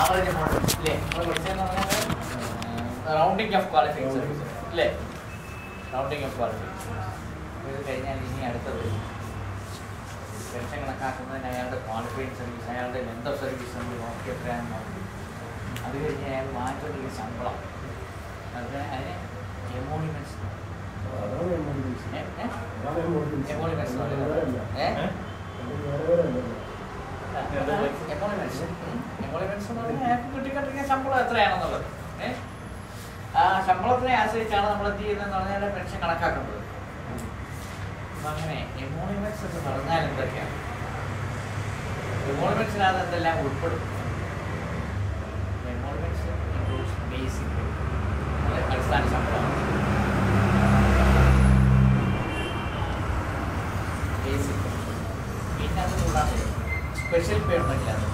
Average amount അല്ലേ? നമ്മൾ പഠിച്ചതെന്ന് പറഞ്ഞാൽ റൗണ്ടിങ് ഓഫ് ക്വാളിഫൈങ് സർവീസ് അല്ലേ? റൗണ്ടിങ് ഓഫ് ക്വാളിഫൈങ് ഇത് കഴിഞ്ഞാൽ ഇനി അടുത്തത് പെൻഷൻ കണക്കാക്കുന്നതിന് അയാളുടെ ക്വാളിഫൈഡ് സർവീസ്, അയാളുടെ ലെങ്ത് ഓഫ് സർവീസ് നമ്മൾ നോക്കി എത്രയാണെന്ന് നോക്കി. അത് കഴിഞ്ഞ് അയാൾ വാങ്ങിച്ചുകൊണ്ടിരിക്കുന്ന ശമ്പളം, അതിന് എമോളിമെന്റ്സ് കിട്ടിക്കൊണ്ടിരിക്കുന്ന ശമ്പളം എത്രയാണെന്നുള്ളത്. ആ ശമ്പളത്തിനെ ആശ്രയിച്ചാണ് നമ്മൾ എന്ത് ചെയ്യുന്നതെന്ന് പറഞ്ഞാൽ പെൻഷൻ കണക്കാക്കുന്നത്. അപ്പം അങ്ങനെ എമോളിമെന്റ്സ് എന്ന് പറഞ്ഞാൽ എന്തൊക്കെയാണ്? എമോളിമെന്റ്സിനകത്ത് എന്തെല്ലാം ഉൾപ്പെടും? എമോളിമെന്റ്സ് ഇൻക്ലൂഡ്സ് ബേസിക് അടിസ്ഥാന ശമ്പളം, ബേസിക്, പിന്നെ അത് കൂടാതെ സ്പെഷ്യൽ പേ ഉണ്ടെങ്കിൽ അത്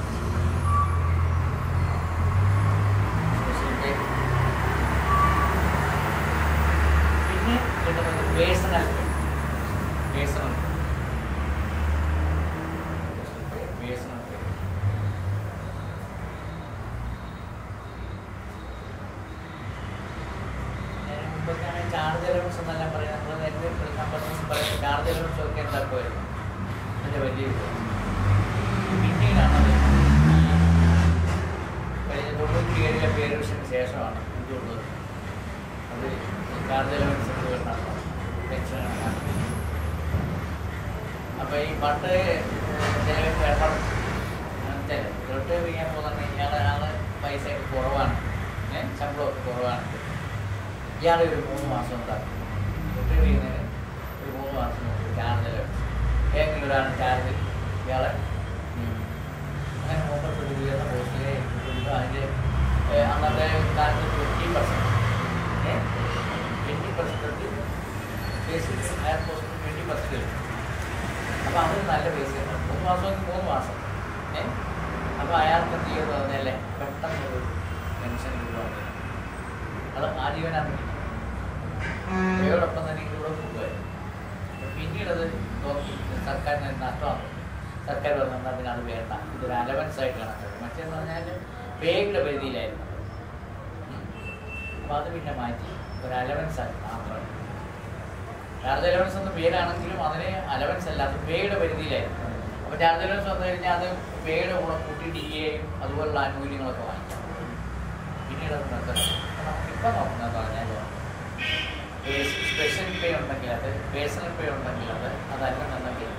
സ്പെഷ്യൽ പേ, പിന്നെ കിട്ടുന്നത് പേഴ്സണൽ പേ. പേഴ്സണൽ പേഴ്സണൽ പേ മുമ്പൊക്കെയാണ് ചാർജ് അലവൻസ് എന്നെല്ലാം പറയാം. നമ്മൾ നേരത്തെ പറയുന്നത് ചാർജ് അലവൻസ് ഒക്കെ എന്താക്കുമായിരുന്നു, അതിൻ്റെ വലിയ പിന്നീടാണ് അത് കഴിഞ്ഞ 97-ലെ പേ റിവിഷന് ശേഷമാണ് എന്തുള്ളത് അത് ചാർജ് അലവൻസ് വരുന്നതാണ് പെൻഷനാണ്. അപ്പോൾ ഈ പണ്ട് ചിലവർക്ക് റിട്ടയർ ചെയ്യാൻ പോകുന്ന ഇയാളാണ് പൈസയൊക്കെ കുറവാണ്, ശമ്പളമൊക്കെ കുറവാണ്, ഇയാളെ ഒരു 3 മാസം ഉണ്ടാക്കും. റിട്ടയർ ചെയ്യുന്നതിന് ഒരു 3 മാസം ചാർജ് അലവൻസ് ഏതെങ്കിലും ഒരാൾ ചാർജ് ഇയാളെ അങ്ങനെ മുമ്പത്തൊരു ഉയർന്ന പോസ്റ്റിലെ അതിൻ്റെ അന്നത്തെ കാലത്ത് 20% ബേസിക് ഹയർ പോസ്റ്റിൽ 20%. അപ്പോൾ അവന് നല്ല പൈസയാണ്, 3 മാസമെങ്കിൽ 3 മാസം. അപ്പോൾ അയാൾക്ക് എന്ത് ചെയ്യുമെന്ന് പറഞ്ഞാലേ പെട്ടെന്നൊരു പെൻഷൻ രൂപമാണ്. അത് ആജീവനാണ് ഇവയോടൊപ്പം തന്നെ ഇതിലൂടെ പോകുമായിരുന്നു. പിന്നീടത് നോക്കി സർക്കാരിന് നഷ്ടമാണ്. സർക്കാർ പറഞ്ഞാൽ പിന്നെ അത് വേണ്ട, ഇതൊരു അലവൻസ് ആയിട്ട് കണക്കാക്കും. മറ്റേന്ന് പറഞ്ഞാൽ പേയുടെ പരിധിയിലായിരുന്നു. അപ്പോൾ അത് പിന്നെ മാറ്റി ഒരു അലവൻസ് ആക്കി മാത്രം. ചാർജ് അലവൻസ് എന്ന പേരാണെങ്കിലും അതിന് അലവൻസ് അല്ല, അത് പേയുടെ പരിധിയിലായിരുന്നു. അപ്പോൾ ചാർജ് അലവൻസ് വന്നു കഴിഞ്ഞാൽ അത് പേയുടെ കൂടെ കൂട്ടി DAയും അതുപോലുള്ള ആനുകൂല്യങ്ങളൊക്കെ വാങ്ങിക്കാം. പിന്നീട് അത് നിർത്തണം. നമുക്കിപ്പോൾ നോക്കുന്നത് പറഞ്ഞാൽ സ്പെഷ്യൽ പേ ഉണ്ടെങ്കിൽ അത്, പേഴ്സണൽ പേ ഉണ്ടെങ്കിൽ അത്, അതല്ലെന്നുണ്ടെങ്കിൽ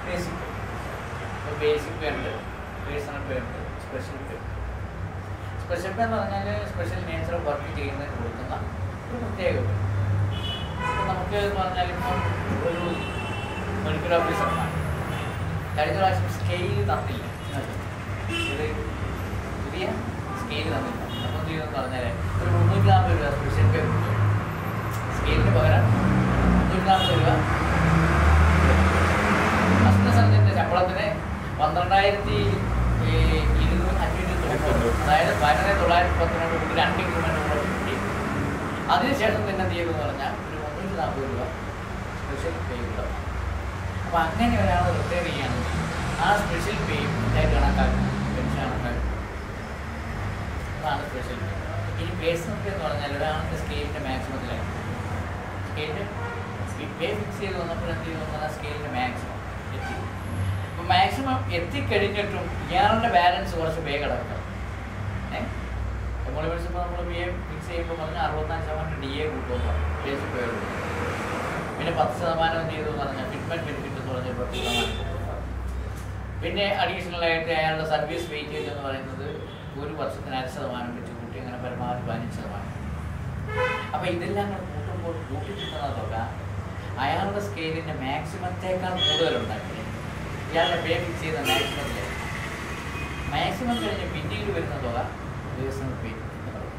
ബേസിക് പേ. ഇപ്പോൾ ബേസിക് പേ ഉണ്ട്, പേഴ്സണൽ പേ ഉണ്ട്, സ്പെഷ്യൽ പേ. സ്പെഷ്യൽ പേ എന്ന് പറഞ്ഞാൽ സ്പെഷ്യൽ നേച്ചർ ഓഫ് വർക്ക് ചെയ്യുന്നതിന് കൊടുക്കുന്ന ഒരു പ്രത്യേക പേ. ഇപ്പം നമുക്ക് എന്ന് പറഞ്ഞാൽ ഇപ്പം ഒരു മെഡിക്കൽ ഓഫീസറാണ് കഴിഞ്ഞ പ്രാവശ്യം സ്കെയിൽ തന്നില്ല, ഇത് പുതിയ സ്കെയിൽ തന്നില്ല. അപ്പോൾ എന്ത് ചെയ്യുമെന്ന് പറഞ്ഞാൽ ഒരു 340 രൂപ സ്പെഷ്യൽ പേ കൊടുത്തു. സ്കെയിലിന് പകരം 340 രൂപ. അസിസ്റ്റന്റ് സർജൻ്റെ ശമ്പളത്തിന് 12,590, അതായത് 12,910 കൂടി 2 ഇൻക്രിമെൻ്റ് കൂടെ കിട്ടി. അതിനുശേഷം പിന്നെ എന്ത് ചെയ്തെന്ന് പറഞ്ഞാൽ ഒരു 340 രൂപ സ്പെഷ്യൽ പേ കിട്ടും. അപ്പോൾ അങ്ങനെ ഒരാൾ റിട്ടയർ ചെയ്യുകയാണെങ്കിൽ ആ സ്പെഷ്യൽ പേയും ഇതായിട്ട് കണക്കാക്കും, പെൻഷൻ കണക്കാക്കും. അതാണ് സ്പെഷ്യൽ പേ. ഇനി പേഴ്സണൽ പേ എന്ന് പറഞ്ഞാൽ ഒരാളുടെ സ്കെയിലിൻ്റെ മാക്സിമത്തിലായി സ്കെയിലിൻ്റെ പേ ഫിക്സ് ചെയ്ത് വന്നപ്പോൾ എന്ത് ചെയ്തു പറഞ്ഞാൽ സ്കെയിലിൻ്റെ മാക്സിമം എത്തി. അപ്പോൾ മാക്സിമം എത്തിക്കഴിഞ്ഞിട്ടും ഇയാളുടെ ബാലൻസ് കുറച്ച് പേ കിടക്കണം. എമോളിമെന്റ്സ് ഇപ്പോൾ നമ്മൾ പേ ഫിക്സ് ചെയ്യുമ്പോൾ പറഞ്ഞാൽ 64% DA കൂട്ടുമെന്ന് പറഞ്ഞു, ബേസിക് പേ കൊടുക്കും. പിന്നെ 10% എന്ത് ചെയ്തു എന്ന് പറഞ്ഞാൽ ഫിറ്റ്മെൻറ്റ് ബെനിഫിറ്റ് എന്ന് പറഞ്ഞാൽ 10% കൊടുക്കും. പിന്നെ അഡീഷണലായിട്ട് അയാളുടെ സർവീസ് വെയിറ്റേജ് എന്ന് പറയുന്നത് ഒരു വർഷത്തിന് 1% വെച്ച് കൂട്ടി, അങ്ങനെ പരമാവധി 15%. അപ്പോൾ ഇതെല്ലാം കൂടെ കൂട്ടുമ്പോൾ കൂട്ടി കിട്ടുന്ന തുക അയാളുടെ സ്കെയിലിൻ്റെ മാക്സിമത്തേക്കാൾ കൂടുതലുണ്ടെങ്കിൽ ഇയാളുടെ പേ ഫിക്സ് ചെയ്ത മാക്സിമത്തിലേക്ക്, മാക്സിമം കഴിഞ്ഞ് പിന്നീട് വരുന്ന തുക പേഴ്സണൽ പേ എന്ന് പറയും.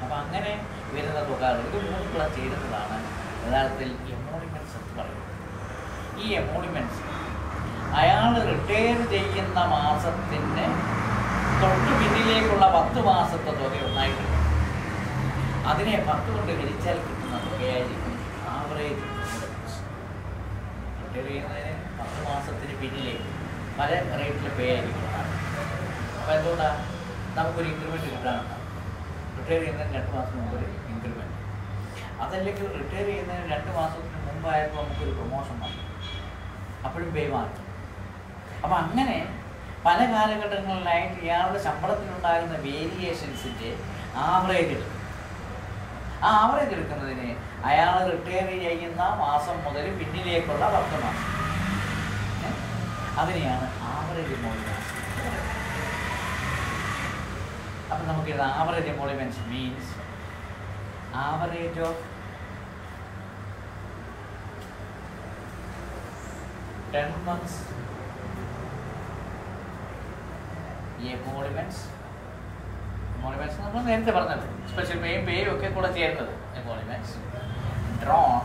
അപ്പോൾ അങ്ങനെ വരുന്ന തുകകൾ ഇത് 3 ചേരുന്നതാണ് യഥാർത്ഥത്തിൽ എമോളിമെൻറ്റ്സ് എന്ന് പറയുന്നത്. ഈ എമോളിമെൻറ്റ്സ് അയാൾ റിട്ടയർ ചെയ്യുന്ന മാസത്തിൻ്റെ തൊട്ട് പിന്നിലേക്കുള്ള 10 മാസത്തെ തുക ഒന്നായിട്ട് അതിനെ 10 കൊണ്ട് ഹരിച്ചാൽ കിട്ടുന്ന തുകയായിരിക്കും ആവറേജ്. റിട്ടയർ ചെയ്യുന്നതിന് 10 മാസത്തിന് പിന്നിലേക്ക് പല റേറ്റിൽ പേ ആയിരിക്കും. അപ്പോൾ എന്തുകൊണ്ടാണ് നമുക്കൊരു ഇൻക്രിമെൻറ്റ് കിട്ടാനുണ്ടാവും. റിട്ടയർ ചെയ്യുന്നതിന് 2 മാസം മുമ്പ് ഒരു ഇൻക്രിമെൻറ്റ്, അതല്ലെങ്കിൽ റിട്ടയർ ചെയ്യുന്നതിന് 2 മാസത്തിന് മുമ്പായപ്പോൾ നമുക്കൊരു പ്രൊമോഷൻ വന്നു, അപ്പോഴും പേ മാറി. അപ്പം അങ്ങനെ പല കാലഘട്ടങ്ങളിലായിട്ട് ഇയാളുടെ ശമ്പളത്തിലുണ്ടാകുന്ന വേരിയേഷൻസിൻ്റെ ആവറേജ് എടുക്കും. ആ ആവറേജ് എടുക്കുന്നതിന് അയാൾ റിട്ടയർ ചെയ്യുന്ന മാസം മുതൽ പിന്നിലേക്കുള്ള 10 മാസം, അതിനെയാണ് ആവറേജ് എമോളിമെൻറ്റ്സ്. അപ്പം നമുക്കിത് average emoluments means average of 10 months emoluments നമ്മൾ നേരത്തെ പറഞ്ഞത് സ്പെഷ്യൽ പേയും പേയും ഒക്കെ കൂടെ ചേരുന്നത് emoluments drawn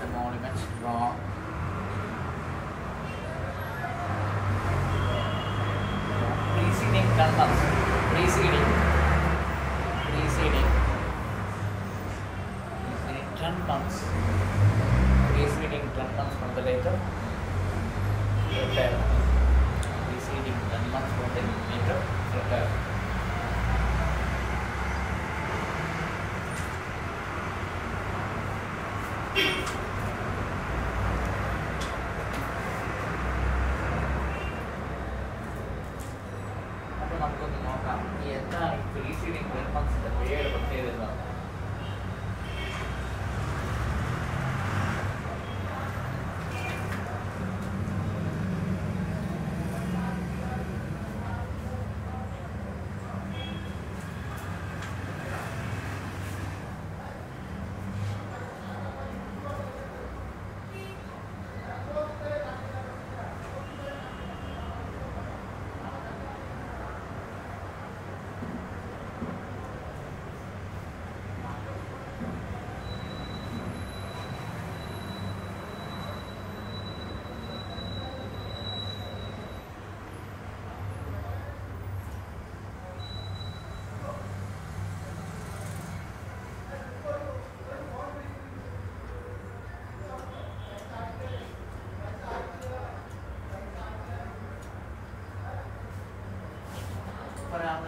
emoluments drawn preceding 10 months, preceding 10 months, preceding 10 months from the date of retirement, preceding 10 months from the date of retirement. അപ്പോൾ നമുക്കൊന്ന് നോക്കാം എന്താണ് ഈ പ്രീസീഡിംഗ് 10 monthsന്റെ പേര് പ്രത്യേകത.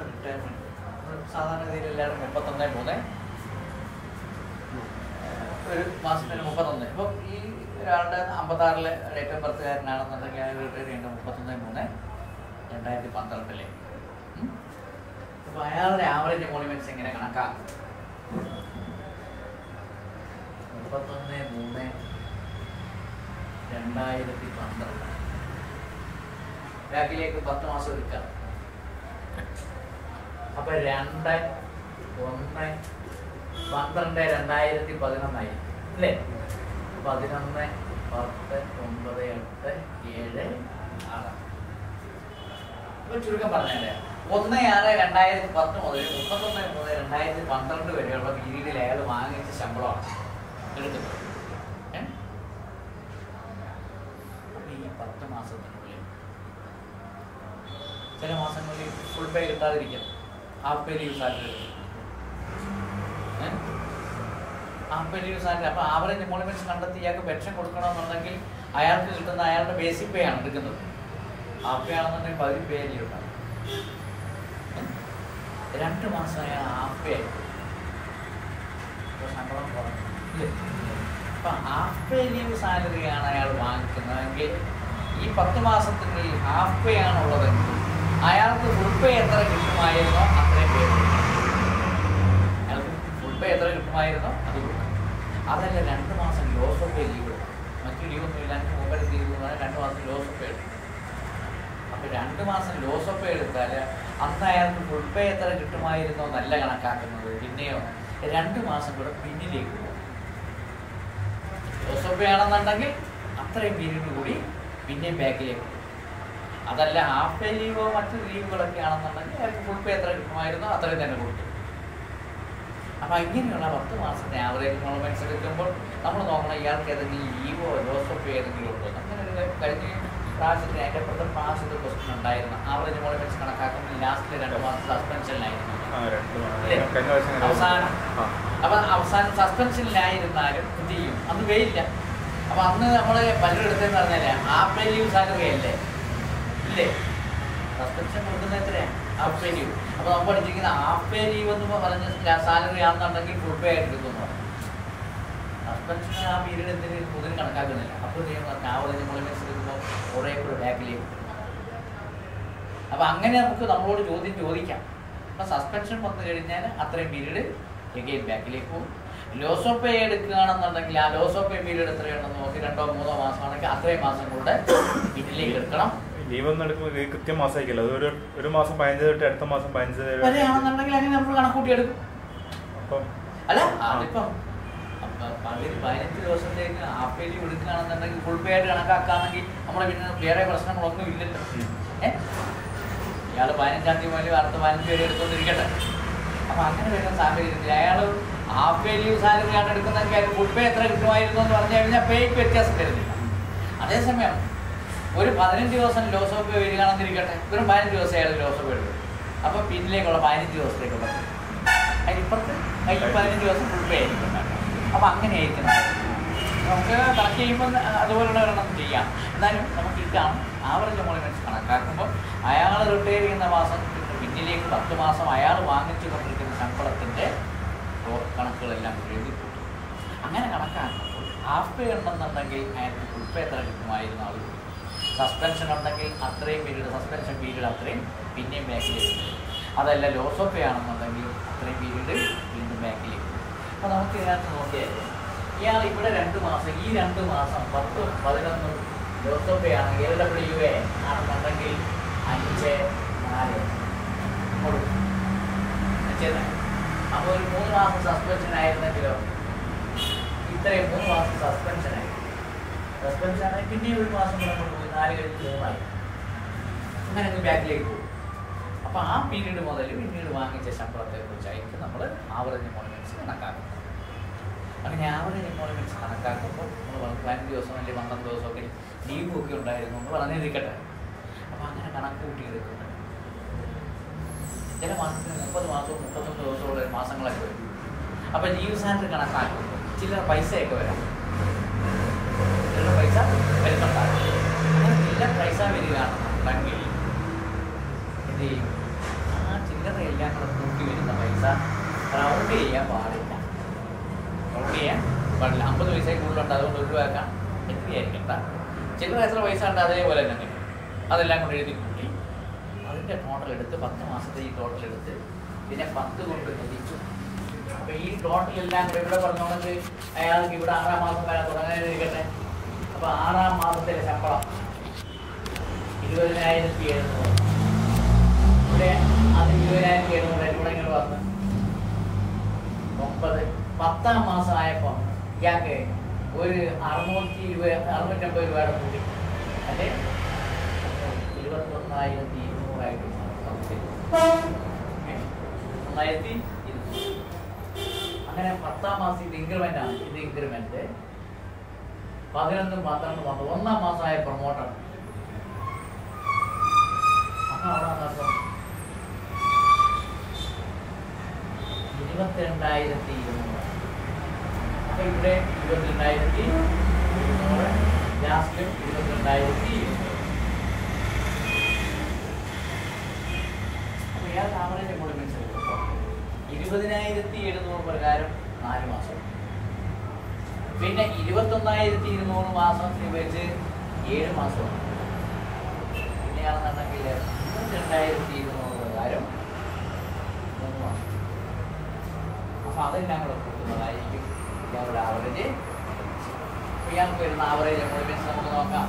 റിട്ടയർമെൻറ്റ് സാധാരണഗതിയിൽ എല്ലാവരും 31/3 ഒരു മാസത്തിന് 31. ഇപ്പം ഈ ഒരാളുടെ 56 ഡേറ്റ് ഓഫ് ബർത്തുകാരനാണെന്നുണ്ടെങ്കിൽ അയാൾ റിട്ടയർ ചെയ്യേണ്ടത് 31/3/2012. അപ്പോൾ അയാളുടെ ആവറേജ് എമോളിമെൻറ്റ്സ് എങ്ങനെ കണക്കാക്കും? 31/3/2012 ബാക്കിലേക്ക് 10 മാസം എടുക്കാം. അപ്പൊ 2/1/12/2011 അല്ലേ? 11, 10, 9, 8, 7, 6. ഇപ്പൊ ചുരുക്കം പറഞ്ഞല്ലേ 1/6/2010 മുതൽ 31/3/2012 വരെയുള്ള പീരീഡിൽ അയാൾ വാങ്ങിച്ച ശമ്പളമാണ് എടുക്കുന്നത്. ഈ 10 മാസത്തിനുള്ളിൽ ചില മാസങ്ങളിൽ ഫുൾ പേ കിട്ടാതിരിക്കും, half pay leave salary, half pay leave salary. അപ്പോൾ ആവറേജ് എമോളിമെൻറ്റ്സ് കണ്ടെത്തി ഇയാൾക്ക് പെൻഷൻ കൊടുക്കണമെന്നുണ്ടെങ്കിൽ അയാൾക്ക് കിട്ടുന്ന അയാളുടെ ബേസിക് പേ ആണ് എടുക്കുന്നത്. ഹാഫ് പേ ആണെന്നുണ്ടെങ്കിൽ 10 പേ ലീവ് ഉണ്ടാകും. 2 മാസം അയാൾ ഹാഫ് പേ ശമ്പളം കുറഞ്ഞു. അപ്പം ഹാഫ് പേ ലീവ് സാലറിയാണ് അയാൾ വാങ്ങിക്കുന്നതെങ്കിൽ ഈ 10 മാസത്തിനുള്ളിൽ ഹാഫ് പേ ആണുള്ളതെങ്കിൽ അയാൾക്ക് ഫുൾ പേ എത്ര കിട്ടുമായിരുന്നോ അത്രയും പേ കൊടുക്കും. അയാൾക്ക് ഫുൾ പേ എത്ര കിട്ടുമായിരുന്നോ അത് കൊടുക്കും. അതല്ല 2 മാസം ലോസ് ഓഫ് പേ ലീവ് എടുക്കും. മറ്റു ലീവൊന്നും ഇല്ല, എനിക്ക് മൊബൈൽ ലീവ് 2 മാസം ലോസ് ഓഫ് പേ എടുക്കും. അപ്പോൾ 2 മാസം ലോസ് ഓഫ് പേ എടുത്താൽ അന്ന് അയാൾക്ക് ഫുൾ പേ എത്ര കിട്ടുമായിരുന്നോ എന്നല്ല കണക്കാക്കുന്നത്. പിന്നെയോ 2 മാസം കൂടെ പിന്നിലേക്ക് പോകും. ലോസ് ഓഫ് പേ ആണെന്നുണ്ടെങ്കിൽ അത്രയും പീരീഡ് കൂടി പിന്നെയും ബാക്കിലേക്ക് പോകും. അതല്ല ഹാഫ് പേ ലീവോ മറ്റു ലീവുകളൊക്കെ ആണെന്നുണ്ടെങ്കിൽ അയാൾക്ക് ഫുൾ പേ എത്ര കിട്ടുമായിരുന്നോ അത്രയും തന്നെ കൊടുക്കും. അപ്പോൾ ഇങ്ങനെയുള്ള 10 മാസത്തെ ആവറേജ് എമോളിമെൻറ്റ്സ് എടുക്കുമ്പോൾ നമ്മൾ നോക്കണം ഇയാൾക്ക് ഏതെങ്കിലും ലീവോ ലോസ് ഓഫ് പേ ഏതെങ്കിലും ഉണ്ടോ. അങ്ങനെ കഴിഞ്ഞ് പ്രാവശ്യത്തിന് അതിൻ്റെ പ്രഥമ പ്രാവശ്യത്തെ ക്വസ്റ്റ്യൻ ഉണ്ടായിരുന്നു. ആവറേജ് മോളിമെൻറ്റ്സ് കണക്കാക്കുമ്പോൾ ലാസ്റ്റിലെ 2 മാസം സസ്പെൻഷനിലായിരുന്നു അവസാനം. അപ്പം അവസാനം സസ്പെൻഷനിലായിരുന്നാലും എന്ത് ചെയ്യും, അന്ന് വെയില്ല. അപ്പം അന്ന് നമ്മൾ പലരും എടുത്തതെന്ന് പറഞ്ഞാൽ ഹാഫ് പേ ലീവ് സാലറി അല്ലേ ഇല്ലേ, സസ്പെൻഷൻ കൊടുക്കുന്നത് എത്രയാണ്? Half pay leave. അപ്പോൾ നമ്മൾ പഠിച്ചിരിക്കുന്ന ഹാഫ് പേ ലീവ് എന്ന് പറഞ്ഞ സാലറി ആണെന്നുണ്ടെങ്കിൽ ഫുൾ പേ ആയിട്ട് എടുക്കുന്നു. സസ്പെൻഷൻ ആ പീരീഡ് എന്തെങ്കിലും മുതൽ കണക്കാക്കുന്നില്ല. അപ്പോൾ ആവറേജ് മോളിമെൻറ്റ്സ് എടുക്കുമ്പോൾ കുറേ കൂടെ ബാക്കിലേക്ക്. അപ്പം അങ്ങനെ നമുക്ക് നമ്മളോട് ചോദിക്കാം. അപ്പം സസ്പെൻഷൻ വന്നു കഴിഞ്ഞാൽ അത്രയും പീരീഡ് എഗെയിൻ ബാക്കിലേക്ക് പോകും. ലോസ് ഓഫ് പേ എടുക്കുകയാണെന്നുണ്ടെങ്കിൽ ആ ലോസ് ഓഫ് പേ പീരീഡ് എത്രയാണെന്ന് നോക്കി 2 or 3 മാസമാണെങ്കിൽ അത്രയും മാസം കൂടെ വീട്ടിലേക്ക് എടുക്കണം. ലീവ് ഒന്നും എടുക്കുമ്പോൾ കൃത്യം മാസമായിക്കില്ല, അത് ഒരു മാസം 15 തൊട്ട് അടുത്ത മാസം 15 വരെയാണെന്നുണ്ടെങ്കിൽ അങ്ങനെ നമ്മൾ കണക്കൂട്ടി എടുക്കും. അപ്പം അല്ല അതിപ്പം 15 ദിവസത്തേക്ക് ഹാഫ് പേ ലീവ് എടുക്കുകയാണെന്നുണ്ടെങ്കിൽ ഫുൾ പേ ആയിട്ട് കണക്കാക്കുകയാണെങ്കിൽ നമ്മുടെ പിന്നെ വേറെ പ്രശ്നങ്ങളൊന്നും ഇല്ലല്ലോ. ഇയാൾ 15-ാം തീയതി മുതൽ അടുത്ത 15 വരെ എടുത്തുകൊണ്ടിരിക്കട്ടെ. അപ്പം അങ്ങനെ വരുന്ന സാഹചര്യത്തിൽ അയാൾ ഹാഫ് പേ ലീവ് സാലറിയാണ് എടുക്കുന്നതെങ്കിൽ അതിന് ഫുൾ പേ എത്ര കിട്ടുമായിരുന്നു എന്ന് പറഞ്ഞു കഴിഞ്ഞാൽ പേയ്ക്ക് വ്യത്യാസം വരുന്നില്ല. അതേസമയം ഒരു 15 ദിവസം ലോസ് ഓഫ് പേ വരികയാണെന്നിരിക്കട്ടെ, വെറും 15 ദിവസം അയാൾ ലോസ് ഓഫ് പേ എടുക്കും. അപ്പോൾ പിന്നിലേക്കുള്ള 15 ദിവസത്തേക്കുള്ള അതിനിപ്പുറത്ത് 15 ദിവസം ഫുൾ പേ ആയിരിക്കും. അപ്പം അങ്ങനെ ആയിരിക്കും നമുക്ക് കണക്ട് ചെയ്യുമ്പോൾ അതുപോലുള്ള ഒരെണ്ണം ചെയ്യാം. എന്നാലും നമുക്ക് ഇതാണ് ആവറേജ് മോളിമെൻറ്റ്സ് കണക്കാക്കുമ്പോൾ അയാൾ റിട്ടയർ ചെയ്യുന്ന മാസം പിന്നിലേക്ക് 10 മാസം അയാൾ വാങ്ങിച്ചു കൊണ്ടിരിക്കുന്ന ശമ്പളത്തിൻ്റെ കണക്കുകളെല്ലാം എഴുതി കൂട്ടും. അങ്ങനെ കണക്കാക്കുമ്പോൾ ഹാഫ് പേ ഉണ്ടെന്നുണ്ടെങ്കിൽ അയാൾക്ക് ഫുൾ പേ എത്ര കിട്ടുമായിരുന്നു അവർ. സസ്പെൻഷൻ ഉണ്ടെങ്കിൽ അത്രയും പീരീഡ്, സസ്പെൻഷൻ പീരീഡ് അത്രയും പിന്നെയും ബാക്കിലേക്ക്. അതല്ല ലോസ് ഓഫ് പേ ആണെന്നുണ്ടെങ്കിൽ അത്രയും പീരീഡ് വീണ്ടും ബാക്കിലേക്ക്. അപ്പോൾ നമുക്ക് ഇതിനകത്ത് നോക്കിയാൽ ഇയാൾ ഇവിടെ 2 മാസം, ഈ 2 മാസം 10, 11 ലോസ് ഓഫ് പേ ആണെങ്കിൽ LWA ആണെന്നുണ്ടെങ്കിൽ 5, 4 കൊടുക്കും. അപ്പോൾ ഒരു 3 മാസം സസ്പെൻഷൻ ആയിരുന്നെങ്കിലോ ഇത്രയും 3 മാസം സസ്പെൻഷനായി. സസ്പെൻഷനായി പിന്നെയും 1 മാസം കൂടെ കൊണ്ടുപോയി 4 കഴിഞ്ഞ് 3 ആയി. അങ്ങനെ ബാക്കിലേക്ക് പോകും. അപ്പോൾ ആ പീരീഡ് മുതൽ പിന്നീട് വാങ്ങിച്ച ശമ്പളത്തെ കുറിച്ചായിരിക്കും നമ്മൾ ആവറേജ് മോളിമെൻറ്റ്സ് കണക്കാക്കുന്നത്. അങ്ങനെ ആവറേജ് മോളിമെൻറ്റ്സ് കണക്കാക്കുമ്പോൾ നമ്മൾ 15 ദിവസം അല്ലെങ്കിൽ 12 ദിവസമൊക്കെ ലീവും ഒക്കെ ഉണ്ടായിരുന്നു എന്ന് പറഞ്ഞിരിക്കട്ടെ. അപ്പോൾ അങ്ങനെ കണക്ക് കൂട്ടിയെടുക്കുന്നത് ചില മാസത്തിന് 30 മാസവും 31 ദിവസമുള്ള മാസങ്ങളൊക്കെ വരും. അപ്പോൾ ലീവ് സാലറി കണക്കാക്കുമ്പോൾ ചില പൈസയൊക്കെ വരാം, ചില പൈസ വരുന്നുണ്ടാകും. അങ്ങനെ ചില പൈസ വരികയാണെന്നുണ്ടെങ്കിൽ എന്ത് ചെയ്യും, ആ ചില്ലറയെല്ലാം കൂടെ കൂട്ടി വരുന്ന പൈസ റൗണ്ട് ചെയ്യാൻ പാടില്ല. റൗണ്ട് ചെയ്യാൻ പാടില്ല. 50 പൈസയിൽ കൂടുതലുണ്ട്, അതുകൊണ്ട് ഒഴിവാക്കാം എത്രയായിരിക്കണ്ട. ചില്ലറ എത്ര പൈസ ഉണ്ട് അതേപോലെ തന്നെ അതെല്ലാം കൊണ്ട് എഴുതി കൂട്ടി അതിൻ്റെ ടോട്ടൽ എടുത്ത് 10 മാസത്തെ ഈ ടോട്ടൽ എടുത്ത് ഇതിനെ 10 കൊണ്ട് ഹരിച്ചു. അപ്പോൾ ഈ ടോട്ടൽ എല്ലാം കൂടെ ഇവിടെ പറഞ്ഞോണ്ട് അയാൾക്ക് ഇവിടെ 6-ാം മാസം വരെ തുടങ്ങാനിരിക്കട്ടെ. അപ്പോൾ 6-ാം മാസത്തിലെ ശമ്പളം 20,700. ഇവിടെ അത് 20,700 ഇവിടെ ഇങ്ങനെ വന്ന് 9. 10-ാം മാസം ആയപ്പോൾ ഇയാൾക്ക് ഒരു 650 രൂപയുടെ കൂടി അല്ലെ 21,200 ആയിട്ട് 1,200. അങ്ങനെ 10-ാം മാസം ഇത് ഇൻക്രിമെന്റ് ആണ്. ഇത് ഇൻക്രിമെന്റ് 11, 12, 12 1-ാം മാസമായ പ്രൊമോട്ടർ. അപ്പൊ അവിടെ 22,200. അപ്പൊ ഇവിടെ 22,200 ലാസ്റ്റിലും 22,200. അപ്പൊ ഇയാൾ ആവറേജ് മോളിമെൻറ്റ്സ് എടുക്കുമ്പോൾ 20,700 പ്രകാരം 4 മാസം, പിന്നെ 21,200 മാസം വെച്ച് 7 മാസമാണ്. പിന്നെയാണെന്നുണ്ടെങ്കിൽ 22,200 പ്രകാരം 3 മാസം. അപ്പൊ അതെല്ലാം കൂടെ കൂട്ടുന്നതായിരിക്കും ഇയാളുടെ ആവറേജ്. ഇയാൾക്ക് വരുന്ന ആവറേജ് മോളിമെൻറ്റ്സ് നമുക്ക് നോക്കാം.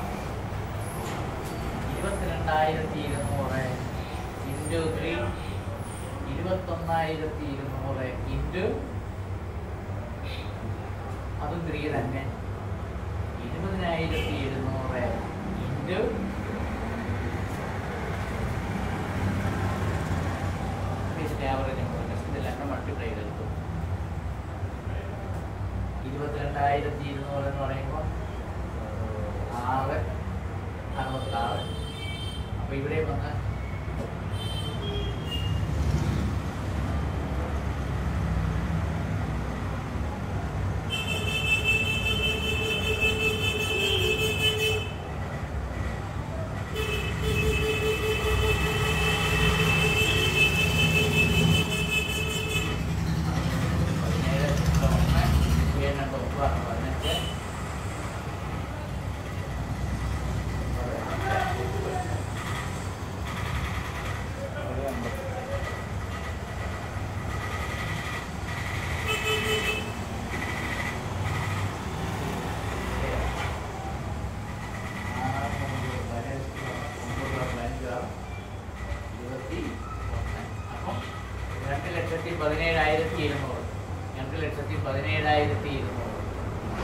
22,200 ഇൻറ്റു 3, 21,200 ഇൻറ്റു അതും 3 തന്നെ, 20,700 ഇൻറ്റു ആവറേജ് മോളിമെൻറ്റ്സ് ഇതെല്ലാം മൾട്ടിപ്ലൈ ചെയ്തെടുത്തു. 22,200 എന്ന് പറയുമ്പോൾ 6 66. അപ്പോൾ ഇവിടെ വന്ന്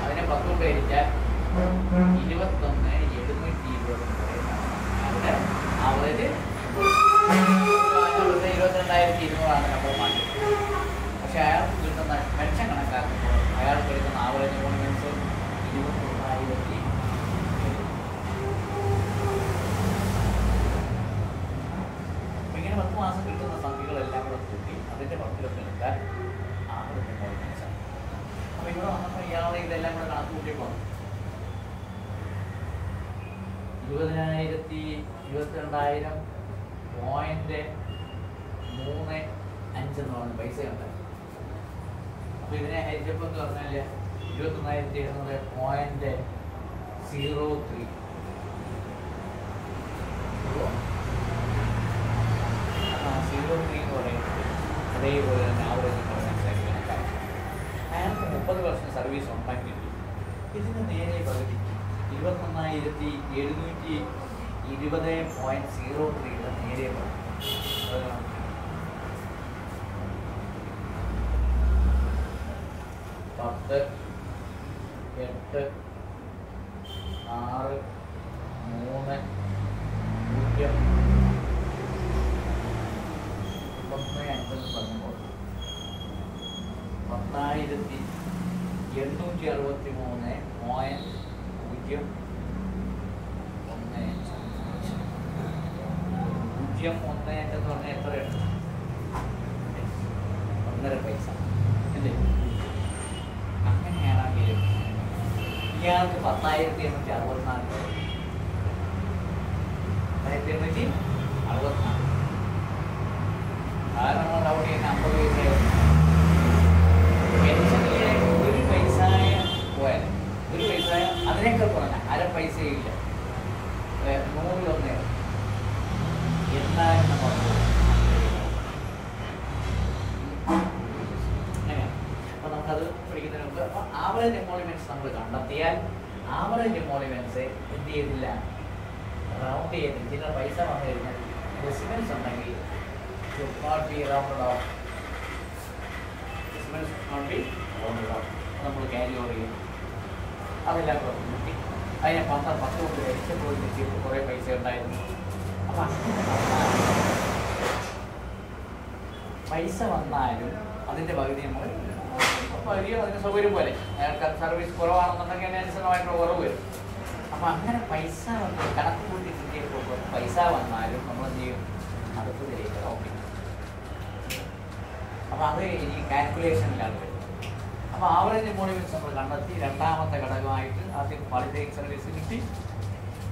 അതിനെ 10 പേരിച്ചാൽ 21,720 അവിടെ ആവറേജ് 22,200 നമ്മൾ മാറ്റി. പക്ഷെ അയാൾക്ക് കിട്ടുന്ന പെൻഷൻ കണക്കാക്കുമ്പോൾ അയാൾക്ക് കിട്ടുന്ന ആവറേജ് മോണിമെന്റ്സ് 21,000. ഇങ്ങനെ 10 മാസം കിട്ടുന്ന സംഖ്യകളെല്ലാം കൂടെ കൂട്ടി അതിൻ്റെ 10 എടുക്കാൻ ആവറേജ് മോണിമെന്റ്സ് ആണ്. അപ്പോൾ ഇവിടെ വന്നപ്പോൾ ഇയാളെ ഇതെല്ലാം കൂടെ കണക്ക് കൂട്ടിയപ്പോൾ 22,000.35 എന്ന് പറഞ്ഞ പൈസ ഉണ്ട്. അപ്പോൾ ഇതിനെ ഹരിച്ചപ്പോൾ എന്ന് പറഞ്ഞാൽ 21,700.03 03 എന്ന് പറയുന്നത് അതേപോലെ തന്നെ ആവറേജ് മനസ്സിലാക്കി കണക്കാക്കി. അയാൾക്ക് 30 വർഷം സർവീസ് ഉണ്ടെങ്കിൽ ഇതിന് നേരെ പകുതി 21,720.03 നേരെ പകുതി 10, 8, 6, 3, 0, 35 പറഞ്ഞപ്പോൾ 10,863.01 എന്ന് പറഞ്ഞാൽ എത്രയാണ്? 1.5 പൈസ അല്ലേ? അങ്ങനെയാണെങ്കിൽ ഇയാൾക്ക് 10,864. 10,864. കാരണം നമ്മൾ അവിടെ 50 പൈസയോ പെൻഷനിലെ ഒരു പൈസയ പോയാൽ ഒരു പൈസയ അതിനേക്കാൾ കുറഞ്ഞ 1/2 പൈസയില്ല 100 എന്നാലും നമ്മൾ അങ്ങനെയാണ്. അപ്പോൾ നമുക്കത് പഠിക്കുന്നതിന് മുമ്പ് അപ്പോൾ ആവറേജ് എമോളിമെന്റ്സ് നമ്മൾ കണ്ടെത്തിയാൽ ആവറേജ് എമോളിമെന്റ്സ് എന്ത് ചെയ്തില്ല, റൗണ്ട് ചെയ്ത് ചില പൈസ വന്നു കഴിഞ്ഞാൽ ഡെസിമൽസ് ഉണ്ടെങ്കിൽ should not be rounded off. Decimals should not be rounded off. നമ്മൾ ക്യാരി ഓവർ ചെയ്യും. അതെല്ലാം കൂട്ടി അതിനെ 10 കൊണ്ട് ഹരിച്ചപ്പോൾ വെച്ചിട്ട് കുറേ പൈസ ഉണ്ടായിരുന്നു. അപ്പം പൈസ വന്നാലും അതിൻ്റെ പകുതി നമ്മൾ പകുതിയോ അതിന് സൗകര്യം പോലെ അയാൾക്ക് സർവീസ് കുറവാണെന്നുണ്ടെങ്കിൽ അതിനനുസൃതമായിട്ടുള്ള കുറവ് വരും. അപ്പം അങ്ങനെ പൈസ വന്ന് കണക്ക് കൂട്ടി കിട്ടിയപ്പോൾ പൈസ വന്നാലും നമ്മൾ എന്ത് ചെയ്യും, അടുത്തതിലേക്ക് ഓക്കെ. അപ്പോൾ അത് ഈ കാൽക്കുലേഷനിലാണ് വരുന്നത്. അപ്പോൾ ആവറേജ് എമോളിമെന്റ്സ് നമ്മൾ കണ്ടെത്തി. രണ്ടാമത്തെ ഘടകമായിട്ട് ആദ്യം ക്വാളിഫൈയിങ് സർവീസ് കിട്ടി,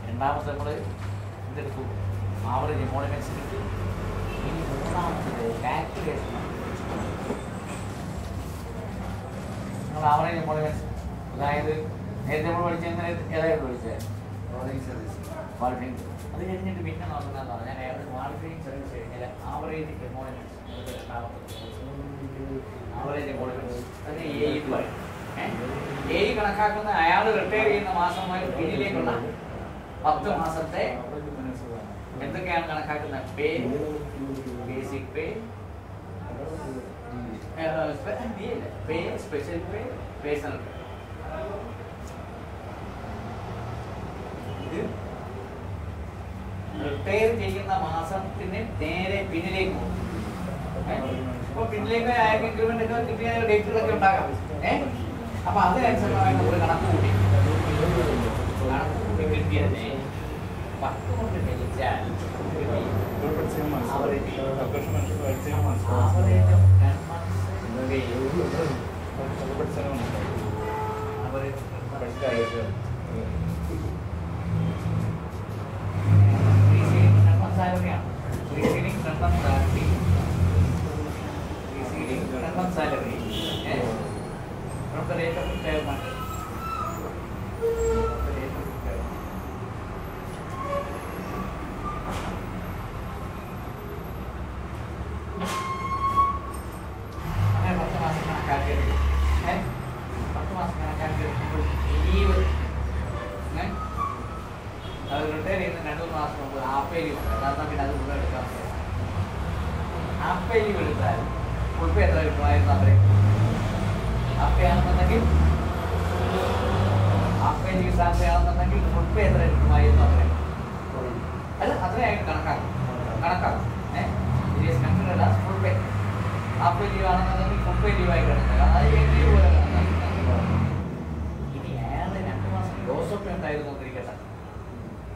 രണ്ടാമത്തെ നമ്മൾ ഇതെടുത്തു ആവറേജ് എമോളിമെന്റ്സ് കിട്ടി. ഇനി മൂന്നാമത്തത് കാൽക്കുലേഷൻ. നമ്മൾ ആവറേജ് എമോളിമെന്റ്സ് അതായത് നേരത്തെ നമ്മൾ പഠിച്ചത് ഏതായിരുന്നു പഠിച്ചത്? ക്വാളിഫൈയിങ്. അത് കഴിഞ്ഞിട്ട് പിന്നെ നോക്കുന്നതെന്ന് പറഞ്ഞാൽ ക്വാളിഫൈയിങ് സർവീസ് കഴിഞ്ഞാൽ ആവറേജ് എമോളിമെന്റ്സ് ആവറേജ് എമോളിമെന്റ്സ് അത് എ പറയും. എ കണക്കാക്കുന്ന അയാൾ റിട്ടയർ ചെയ്യുന്ന മാസം മുതൽ പിന്നിലേക്കുള്ള 10 മാസത്തെ എന്തൊക്കെയാണ് കണക്കാക്കുന്നത്? പേ, ബേസിക് പേ, പേ, സ്പെഷ്യൽ പേ, പേഴ്സണൽ പേ. ഇത് റിട്ടയർ ചെയ്യുന്ന മാസത്തിന് നേരെ പിന്നിലേക്ക് പോകും. അപ്പോൾ പിന്നിലേക്ക് അയാൾക്ക് ഇൻക്രിമെന്റ് ഒക്കെ കിട്ടിയ ഡേറ്റുകളൊക്കെ ഉണ്ടാകാം. അപ്പൊ അതിനനുസരിച്ച് നമ്മൾ കണക്ക് കൂട്ടി കിട്ടിയതിനെ 10 കൊണ്ട് ഹരിച്ചാൽ ആവറേജ് 10 months സാലറിയാണ്. Preceding 10 months salary, preceding 10 months salary, rate of retirement, അങ്ങനെ 10 മാസം കണക്കാക്കിയത്. 10 മാസം കണക്കാക്കിയത് ലീവ് അത് റിട്ടയർ ചെയ്യുന്ന 2 മാസം മുമ്പ് ഹാഫ് പേ ലീവ് ഉണ്ട്. അതാണ് പിന്നെ അത് മുഴുവൻ എടുക്കാൻ പറ്റും. ഹാഫ് പേ ലീവ് എടുത്താൽ ഫുൾ പേ എത്ര കിട്ടുമായിരുന്നു? അത്രയും ഹാഫ് പേ ആണെന്നുണ്ടെങ്കിൽ ഹാഫ് പേ ലീവ് സാലറി ആണെന്നുണ്ടെങ്കിൽ ഫുൾ പേ എത്ര കിട്ടുമായിരുന്നു? അത്രയും അല്ല, അത്രയായിട്ട് കണക്കാക്കും. കൺസിഡർ ഫുൾ പേ. ഹാഫ് പേ ലീവ് ആണെന്നുണ്ടെങ്കിൽ ഫുൾ പേ ലീവായി കിടക്കുക. അതായത് ലീവ് പോലെ കണക്കാക്കി. ഇനി അയാൾ 2 മാസം ലോസ് ഓഫ് പേ ഉണ്ടായിരുന്നു എന്നിരിക്കട്ടെ.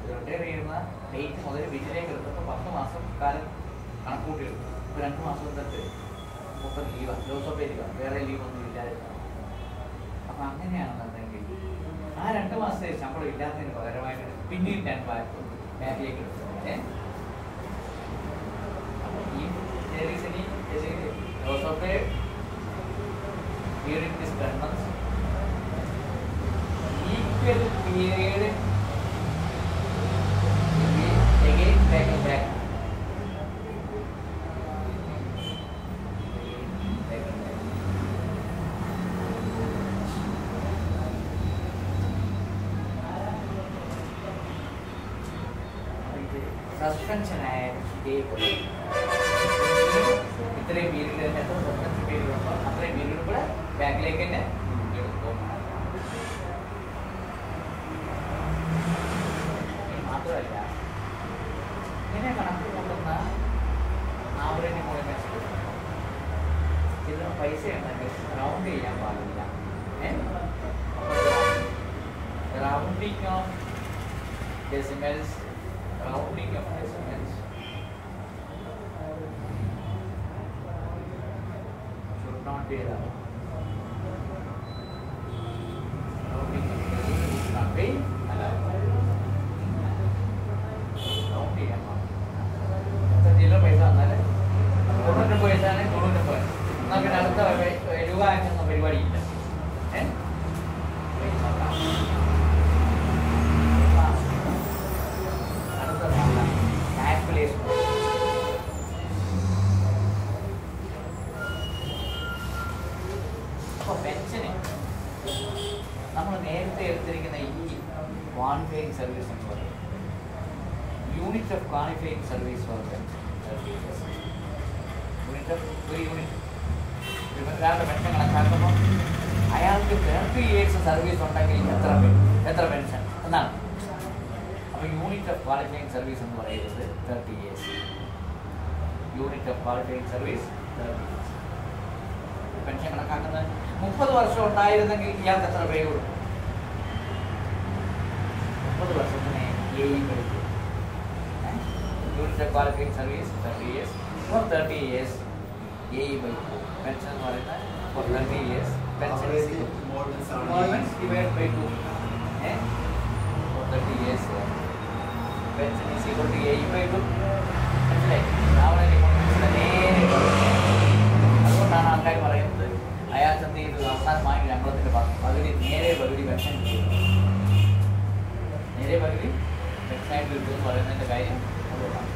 റിട്ടയർ ചെയ്യുന്ന ഡേറ്റ് മുതൽ വീട്ടിലേക്ക് എടുത്തപ്പോൾ 10 മാസം കാലം കണക്കൂട്ടി എടുക്കും. ഇപ്പോൾ 2 മാസം തൊട്ട് 30 ലീവാണ്, ലോസ് ഓഫ് പേ ലീവാണ്, വേറെ ലീവൊന്നും ഇല്ലാതിരുന്നത്. അപ്പം അങ്ങനെയാണെന്നുണ്ടെങ്കിൽ ആ 2 മാസത്തെ ശമ്പളം ഇല്ലാത്തതിന് പകരമായിട്ട് പിന്നീട് ഞാൻ ബാക്കിലേക്ക് എടുത്തു. അപ്പം ഈ loss of pay during this 10 months equal period again back. Suspension ആയ ഇതേപോലെ ഇത്രയും പീരീഡ് തന്നെ എത്ര സസ്പെൻഷൻ പീരീഡ് ഉണ്ടോ അത്രയും പീരീഡ് കൂടെ ബാക്കിലേക്ക് തന്നെ എടുക്കും. മാത്രമല്ല ഇങ്ങനെ കണക്ക് കൂട്ടുന്ന ആവറേജ് മൂല്യം ഇതിന് പൈസ ഉണ്ടെങ്കിൽ റൗണ്ട് ചെയ്യാൻ പാടില്ല. Rounding of decimals should not be allowed. Rounding of decimals should not be allowed. Round ചെയ്യാൻ പാടില്ല. ചില പൈസ വന്നാൽ 90 പൈസയാണ് 90 പൈസ. എന്നാൽ പിന്നെ അടുത്ത രൂപ എന്ന പരിപാടിയില്ല. അപ്പോൾ പെൻഷന് നമ്മൾ നേരത്തെ എടുത്തിരിക്കുന്ന ഈ ക്വാളിഫയിങ് സർവീസ് എന്ന് പറയും unit of qualifying service for ഒരാളുടെ പെൻഷൻ കണക്കാക്കുമ്പോൾ അയാൾക്ക് 30 years സർവീസ് ഉണ്ടെങ്കിൽ എത്ര പെൻഷൻ എന്നാണ്. അപ്പോൾ യൂണിറ്റ് ഓഫ് ക്വാളിഫയിങ് സർവീസ് എന്ന് പറയുന്നത് 30 years. Unit of qualifying service 30 years. Pension കണക്കാക്കുന്നത് 30 വർഷം ഉണ്ടായിരുന്നെങ്കിൽ ഇയാൾക്ക് എത്ര പേ കൊടുക്കും? 30 വർഷത്തിന് unit of qualifying service 30 years. For 30 years AE/2 pension എന്ന് പറയുന്നത് for 30 years pension divided by 2 for 30 years pension is equal to AE/2. മനസ്സിലായി? അതുകൊണ്ടാണ് ആൾക്കാർ പറയുന്നത് അയാൾക്ക് എന്ത് ചെയ്തു അവസാനമായി ശമ്പളത്തിൻ്റെ പകുതി പകുതി പെൻഷൻ കിട്ടും. പകുതി പെൻഷനായിട്ട് കിട്ടുമെന്ന് പറയുന്നതിൻ്റെ കാര്യം അതുകൊണ്ടാണ്.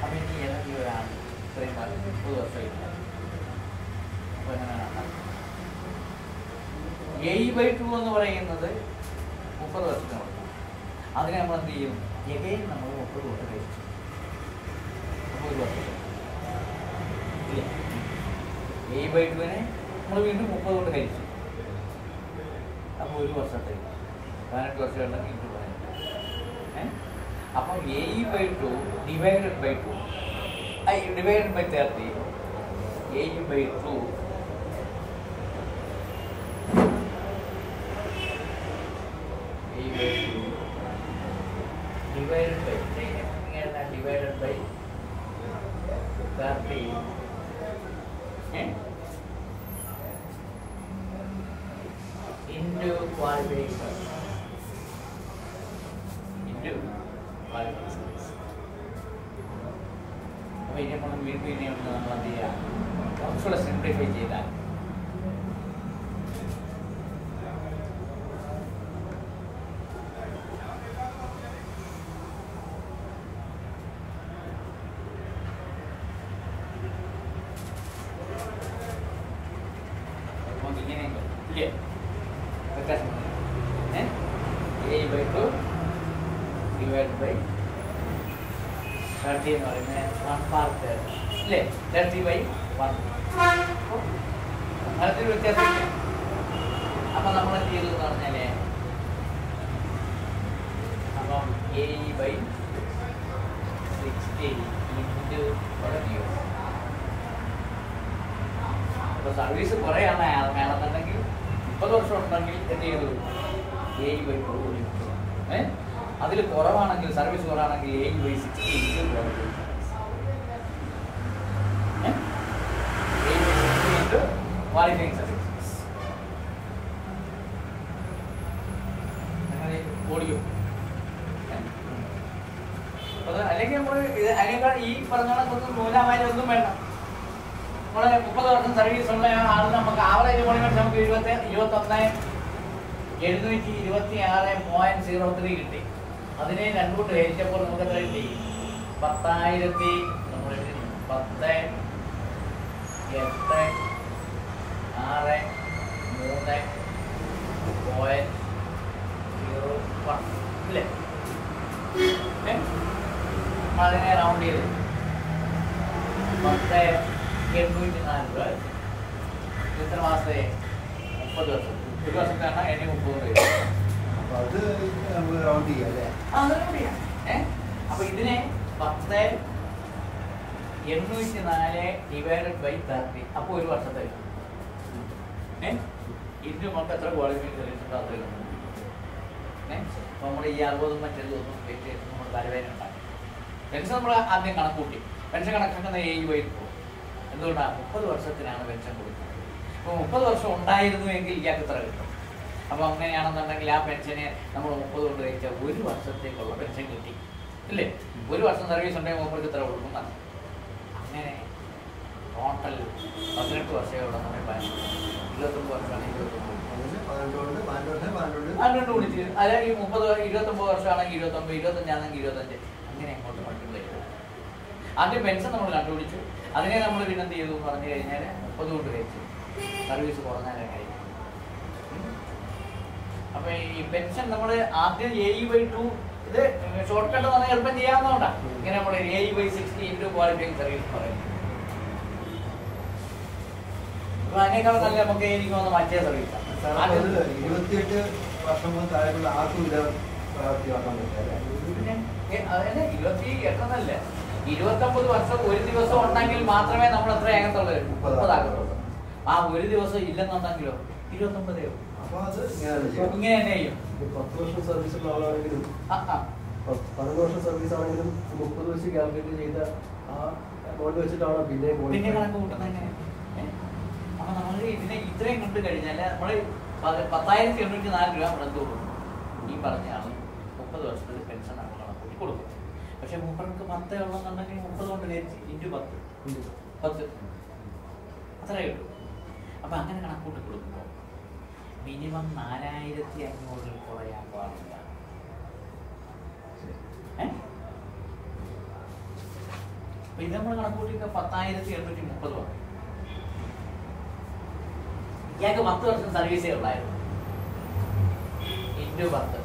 അപ്പം ഇനി ഏതെങ്കിലും ഒരാൾ ഇത്രയും 30 വർഷമില്ല. അപ്പോൾ എങ്ങനെയാണ് AE/2 എന്ന് പറയുന്നത് 30 വർഷത്തിന് കൊടുക്കും. അതിനെ നമ്മൾ എന്ത് ചെയ്യും? എഗെയിൻ നമ്മൾ 30 തൊട്ട് കഴിച്ചു 30 വർഷം ഇല്ലേ? AE/2-നെ നമ്മൾ വീണ്ടും 30 കൊണ്ട് കഴിച്ചു. അപ്പോൾ 1 വർഷത്തെ 18 വർഷം ഉണ്ടെങ്കിൽ ഇട്ട് 18. അപ്പം AE/2 divided by 2 divided by 30 AE/2 AE/2 divided by 30 into qualifying service. അപ്പോൾ ഇനി നമ്മൾ വീണ്ടും നമ്മൾ എന്ത് ചെയ്യുക, കുറച്ചുകൂടെ സിംപ്ലിഫൈ ചെയ്താൽ A/2 divided by 30 എന്ന് പറയുന്നത് 1/3 അല്ലേ, 30/1. അതിൽ വ്യത്യാസമില്ല. അപ്പം നമ്മൾ എന്ത് ചെയ്തു എന്ന് പറഞ്ഞാൽ അപ്പം A/60 ഇൻറ്റു അപ്പോൾ സർവീസ് കുറേ വേണമെന്നുണ്ടെങ്കിൽ 30 വർഷം ഉണ്ടെങ്കിൽ എന്ത് ചെയ്തു A/2 അതിൽ കുറവാണെങ്കിൽ സർവീസ് കുറവാണെങ്കിൽ A/60 ഇൻറ്റു ക്വാളിഫൈങ് സർവീസസ് അങ്ങനെ ഓടിക്കും. അത് അല്ലെങ്കിൽ നമ്മൾ അതിനേക്കാൾ ഈ പറഞ്ഞ കണക്കൊന്നും നൂലാമാരി ഒന്നും വേണ്ട. നമ്മൾ 30 വർഷം സർവീസ് ഉള്ള ആൾ നമുക്ക് ആവറേജ് മോണിമെന്റ് നമുക്ക് 21,726.03 കിട്ടി. അതിനെ 2 കൊണ്ട് ഹരിച്ചപ്പോൾ നമുക്ക് എത്ര കിട്ടി? 10,000 നമ്മൾ 10 8 6 3.01 ഇല്ലേ? അതിനെ റൗണ്ട് ചെയ്ത് 10,804 രൂപ. ഇത്ര മാസത്തെ 30 വർഷം, ഒരു വർഷത്താണ് എന്നെ 30 രൂപ. അപ്പൊ ഇതിനെ 10,804 ഡിവൈഡഡ് ബൈ 30. അപ്പൊ ഒരു വർഷത്തെ ഇതിന് നമുക്ക് എത്ര ക്വാളിഫൈ ചെയ്തിട്ടുണ്ട് അത്രയും. നമ്മുടെ ഈ 60 മറ്റേതൊന്നും നമ്മൾ തലവേദന ഉണ്ടാക്കി. പെൻഷൻ നമ്മൾ ആദ്യം കണക്കൂട്ടി. പെൻഷൻ കണക്കാക്കുന്ന A/2 എന്തുകൊണ്ടാണ്? 30 വർഷത്തിനാണ് പെൻഷൻ കൊടുക്കുന്നത്. അപ്പോൾ 30 വർഷം ഉണ്ടായിരുന്നു എങ്കിൽ ഇയാൾക്ക് എത്ര കിട്ടും? അപ്പോൾ അങ്ങനെയാണെന്നുണ്ടെങ്കിൽ ആ പെൻഷനെ നമ്മൾ 30 കൊണ്ട് കഴിച്ചാൽ ഒരു വർഷത്തേക്കുള്ള പെൻഷൻ കിട്ടി ഇല്ലേ? ഒരു വർഷം സർവീസ് ഉണ്ടെങ്കിൽ മൂപ്പർക്ക് ഇത്ര കൊടുക്കും. അങ്ങനെ ടോട്ടൽ 18 വർഷമേ ഉള്ള സമയം 29 വർഷമാണെങ്കിൽ 12 കുടിച്ച് അല്ലെങ്കിൽ 29 വർഷമാണെങ്കിൽ 29, 25 ആണെങ്കിൽ 25, അങ്ങനെ അങ്ങോട്ട് മൾട്ടിപ്ലൈ ചെയ്തു. ആദ്യം പെൻഷൻ നമ്മൾ കണ്ടുപിടിച്ചു. അതിനെ നമ്മൾ പിന്നെ എന്ത് ചെയ്തു എന്ന് പറഞ്ഞു കഴിഞ്ഞാൽ 30 കൊണ്ട് കഴിച്ചു സർവീസ് കുറഞ്ഞാലേ കഴിയും. അപ്പൊ ഈ പെൻഷൻ നമ്മൾ ആദ്യം A/2 ഇത് ഷോർട്ട് കട്ട് തന്നെ എളുപ്പം ചെയ്യാവുന്നതുകൊണ്ടാണ് ഇങ്ങനെ നമ്മൾ A/60 ഇൻറ്റു ക്വാളിഫൈങ് സർവീസ് പറയുന്നത്. അപ്പൊ അതിനേക്കാളും നല്ല നമുക്ക് എനിക്ക് വന്ന് മറ്റേ സർവീസാണ്. 28 വർഷം മുതൽ താഴെയുള്ള ആർക്കും ഇത് പ്രാവർത്തികമാക്കാൻ പറ്റില്ല. 28 29 വർഷം ഒരു ദിവസം ഉണ്ടെങ്കിൽ മാത്രമേ നമ്മൾ എത്ര ആകത്തുള്ളൂ? 30 ആകത്തുള്ളൂ. ആ ഒരു ദിവസം ഇല്ലെന്നുണ്ടെങ്കിലോ 29. അപ്പൊ അത് ഇങ്ങനെ തന്നെ ചെയ്യും. 10 വർഷം സർവീസ് ഉള്ള ആളാണെങ്കിലും 12 വർഷം സർവീസ് ആണെങ്കിലും 30 വെച്ച് കാൽക്കുലേറ്റ് ചെയ്ത ആ എമൗണ്ട് വെച്ചിട്ടാണ് പിന്നെ കണക്ക് കൂട്ടുന്നത്. അപ്പൊ നമ്മൾ ഇതിനെ ഇത്രയും കണ്ടു കഴിഞ്ഞാൽ നമ്മൾ 10,804 രൂപ നമ്മൾ എന്ത് കൊടുക്കും? ഈ പറഞ്ഞ ആൾ 30 വർഷത്തിൽ പെൻഷൻ നമ്മൾ കണക്കൂട്ടി കൊടുക്കും. പക്ഷെ മൂപ്പർക്ക് 10 ഉള്ളതെന്നുണ്ടെങ്കിൽ 30 കൊണ്ട് കഴിച്ച് ഇൻറ്റു 10 അത്രയേ ഉള്ളൂ. അപ്പൊ അങ്ങനെ കണക്കൂട്ടി കൊടുക്കുമ്പോൾ മിനിമം 4,500 കുറയാൻ പാടില്ല. അപ്പൊ ഇത് നമ്മൾ കണക്കൂട്ടി 10,830 ആണ്. ഇയാൾക്ക് 10 വർഷം സർവീസേ ഉള്ളായിരുന്നു. ഇൻറ്റു 10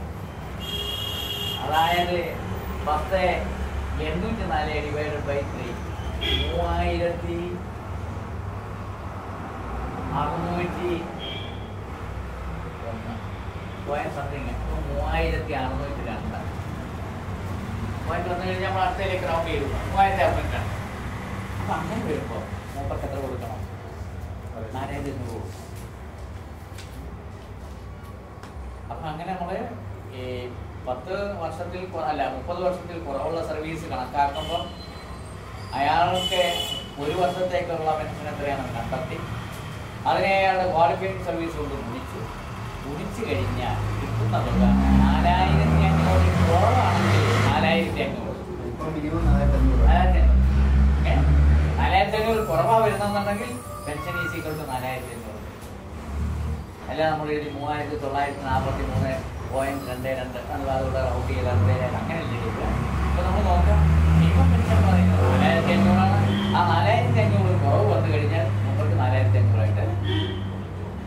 അതായത് 10,804 divided by 3 3,601 point something. 3,602 point വന്നു കഴിഞ്ഞാൽ നമ്മൾ അടുത്തയിലേക്ക് റൗണ്ട് ചെയ്തു 3,602. അപ്പൊ അങ്ങനെ വരുമ്പോൾ മൂപ്പർക്ക് എത്ര കൊടുക്കണം? 4,500 കൊടുക്കും. അപ്പൊ അങ്ങനെ നമ്മള് 10 വർഷത്തിൽ അല്ല 30 വർഷത്തിൽ കുറവുള്ള സർവീസ് കണക്കാക്കുമ്പോൾ അയാൾക്ക് 1 വർഷത്തേക്കുള്ള പെൻഷൻ എത്രയാണെന്ന് കണ്ടെത്തി അതിനെ അയാളുടെ ക്വാളിഫൈഡ് സർവീസ് കൊണ്ട് ഗുണിച്ചു കഴിഞ്ഞാൽ കിട്ടുന്ന തുക 4500 കുറവാണെങ്കിൽ 4500. ഇപ്പൊ മിനിമം 4500. 4500 കുറവാ വരുന്നുണ്ടെങ്കിൽ പെൻഷൻ ഈസ് ഈക്വൽ ടു 4500. അല്ല നമ്മൾ എഴുതി 3943.22 അതുകൂടെ റൗട്ട് ചെയ്ത് അങ്ങനെ എഴുതിയില്ല. അപ്പോൾ നമ്മൾ നോക്കാം മിനിമം പെൻഷൻ പറയുന്നത് 4500 ആണ്. ആ 4500 കുറവ് വന്നു കഴിഞ്ഞാൽ നമുക്ക് 4500 ആയിട്ട്.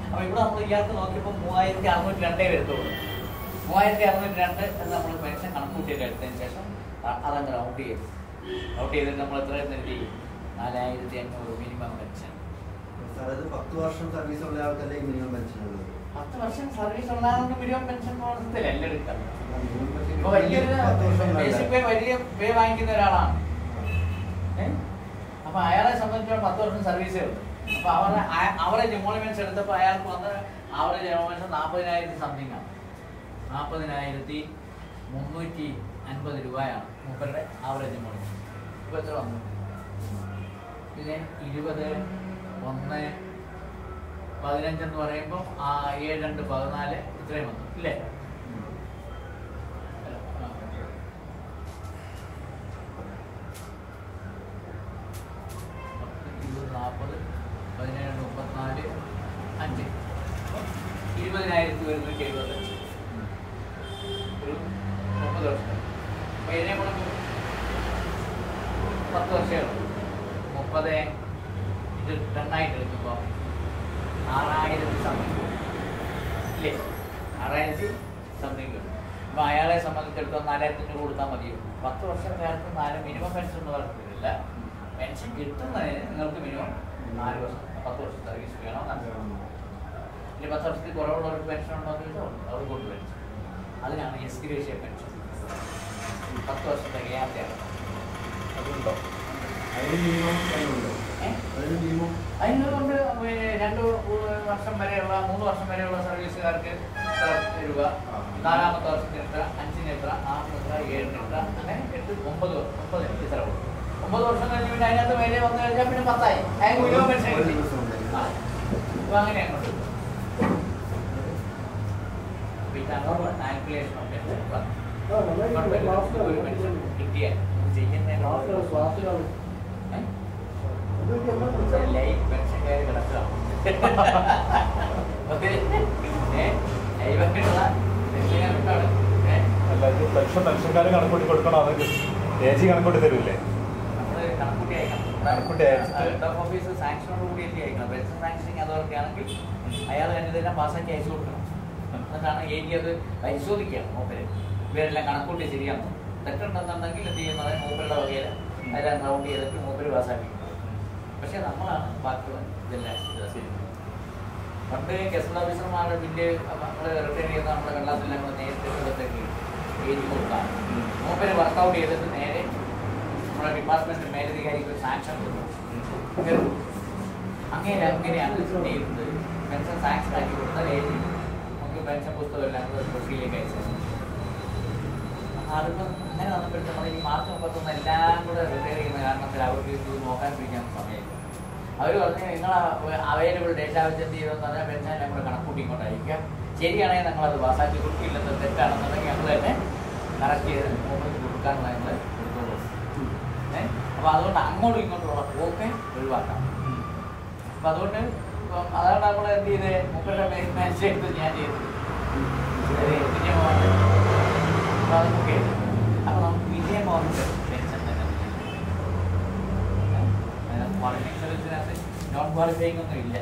അപ്പോൾ ഇവിടെ നമ്മൾ ഇയാൾക്ക് നോക്കിയപ്പോൾ 3602 വരത്തുള്ളൂ. 3602 എന്ന് നമ്മൾ പെൻഷൻ കണക്കൂട്ടിയിട്ട് എടുത്തതിന് ശേഷം അതങ്ങ് റൗട്ട് ചെയ്തു. റൗട്ട് ചെയ്തിട്ട് നമ്മൾ എത്ര എഴുതി 4500 മിനിമം പെൻഷൻ. സാർ അത് 10 വർഷം സർവീസ് ഉള്ള ആൾക്കല്ലേ മിനിമം പെൻഷൻ ഉള്ളത്? 10 വർഷം സർവീസ് ഉള്ളതാണെങ്കിൽ മിനിമം പെൻഷൻ പ്രവർത്തനത്തിലല്ല എടുക്കാം. ഇപ്പൊ വലിയൊരു ബേസിക് പേ വലിയ പേ വാങ്ങിക്കുന്ന ഒരാളാണ്. അപ്പൊ അയാളെ സംബന്ധിച്ചിടത്തോളം 10 വർഷം സർവീസേ ഉള്ളൂ. അപ്പൊ ആവറേജ് എമോളിമെന്റ്സ് എടുത്തപ്പോൾ അയാൾക്ക് വന്ന ആവറേജ് എമോളിമെന്റ്സ് 40,000 സംതിങ് ആണ്. 40,350 രൂപയാണ് മൂപ്പരുടെ ആവറേജ് എമോളിമെന്റ്. ഇപ്പൊ എത്ര വന്നു? പിന്നെ 20, 1, 15 എന്ന് പറയുമ്പോൾ 7, 2, 14 ഇത്രയും വന്നു ഇല്ലേ? 40, 17, 34, 5 20,175 ഒരു 30 വർഷം. അപ്പൊ ഇതിനെ കൂടെ 10 വർഷമേ ഉള്ളൂ. 30 ഇത് 2 എടുക്കുമ്പോൾ 6,000 സംതിങ് ഇല്ലേ? 6,000 സംതിങ് കിട്ടും. അപ്പൊ അയാളെ സംബന്ധിച്ചിടത്തോളം 4,500 കൊടുത്താൽ മതിയോ? 10 വർഷക്കാലത്ത് 4 മിനിമം പെൻഷൻ എന്ന് പറഞ്ഞിട്ടില്ല. പെൻഷൻ കിട്ടുന്നതിന് നിങ്ങൾക്ക് മിനിമം 4 വർഷം 10 വർഷം സർവീസ് വേണം. ഇനി 10 വർഷത്തിൽ കുറവുള്ളവർക്ക് പെൻഷൻ ഉണ്ടോ എന്ന് ചോദിച്ചാൽ അവർ കൊണ്ട് പെൻഷൻ. അതിനാണ് എസ്കിലേഷ്യ പെൻഷൻ. 10 വർഷത്തെ ഗ്യാപ്പ്യാണ്. അതുണ്ടോ? അതിന് മിനിമം ഉണ്ടോ? അതിന് മിനിമം അതിനുകൊണ്ട് 2 വർഷം വരെയുള്ള 3 വർഷം വരെയുള്ള സർവീസുകാർക്ക് ഇത്ര രൂപ, 4ാമത്തെ വർഷത്തിന് ഇത്ര, 5-ന് ഇത്ര, 6-ന് ഇത്ര, 7-ന് ഇത്ര, അങ്ങനെ 8, 9 ഇത്ര ഉള്ളൂ. 9 വർഷം കഴിഞ്ഞ് പിന്നെ അതിനകത്ത് മേലെ വന്നു കഴിഞ്ഞാൽ പിന്നെ 10ആയി. അതിന് മിനിമം പെൻഷൻ കിട്ടി. അപ്പൊ അങ്ങനെ അങ്ങോട്ട് കാൽക്കുലേഷൻ ഒക്കെ ഒരു പെൻഷൻ കിട്ടിയാൽ ചെയ്യുന്ന ലൈഫ് പെൻഷൻകാർ കിടക്കുകയാണ്. പെൻഷൻകാർ കണക്കൂട്ടി കൊടുക്കണോ? അതൊക്കെ ഏജ് കണക്കൂട്ടി തരൂല്ലേ? കണക്കൂട്ടി അയക്കണം. ഓഫീസ് സാങ്ഷനോട് കൂടി എത്തി അയക്കണം. പെൻഷൻ സാങ്ഷനിങ് അതോറിറ്റി ആണെങ്കിൽ അയാൾ തന്നെ ഇതെല്ലാം പാസ്സാക്കി അയച്ചു കൊടുക്കണം. എന്നിട്ടാണ് ഏജ് അത് പരിശോധിക്കുകയാണ് മൂപ്പര്. ഇവരെല്ലാം കണക്കൂട്ടി ശരിയാണോ? തെറ്റുണ്ടെന്നുണ്ടെങ്കിൽ എന്ത് ചെയ്യുന്നത് മൂപ്പരുടെ വകയിൽ അതെല്ലാം റൗണ്ട് ചെയ്തിട്ട് മൂപ്പര് പാസ്സാക്കി. പക്ഷെ നമ്മളാണ് ബാക്കിയുള്ള ഇതെല്ലാം ചെയ്യുന്നത്. പണ്ട് ഗസറ്റ് ഓഫീസർമാരുടെ ബില്ല് നമ്മൾ റിട്ടേൺ ചെയ്യുന്ന നമ്മുടെ വെള്ളത്തിലെല്ലാം നമ്മൾ നേരിട്ട് ഇടത്തേക്ക് ഏജ് കൊടുക്കാം. മൂപ്പര് വർക്കൗട്ട് ചെയ്തിട്ട് നേരെ നമ്മുടെ ഡിപ്പാർട്ട്മെന്റ് മേലധികാരിക്ക് ഒരു സാങ്ഷൻ കൊടുക്കും. അങ്ങനെയാണ് ചെയ്യുന്നത്. പെൻഷൻ സാങ്ഷൻ ആക്കി കൊടുത്താൽ ഏജ് നമുക്ക് പെൻഷൻ പുസ്തകം എല്ലാം കൂടെ ട്രഷറിയിലേക്ക് അയച്ചു. അതിപ്പോൾ അങ്ങനെ വന്നപ്പോഴത്തെ നമ്മൾ ഈ മാർച്ച് 31 എല്ലാം കൂടെ റിട്ടയർ ചെയ്യുന്ന കാരണത്തിൽ അവർക്ക് ഇത് നോക്കാൻ പിടിക്കാൻ സമയമില്ല. അവർ പറഞ്ഞ് നിങ്ങൾ അവൈലബിൾ ഡേറ്റ വെച്ച് എന്ത് ചെയ്തെന്ന് പറഞ്ഞാൽ പെൻഷൻ എല്ലാം കൂടെ കണക്കൂട്ടിക്കൊണ്ടായിരിക്കാം. ശരിയാണെങ്കിൽ ഞങ്ങളത് പാസ്സാക്കി കൊടുക്കില്ലെന്ന്, തെറ്റാണെന്നുണ്ടെങ്കിൽ ഞങ്ങൾ തന്നെ കറക്റ്റ് ചെയ്ത് മൂപ്പർക്ക് കൊടുക്കാനുള്ള ഞങ്ങൾ കൊടുത്തോളൂ. അപ്പോൾ അതുകൊണ്ട് അങ്ങോട്ടും ഇങ്ങോട്ടുള്ള പോക്കെ ഒഴിവാക്കാം. അപ്പം അതുകൊണ്ട് അതാണ് നമ്മൾ എന്ത് ചെയ്ത് മൂപ്പരുടെ മാനേജ് എടുത്ത് ഞാൻ ചെയ്തത്. വിജയമോഹൻ അപ്പോൾ അതൊക്കെ അപ്പോൾ നമുക്ക് വിജയമോഹൻ്റെ പെൻഷൻ തന്നെ ക്വാളിഫൈങ് സർവീസിനകത്ത് നോൺ ക്വാളിഫൈങ് ഒന്നും ഇല്ല.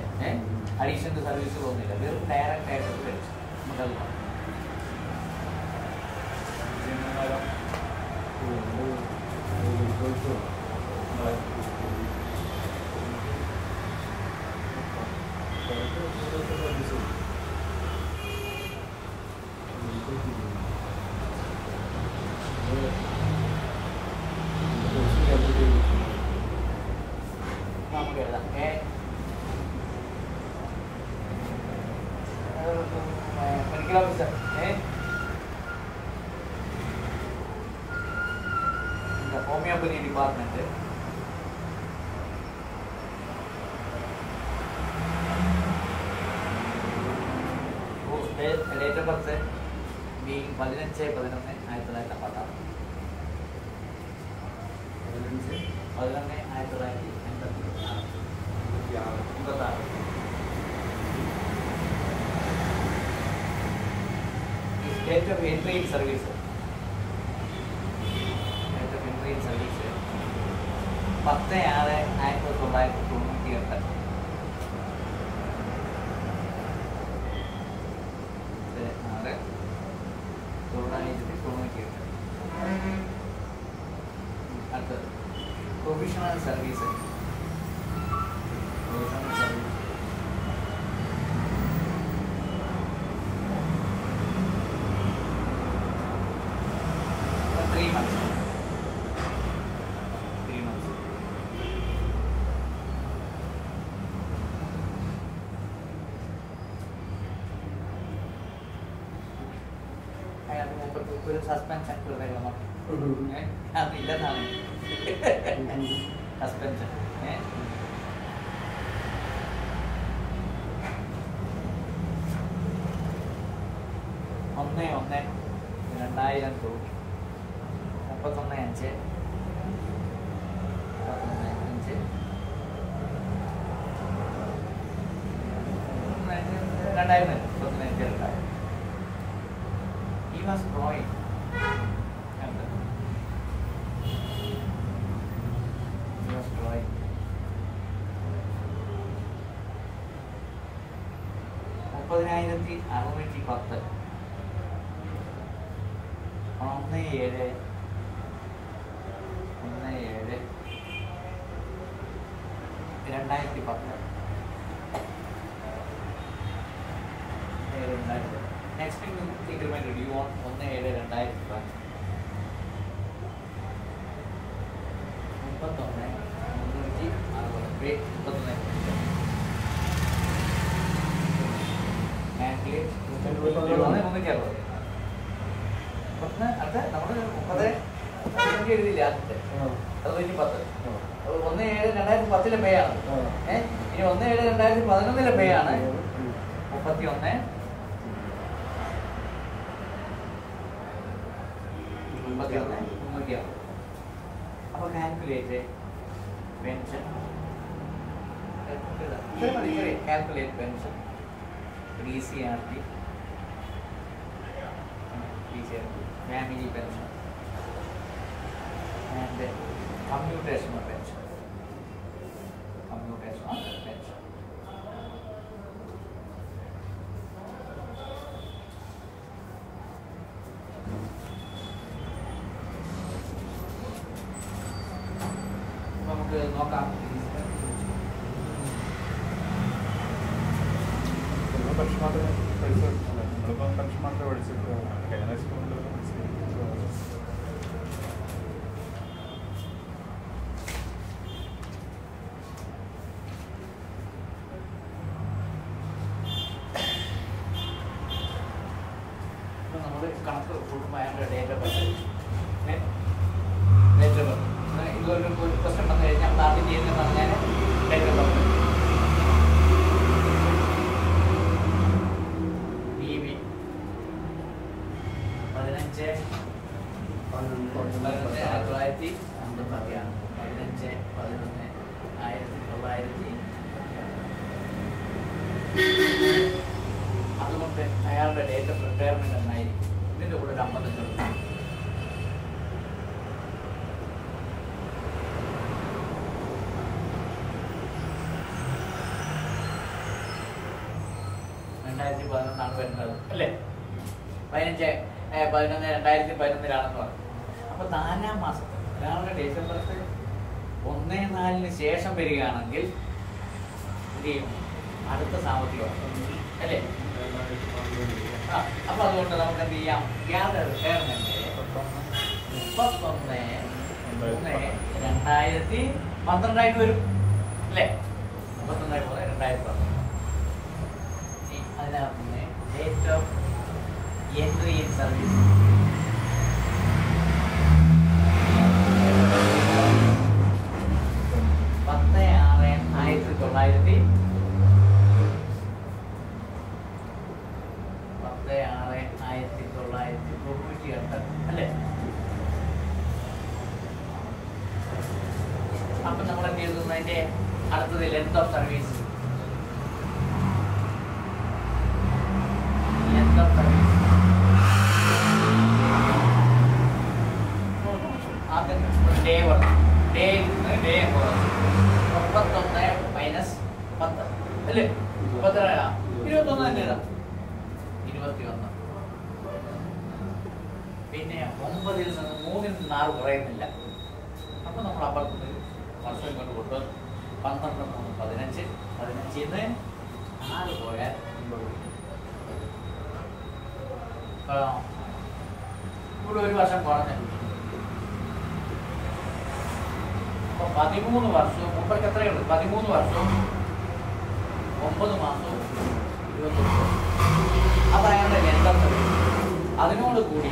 അഡീഷണൽ സർവീസുകളൊന്നുമില്ല. വെറും ഡയറക്റ്റ് ആയിട്ട് പെൻഷൻ നമുക്കത് നമുക്ക് എഴുതാം. Medical officer company department date of birth 15/11/1956. 11/11/1956. Date of entry in service. Date of entry in service. 10/6/1998. അടുത്തത് provisional service. Provisional service 3 months. 3 months. അതിനകത്ത് മുമ്പ് ഒരു സസ്പെൻഷൻ കൊടുക്കണം. അതില്ലെന്നാണ് suspension. 1/1/2000 31/5 2000. He was growing. He was growing. 30,610. 1/7/2010. Next increment do you want? 1/7/2010. 31/3/2010. എഴുതില്ല ആദ്യത്തെ. അത് 2010. 1/7/2010 പേ ആണ്. ഇനി 1/7/2011 പേ ആണ്. 31. അപ്പോൾ calculate pension. Calculate pension DCRT family pension and commutational pension. Commutational pension. നമുക്ക് നോക്കാം. പെൻഷൻ മാത്രമേ പൈസ നമ്മളിപ്പോൾ പെൻഷൻ മാത്രമേ പഠിച്ചിട്ട് നമ്മൾ കണക്ക് കൂടുമ്പോൾ അയാളുടെ ഡേറ്റ് ഓഫ് ബർത്ത് ഇതൊരു ക്വസ്റ്റ്യൻ വന്നു കഴിഞ്ഞാൽ നമ്മൾ ആദ്യം ചെയ്യുന്നത് പറഞ്ഞാൽ ഡേറ്റ് ഓഫ് ബർത്ത്. DB 15/11/1956. 15/11/1900. അതുകൊണ്ട് അയാളുടെ ഡേറ്റ് ഓഫ് റിട്ടയർമെന്റ് എന്നായിരിക്കും. ഇതിൻ്റെ കൂടെ ഒരു 55 ഉണ്ട്. വരുന്നത് അല്ലേ? 15/11/2011 പറഞ്ഞു. അപ്പോൾ 4-ാം മാസത്തിൽ ഒരാളുടെ ഡേറ്റ് ഓഫ് ബർത്ത് 1/4 ശേഷം വരികയാണെങ്കിൽ എന്ത് ചെയ്യും? അടുത്ത സാമ്പത്തിക വർഷം അല്ലേ? അപ്പോൾ അതുകൊണ്ട് നമുക്ക് എന്ത് ചെയ്യാം? ഇയാളുടെ റിട്ടയർമെന്റ് 31/3/2012 വരും അല്ലേ? 31/3/2012. അതിനകത്ത് date of entry in service 1900 അല്ലേ? അപ്പൊ നമ്മൾ എന്ത് എഴുതുന്നതിന്റെ അടുത്തത് length of service. Length of service ആദ്യം day work, day day 91 minus 10 അല്ലേ? 21 തന്നെ ഇടാം. 21. പിന്നെ 9-ൽ നിന്ന് 3-ൽ നിന്ന് 6 കുറയുന്നില്ല. അപ്പൊ നമ്മൾ അപ്പുറത്ത് വർഷം ഇങ്ങോട്ട് കൊണ്ട് 12 3 15 15 4 പോയാൽ ഇവിടെ ഒരു വർഷം കുറഞ്ഞു. അപ്പൊ 13 വർഷവും മുമ്പൊക്കെ എത്രയുള്ളൂ? 13 വർഷവും 9 മാസവും 21. അത് അയാളുടെ ലെങ്ത് ഓഫ് സർവീസ്. അതിനോട് കൂടി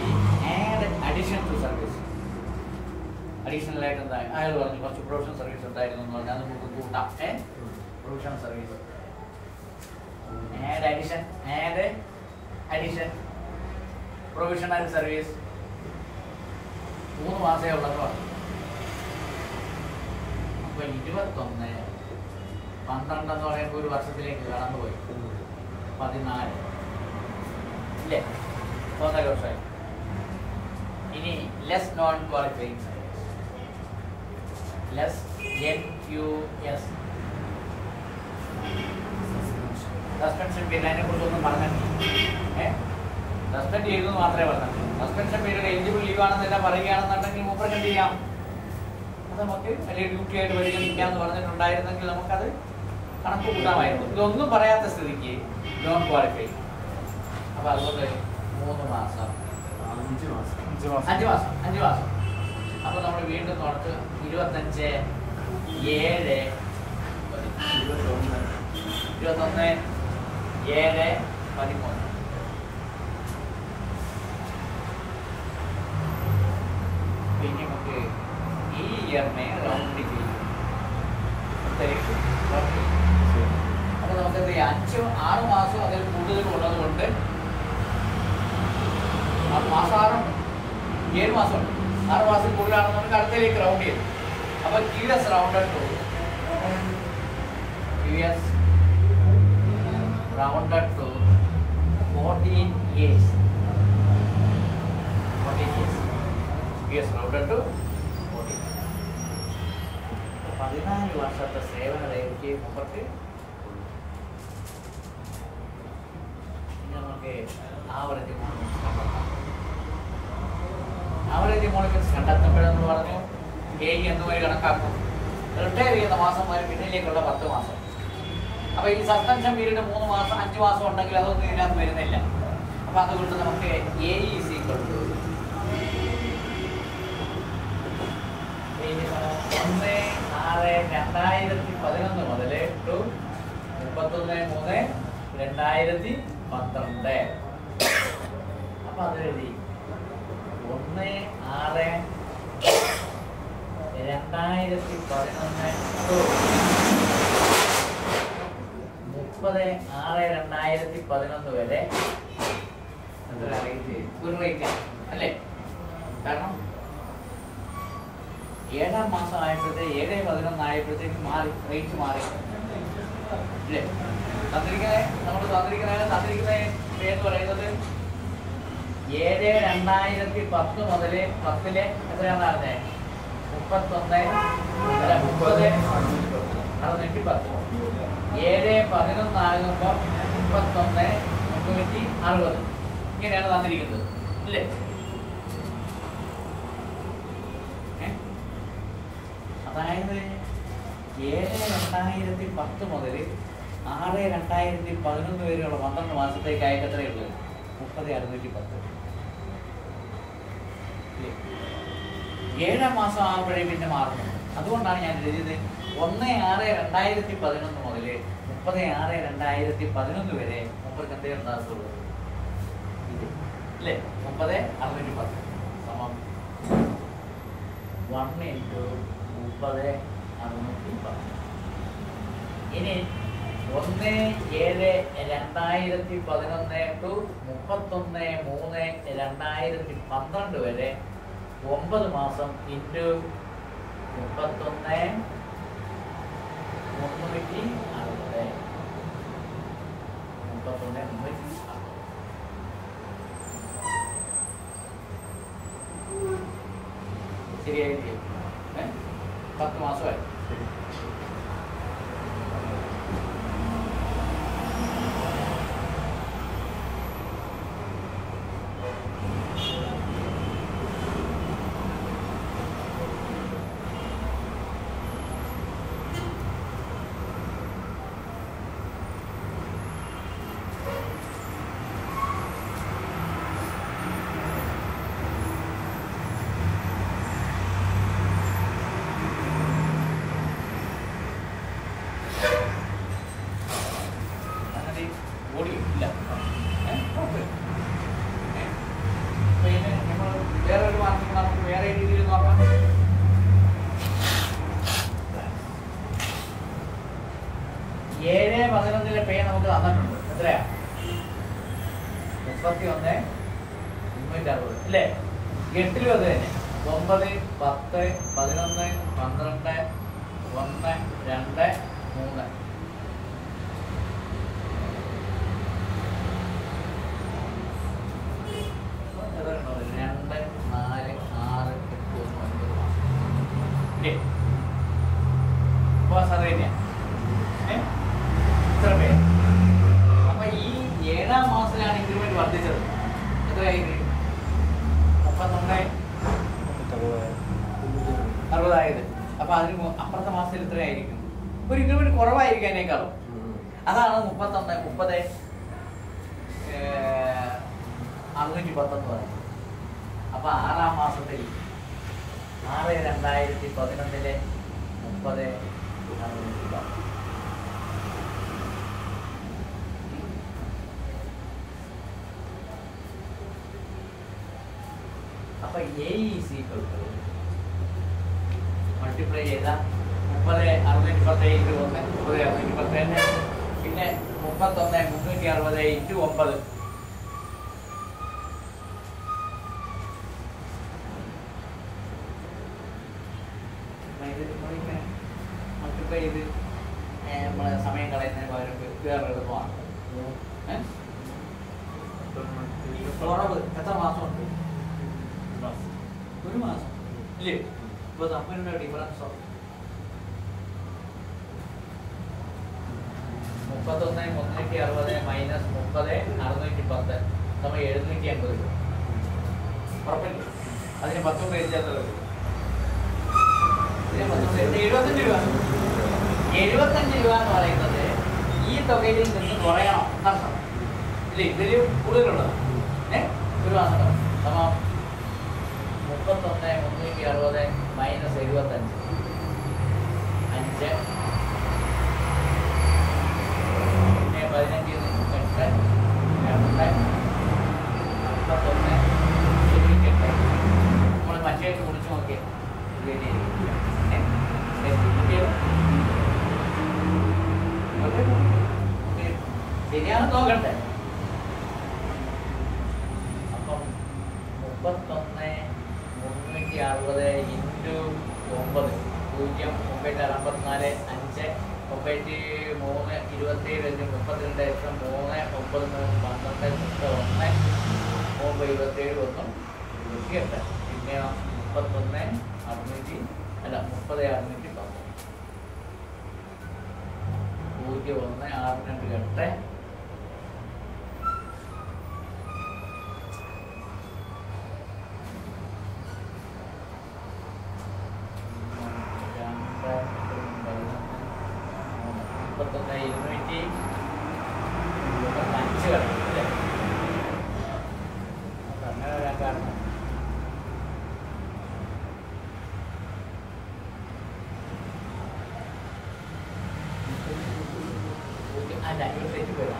add addition to service. Additional ആയിട്ട് എന്താ അയാൾ പറഞ്ഞു കുറച്ച് പ്രൊഫഷണൽ സർവീസ് ഉണ്ടായിരുന്നു എന്ന് പറഞ്ഞാൽ നമുക്ക് കൂട്ടാം. Professional service add addition professional service 3 മാസമേ ഉള്ളപ്പോൾ. അപ്പൊ 21 12 എന്ന് പറയുമ്പോൾ ഒരു വർഷത്തിലേക്ക് കടന്നുപോയി. 14 ഇല്ലേ? 1.5 വർഷമായി. ഇനി less non qualifying service, less NQS suspension period. അതിനെ കുറിച്ചൊന്നും പറഞ്ഞിട്ടില്ല. സസ്പെൻഡ് ചെയ്തെന്ന് മാത്രമേ പറഞ്ഞിട്ടുള്ളൂ. സസ്പെൻഷൻ പീരീഡ് എലിജിബിൾ ലീവ് ആണെന്നെല്ലാം പറയുകയാണെന്നുണ്ടെങ്കിൽ മൂപ്പർക്ക് എന്ത് ചെയ്യാം? അത് നമുക്ക് വലിയ ഡ്യൂട്ടി ആയിട്ട് പരിഗണിക്കാമെന്ന് പറഞ്ഞിട്ടുണ്ടായിരുന്നെങ്കിൽ നമുക്കത് കണക്ക് കൂട്ടാമായിരുന്നു. ഇതൊന്നും പറയാത്ത സ്ഥിതിക്ക് നോൺ ക്വാളിഫൈ. അപ്പൊ അതുകൊണ്ട് 3 മാസം 5 മാസം. അപ്പൊ നമ്മൾ വീണ്ടും തുടച്ച് 25 7 21 7 13. പിന്നെ നമുക്ക് ഈ ഇയറിനെ റൗണ്ട് ചെയ്യും. അപ്പൊ നമുക്കത് 5-6 മാസം അതിൽ കൂടുതൽ ഉള്ളത് കൊണ്ട് 6 മാസം 7 മാസമുണ്ട്. 6 മാസം കൂടുതലാണ് നമുക്ക് അടുത്തേക്ക് റൗണ്ട് ചെയ്തു. അപ്പൊ QS rounded to 14 years. QS rounded to 14. 14 വർഷത്തെ സേവന ദൈർഘ്യം മുമ്പ് നമുക്ക് ആവറേജ് മോളിക്യൂൾസ് കണ്ടെത്തുമ്പോഴെന്ന് പറഞ്ഞു KE എന്നുവരെ കണക്കാക്കും. റിട്ടയർ ചെയ്യുന്ന മാസം മുതൽ പിന്നിലേക്കുള്ള 10 മാസം. അപ്പൊ ഈ സസ്പെൻഷൻ പീരീഡ് 3 മാസം 5 മാസം ഉണ്ടെങ്കിൽ അതൊന്നും ഇതിനകത്ത് വരുന്നില്ല. അപ്പൊ അതുകൊണ്ട് നമുക്ക് AE = 1/6/2011 മുതൽ ടു 31/3/2012. അപ്പൊ അത് എഴുതി 1/6/2011 ടു 30/6/2011 വരെ ഒരു റേറ്റ് അല്ലേ? കാരണം 7-ാം മാസം ആയപ്പോഴത്തേക്ക് 7/11 ആയപ്പോഴത്തേക്ക് റേറ്റ് മാറി ഇല്ലേ? നമ്മൾ തന്നിരിക്കുന്ന എന്ന് പറയുന്നത് 7/2010 മുതൽ 10-ലെ എത്രയാണ് അറിഞ്ഞത്? 31 7/11 ആകുമ്പോൾ 31,360 ഇങ്ങനെയാണ് തന്നിരിക്കുന്നത് ഇല്ലേ? അതായത് 7/2010 മുതൽ 6/2011 വരെയുള്ള 12 മാസത്തേക്കായിട്ട് എത്രയുള്ളത്? 30,610. 7-ാം മാസം ആകുമ്പോഴേ പിന്നെ മാറുന്നു. അതുകൊണ്ടാണ് ഞാൻ എഴുതിയത് 1/6/2011 മുതൽ 30/6/2011 വരെ മുമ്പർക്ക് എന്തേ ഉണ്ടാകുള്ളൂ അല്ലേ? 30,610 സമം 1 × 30,610. ഇനി 1/7/2011 ടു 31/3/2012 വരെ 9 മാസം ഇൻറ്റു 31 360 ശരിയായിരിക്കും. 10 മാസമായി. പേ നമുക്ക് തന്നിട്ടുണ്ട്. എത്രയാ? 31,360 അല്ലേ? 8 അത് തന്നെ. 9, 10, 11, 12, 1, 2, 3. അപ്പൊ ഈ 7-ാം മാസത്തിലാണ് ഇൻക്രിമെന്റ് വർദ്ധിച്ചത്. എത്രയായി? 31,60 അപ്പൊ അതിന് അപ്പുറത്തെ മാസത്തിൽ എത്രയായിരിക്കും? ഒരു ഇൻക്രിമെന്റ് കുറവായിരിക്കും അതിനേക്കാളും. അതാണ് 30,610 പറയുന്നത്. അപ്പൊ 6-ാം മാസത്തിൽ 6/2011 30,610. അപ്പൊ മൾട്ടിപ്ലൈ ചെയ്ത 30,610 30,610 പിന്നെ 31,360 ഇൻറ്റു 9. മൾട്ടിപ്ലൈ ചെയ്ത് നമ്മളെ സമയം കളയുന്നതിന് പകരം വേറെ എളുപ്പമാണ്. കുറവ് എത്ര മാസമുണ്ട്? 1 മാസം ഇല്ലേ? ഇപ്പൊ തമ്മിലുള്ള ഡിഫറൻസോ 31,360 മൈനസ് 30,610 നമ്മൾ 750 രൂപ. ഉറപ്പില്ല? അതിന് 10 പേജ് എത്ര വരും? 75 രൂപ. 75 രൂപ എന്ന് പറയുന്നത് ഈ തുകയിൽ നിന്ന് കുറയണം എന്നർത്ഥം ഇല്ലേ? ഇതിൽ കൂടുതലുള്ളത് 1 മാസം സമം 31,360 മൈനസ് 75 5 പിന്നെ 15 8 2 51 നമ്മൾ മറ്റേക്ക് കുറിച്ച് നോക്കിയാൽ ശരിയാണ് നോക്കണ്ടേ? അപ്പം 31,360 ഇൻറ്റു 9 0 9,64 5 93 27 32 ലക്ഷം 3 9 12 1 27 1 28 പിന്നെ 30,610 0 1 628 അല്ല 28 പേരാ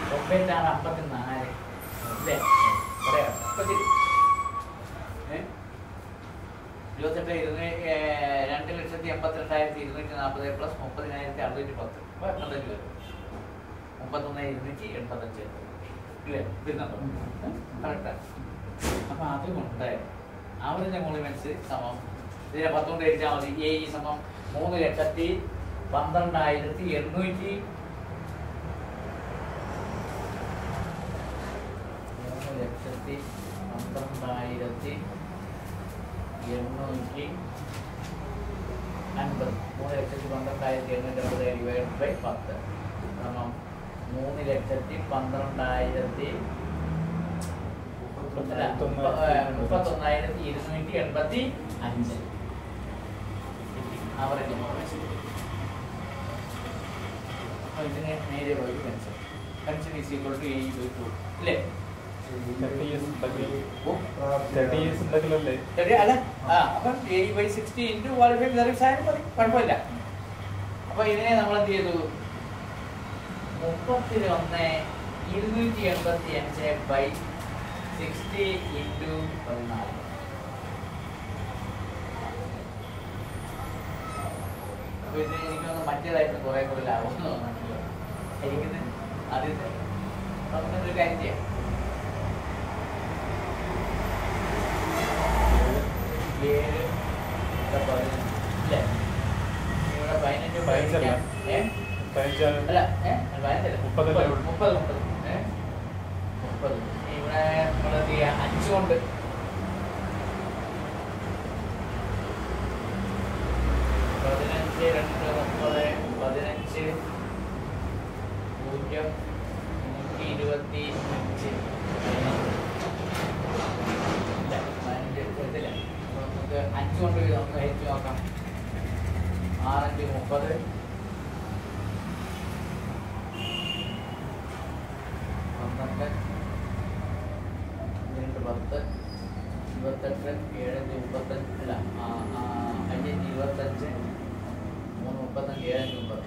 0,9,54 അല്ലേ? പറയാം 28 2,02,000 1,82,240 പ്ലസ് 30,610 അപ്പോൾ 85 വരും. 31,285 ഇല്ലേ? വരുന്നുണ്ടോ? കറക്റ്റാണ്. അപ്പോൾ അതുകൊണ്ട് ആവറേജ് എമോളിമെന്റ്സ് സമം ഇതിനെ 10 കൊണ്ട് എഴുതിയാൽ മതി. എ ഇ സമം 3,12,800 3,12,850 സമം 3,31,285 ആവറേജ് എമോളിമെന്റ്സ്. അപ്പോൾ ഇതിനെ നേരെ വഴി pension is equal to A/2 ഇല്ലേ? 30 years ഉണ്ടെങ്കിലല്ലേ? അല്ല അപ്പം A/60 ഇൻറ്റു ക്വാളിഫൈഡ് സർവീസ് ആയാലും മതി, കുഴപ്പമില്ല. അപ്പോൾ ഇതിനെ നമ്മൾ എന്ത് ചെയ്തു? 31,285/60 ഇൻറ്റു 14. അപ്പോൾ ഇത് എനിക്കൊന്ന് മറ്റേതായിട്ട് കുറേ കൂടെ ലാഭം തോന്നുന്നുണ്ടല്ലോ. എനിക്കിത് ആദ്യത്തെ നമുക്കൊരു കാര്യം ചെയ്യാം. 7 15 അല്ലേ? ഇവിടെ 15 15 അല്ല 15 30 ഇവിടെ നമ്മൾ എന്ത് ചെയ്യുക? 5 കൊണ്ട് 15 2 30 15 0 125 എടുത്തില്ല. നമുക്ക് 5 കൊണ്ട് നമുക്ക് ഹരിച്ച് നോക്കാം. 6 5 30 12 2 10 28 7 35 അല്ല 5 25 3 35 7 35. അപ്പോൾ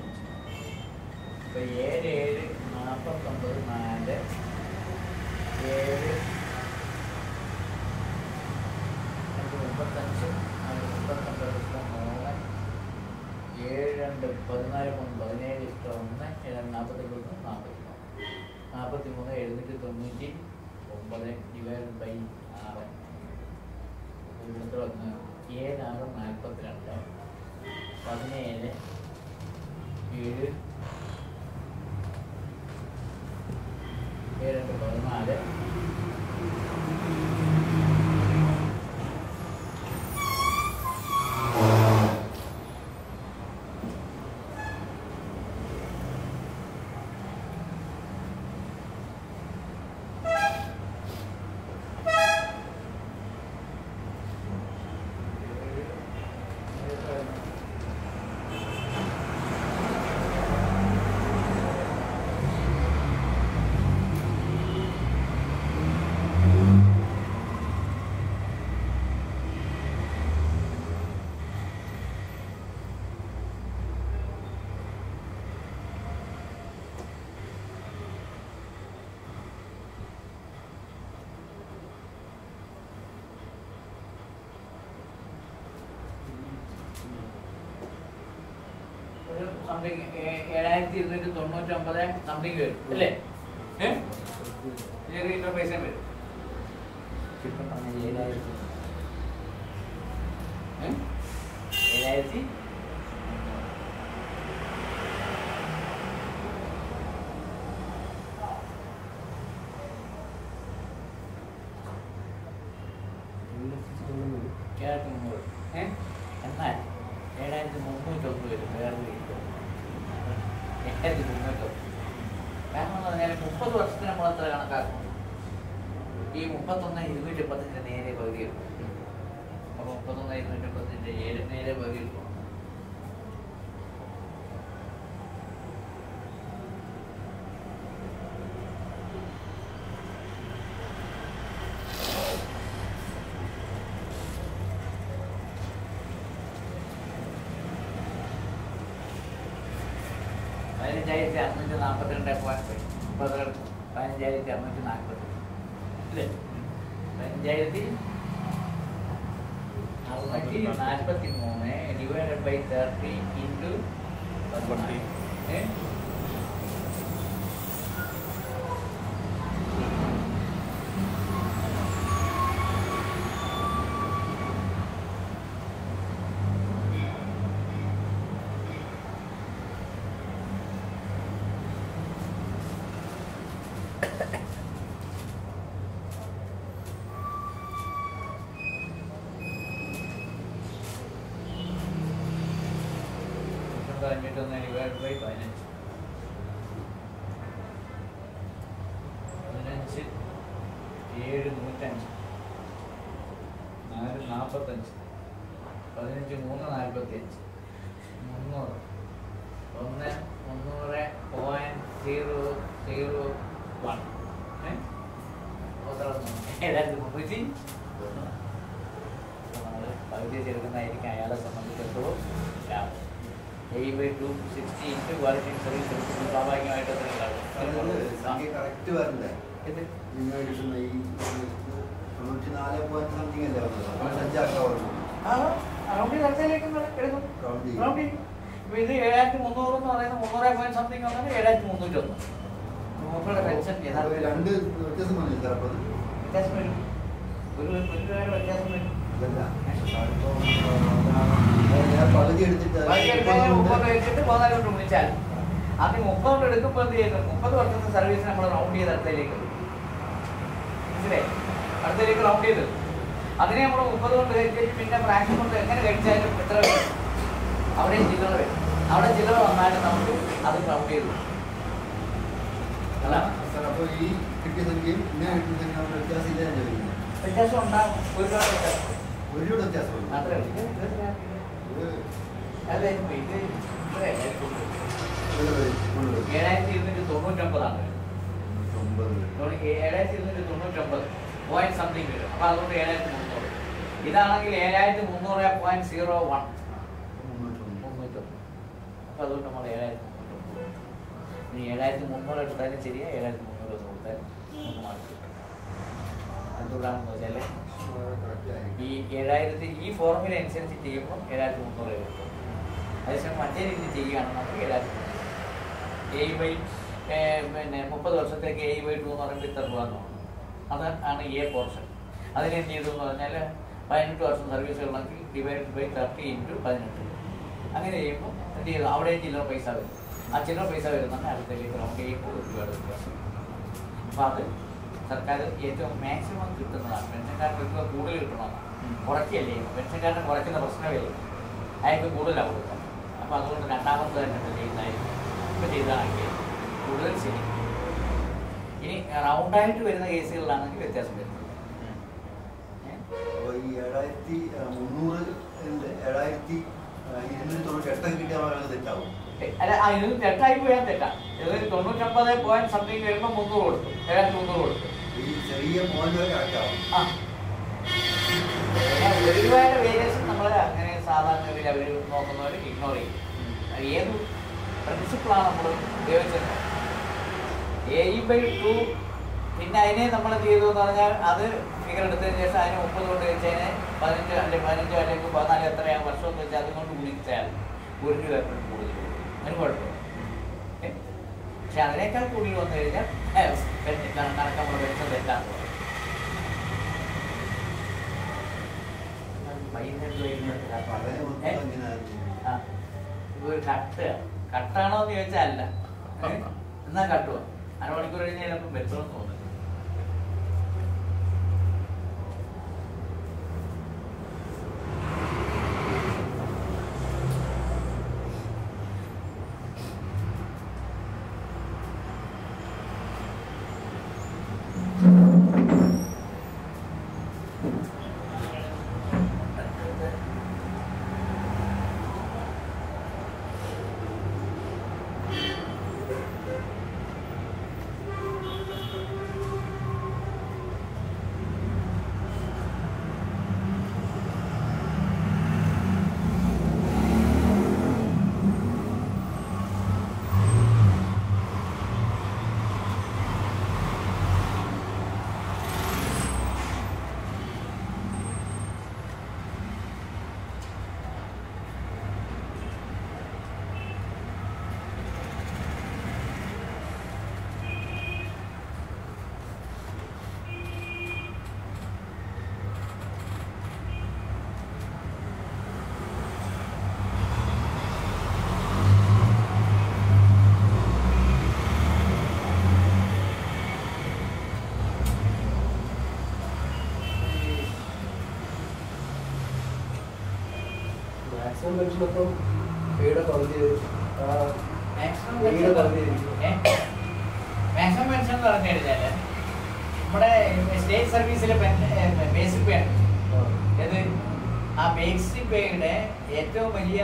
7 7 49 4 7 35 39 7 2 14 17 1 43 799 ഡിവൈഡ് ബൈ 6 ഇവിടുത്തെ വന്ന് 7 6 42 17 7 7 14 സംതിങ് 7299 സംതിങ് വരും അല്ലേ? ചെറിയ പൈസ വരും. 7000 എന്നാൽ 7301 വരും. വേറെ 8301. കാരണം എന്ന് പറഞ്ഞാൽ 30 വർഷത്തിന് നമ്മൾ എത്ര കണക്കാക്കും? ഈ 31,285 നേരെ പകുതി എടുക്കും. അപ്പോൾ 31,285 നേരെ പകുതി എടുക്കും. $15,642 15,640 അല്ലേ? 15,642 643 divided by 30 into 20. divided by 15. 15 7 105 4 45 15 3 45 300 300.001 പകുതി ചേർക്കുന്നതായിരിക്കും അയാളെ സംബന്ധിച്ചിടത്തോളം ലാഭം. 8/260 ഇൻറ്റു ക്വാളിറ്റി സർവീസ് എടുക്കുമ്പോൾ സ്വാഭാവികമായിട്ട് അത്ര കറക്റ്റ് വരണ്ടേ? നിങ്ങൾ കിട്ടുന്ന ഈ 94 സംതിങ് അല്ലേ ഇത് 7300 എന്ന് പറയുന്നത് 300 സംതിങ് വന്നാൽ 7301 മൂപ്പരുടെ പെൻഷൻ രണ്ട് വ്യത്യാസം വന്നില്ല സാർ? അപ്പോൾ വ്യത്യാസം വരും, ഒരു രൂപയുടെ വ്യത്യാസം വരും. പകുതി എടുത്തിട്ട് 30 വിളിച്ചാൽ അത് 30 എടുക്കുമ്പോൾ എന്ത് ചെയ്യുന്നു? 30 വർഷത്തെ സർവീസ് നമ്മൾ റൗണ്ട് ചെയ്ത് അടുത്തേക്ക് മനസ്സിലായി, അടുത്തേക്ക് റൗണ്ട് ചെയ്ത് അതിനെ നമ്മൾ 30 കൊണ്ട് കഴിച്ചു. പിന്നെ ഫ്രാക്ഷൻ കൊണ്ട് എങ്ങനെ കഴിച്ചാലും എത്ര വരും? അവിടെയും ചില്ലറ വരും. അവിടെ ചില്ലറ വന്നാലും നമുക്ക് അത് റൗണ്ട് ചെയ്തു. അല്ല സാർ, അപ്പോൾ ഈ കിട്ടിയ സംഖ്യയും പിന്നെ കിട്ടിയ സംഖ്യ വ്യത്യാസം ഇല്ല ഞാൻ ചോദിക്കുന്നത്. വ്യത്യാസം ഉണ്ടാകും, ഒരുപാട് വ്യത്യാസം. ഒരുപാട് വ്യത്യാസം മാത്രമേ അതെ ഇത് 7299 7299 പോയിന്റ് സംതിങ് വരും. അപ്പൊ അതുകൊണ്ട് 7300. ഇതാണെങ്കിൽ 7300.01 അപ്പൊ അതുകൊണ്ട് നമ്മൾ 7300. ഇനി 7300 എടുത്താലും ശരിയാ, 7300 കൊടുത്താലും നമുക്ക് മാർക്ക് കിട്ടും. എന്തുകൊണ്ടാണെന്ന് വെച്ചാൽ ഈ 7000 ഈ ഫോർമുല അനുസരിച്ച് ചെയ്യുമ്പോൾ 7300 കിട്ടും. അതേസമയം മറ്റേ രീതിയിൽ ചെയ്യുകയാണെന്നുണ്ടെങ്കിൽ 7300 പിന്നെ 30 വർഷത്തേക്ക് 7/2 എന്ന് പറയുമ്പോൾ ഇത്ര രൂപ എന്ന് പറഞ്ഞു. അതാണ് എ പോർഷൻ. അതിനെന്ത് ചെയ്തു എന്ന് പറഞ്ഞാൽ 18 വർഷം സർവീസുകളാണെങ്കിൽ ഡിവൈഡ് ബൈ 30 ഇൻറ്റു 18. അങ്ങനെ ചെയ്യുമ്പോൾ എന്ത് ചെയ്തു? അവിടെയും ചില്ലറ പൈസ വരും. ആ ചില്ലറ പൈസ വരുന്നതാണ് അടുത്തേക്ക് റൗണ്ട് ചെയ്യുമ്പോൾ ഒരുപാട് വ്യത്യാസം. അപ്പോൾ അത് സർക്കാർ ഏറ്റവും മാക്സിമം കിട്ടുന്നതാണ്. പെൻഷൻകാർക്ക് കൂടുതൽ കിട്ടണമെന്നാണ്. കുറയ്ക്കല്ലേ, പെൻഷൻകാരനെ കുറയ്ക്കുന്ന പ്രശ്നമില്ല, അയാൾക്ക് കൂടുതലാണ് കൊടുക്കുക. അപ്പോൾ അതുകൊണ്ട് രണ്ടാമത് തന്നെ ചെയ്യുന്നതായിരിക്കും. ഇപ്പോൾ ചെയ്താണെങ്കിൽ കൂടുതൽ ശരി. ഇനി റൗണ്ടായിട്ട് വരുന്ന കേസുകളിലാണെങ്കിൽ വ്യത്യാസം വരുന്നത്. അപ്പോൾ ഈ 7300 7298 കിട്ടിയാൽ തെറ്റാവും. അല്ല, ഇത് തെറ്റായി പോയാൽ തെറ്റാം. ഇത് 99 പോയിന്റ് സംതിങ് വരുമ്പോൾ 300 കൊടുത്തു, 7300 കൊടുത്തു. ഈ ചെറിയ പോയിന്റ് വരെ കറക്റ്റാവും. ആ, ഒരു രൂപയുടെ വേരിയേഷൻ നമ്മൾ അങ്ങനെ സാധാരണ അവർ നോക്കുന്നവർ ഇഗ്നോർ ചെയ്യും. ഏത് പ്രിൻസിപ്പിളാണ് നമ്മൾ ഉപയോഗിച്ചത്? 8/2. പിന്നെ അതിനെ നമ്മൾ എന്ത് ചെയ്തു എന്ന് പറഞ്ഞാൽ അത് ഫിഗർ എടുത്തതിന് ശേഷം അതിന് 30 കൊണ്ട് വെച്ചതിന് 15 അല്ലെങ്കിൽ 15 അല്ലെങ്കിൽ 14 എത്രയാണ് വർഷം എന്ന് വെച്ചാൽ അതുകൊണ്ട് ഗുണിച്ചാൽ 1 രൂപ എപ്പോഴും കൂടുതൽ അതിന് കുഴപ്പമില്ല. പക്ഷെ അതിനേക്കാൾ കൂടുതൽ വന്നു കഴിഞ്ഞാൽ കണക്കമ്മ വെച്ച തെറ്റാന്ന് പറയും. ഒരു കട്ടാണോ എന്ന് ചോദിച്ചാൽ അല്ല. എന്നാ കട്ടുക 1/2 മണിക്കൂർ കഴിഞ്ഞാൽ ചിലപ്പോൾ വെച്ചോന്ന് തോന്നുന്നു. മൊത്തം പേയുടെ പകുതി മാക്സിമം പെൻഷൻ എന്ന് പറഞ്ഞു കഴിഞ്ഞാൽ നമ്മുടെ സ്റ്റേറ്റ് സർവീസിലെ ബേസിക് പേ ഏത് ആ ബേസിക് പേയുടെ ഏറ്റവും വലിയ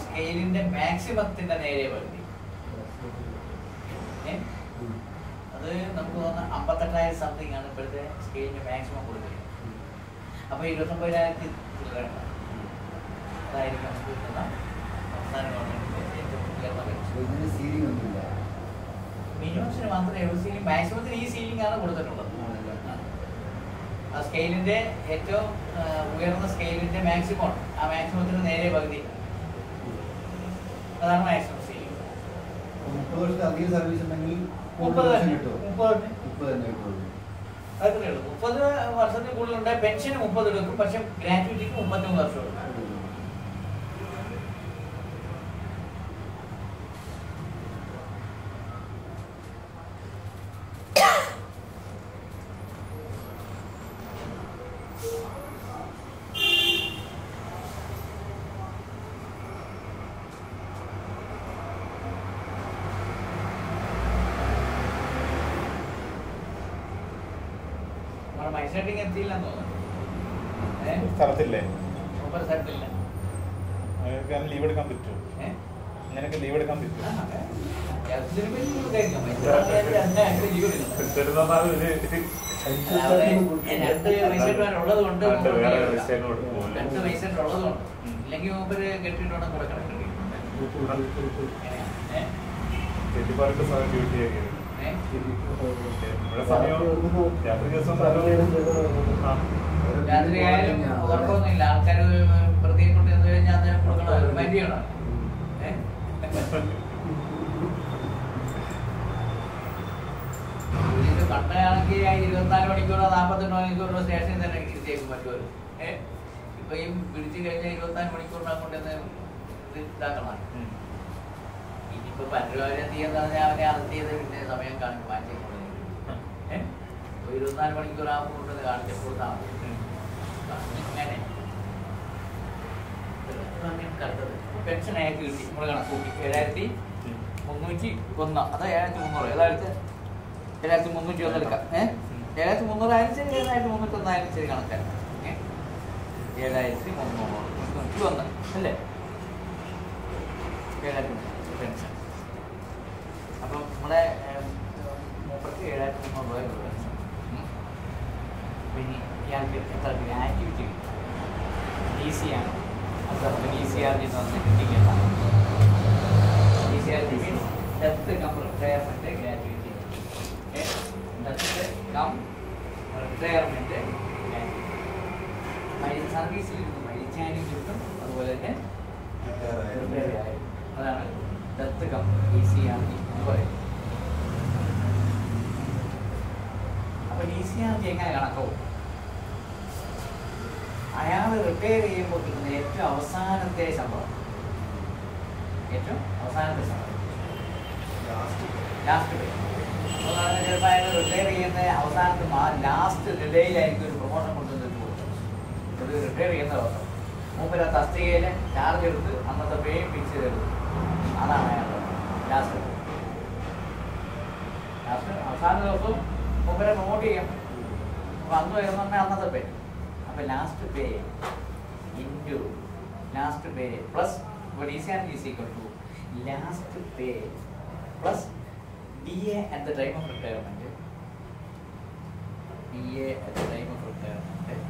സ്കെയിലിന്റെ മാക്സിമത്തിന്റെ നേരെ പകുതി. അത് നമുക്ക് തോന്നുന്ന 58,000 സംതിങ് ആണ് ഇപ്പോഴത്തെ സ്കെയിലിന്റെ മാക്സിമം കൊടുക്കുന്നത്. അപ്പൊ 29,000 അതായിരിക്കും നമുക്ക് കിട്ടുന്ന സംസ്ഥാന ഗവൺമെന്റിന്റെ ഏറ്റവും ഉയർന്ന പെൻഷൻ. മിനിമംസിന് മാത്രമേ സീലിംഗ്, മാക്സിമത്തിന് ഈ സീലിംഗ് ആണ് കൊടുത്തിട്ടുള്ളത്. ആ സ്കെയിലിന്റെ ഏറ്റവും ഉയർന്ന സ്കെയിലിന്റെ മാക്സിമം, ആ മാക്സിമത്തിന് നേരെ പകുതി, അതാണ് മാക്സിമം സീലിംഗ്. 30 വർഷത്തെ അധിക സർവീസ് ഉണ്ടെങ്കിൽ 30 തന്നെ കിട്ടും. 30 വർഷത്തിൽ കൂടുതലുണ്ട്. പെൻഷന് 30 എടുക്കും, പക്ഷെ ഗ്രാറ്റുവിറ്റിക്ക് 33 വർഷം എടുക്കും. മൈസെറ്റിംഗ് എത്തിയില്ലെന്ന് തോന്നുന്നു. സ്ഥലത്തില്ലേ? സ്ഥലത്തില്ല. ലീവ് എടുക്കാൻ പറ്റുമോ? അങ്ങനെയൊക്കെ ലീവ് എടുക്കാൻ പറ്റുമോ? ഉള്ളത് കൊണ്ട് ഇല്ലെങ്കിൽ മൂപ്പര് കെട്ടിട്ടോണം കൊടുക്കണം. രാത്രിയായാലും ഉറക്കമൊന്നുമില്ല. ആൾക്കാര് പ്രതി കൊണ്ട് എന്ന് കഴിഞ്ഞാൽ അദ്ദേഹം കൊടുക്കണം, റിമൈൻഡ് ചെയ്യണം. ഇത് പണ്ടാണെങ്കിൽ 24 മണിക്കൂറോ 48 മണിക്കൂറോ സ്റ്റേഷനിൽ തന്നെ ഇരുത്തേക്കും മറ്റൊരു. ഇപ്പൊ ഈ പിടിച്ചു കഴിഞ്ഞാൽ 24 മണിക്കൂറിനെ കൊണ്ട് ഇതാക്കണം. ഇനിയിപ്പോ പരിപാടി തീയതി അവനെ അറസ്റ്റ് ചെയ്ത് പിന്നെ സമയം കാണിക്കും, മാറ്റി 24 മണിക്കൂർ ആകുമ്പോൾ കൊണ്ടത് കാണിച്ചപ്പോൾ അങ്ങനെ കണ്ടത്. പെൻഷൻ അയാൾക്ക് കിട്ടി. നമ്മൾ കണക്കൂട്ടി 7,301. അത് 7,300. ഏതായാലും 7,301 എടുക്കാം. 7,300 ആയാലും ശരി, 7,301 ആയാലും ശരി കണക്കാണ്. 7,301 അല്ലേ? 7,300 പെൻഷൻ. അപ്പം നമ്മുടെ 7,300 രൂപ പെൻഷൻ. പിന്നെ ഇയാൾക്ക് എത്ര ഗ്രാറ്റുവിറ്റി കിട്ടും? DCയാണ്. അത് നമുക്ക് DCR എന്ന് പറഞ്ഞ് കിട്ടിക്കുന്നതാണ്. DCR means death come retirement gratuity. Death come retirement gratuity. സർവീസിൽ ഇരുന്ന് മരിച്ചാനും കിട്ടും, അതുപോലെ തന്നെ റിട്ടയർ ആയാലും. അതാണ് ഡെത്ത് കം DCR എന്ന് പറയുന്നത്. അപ്പൊ DCR എങ്ങനെ കണക്കാവും? അയാൾ റിട്ടയർ ചെയ്യുമ്പോൾ കിട്ടുന്ന ഏറ്റവും അവസാനത്തെ ശമ്പളം, ഏറ്റവും അവസാനത്തെ ശമ്പളം, ലാസ്റ്റ് പേ. അതാണ് ചിലപ്പോൾ അയാൾ റിട്ടയർ ചെയ്യുന്ന അവസാനത്തെ ലാസ്റ്റ് നിലയിലായിരിക്കും ഒരു പ്രൊമോഷൻ കൊണ്ടുവന്നിട്ട് കൊടുക്കും. ഒരു റിട്ടയർ ചെയ്യുന്ന ദിവസം മൂപ്പര് ആ തസ്തികയിൽ ചാർജ് എടുത്ത് അന്നത്തെ പേയും ഫിക്സ് ചെയ്തെടുക്കും. അതാണ് അയാളുടെ ലാസ്റ്റ് അവസാന ദിവസവും മൂപ്പരെ പ്രൊമോട്ട് ചെയ്യാം. അപ്പം അന്ന് വരുന്ന അന്നത്തെ പേ. അപ്പം last pay into last pay plus DCR is equal to last pay plus DA at the time of retirement. DA at the time of retirement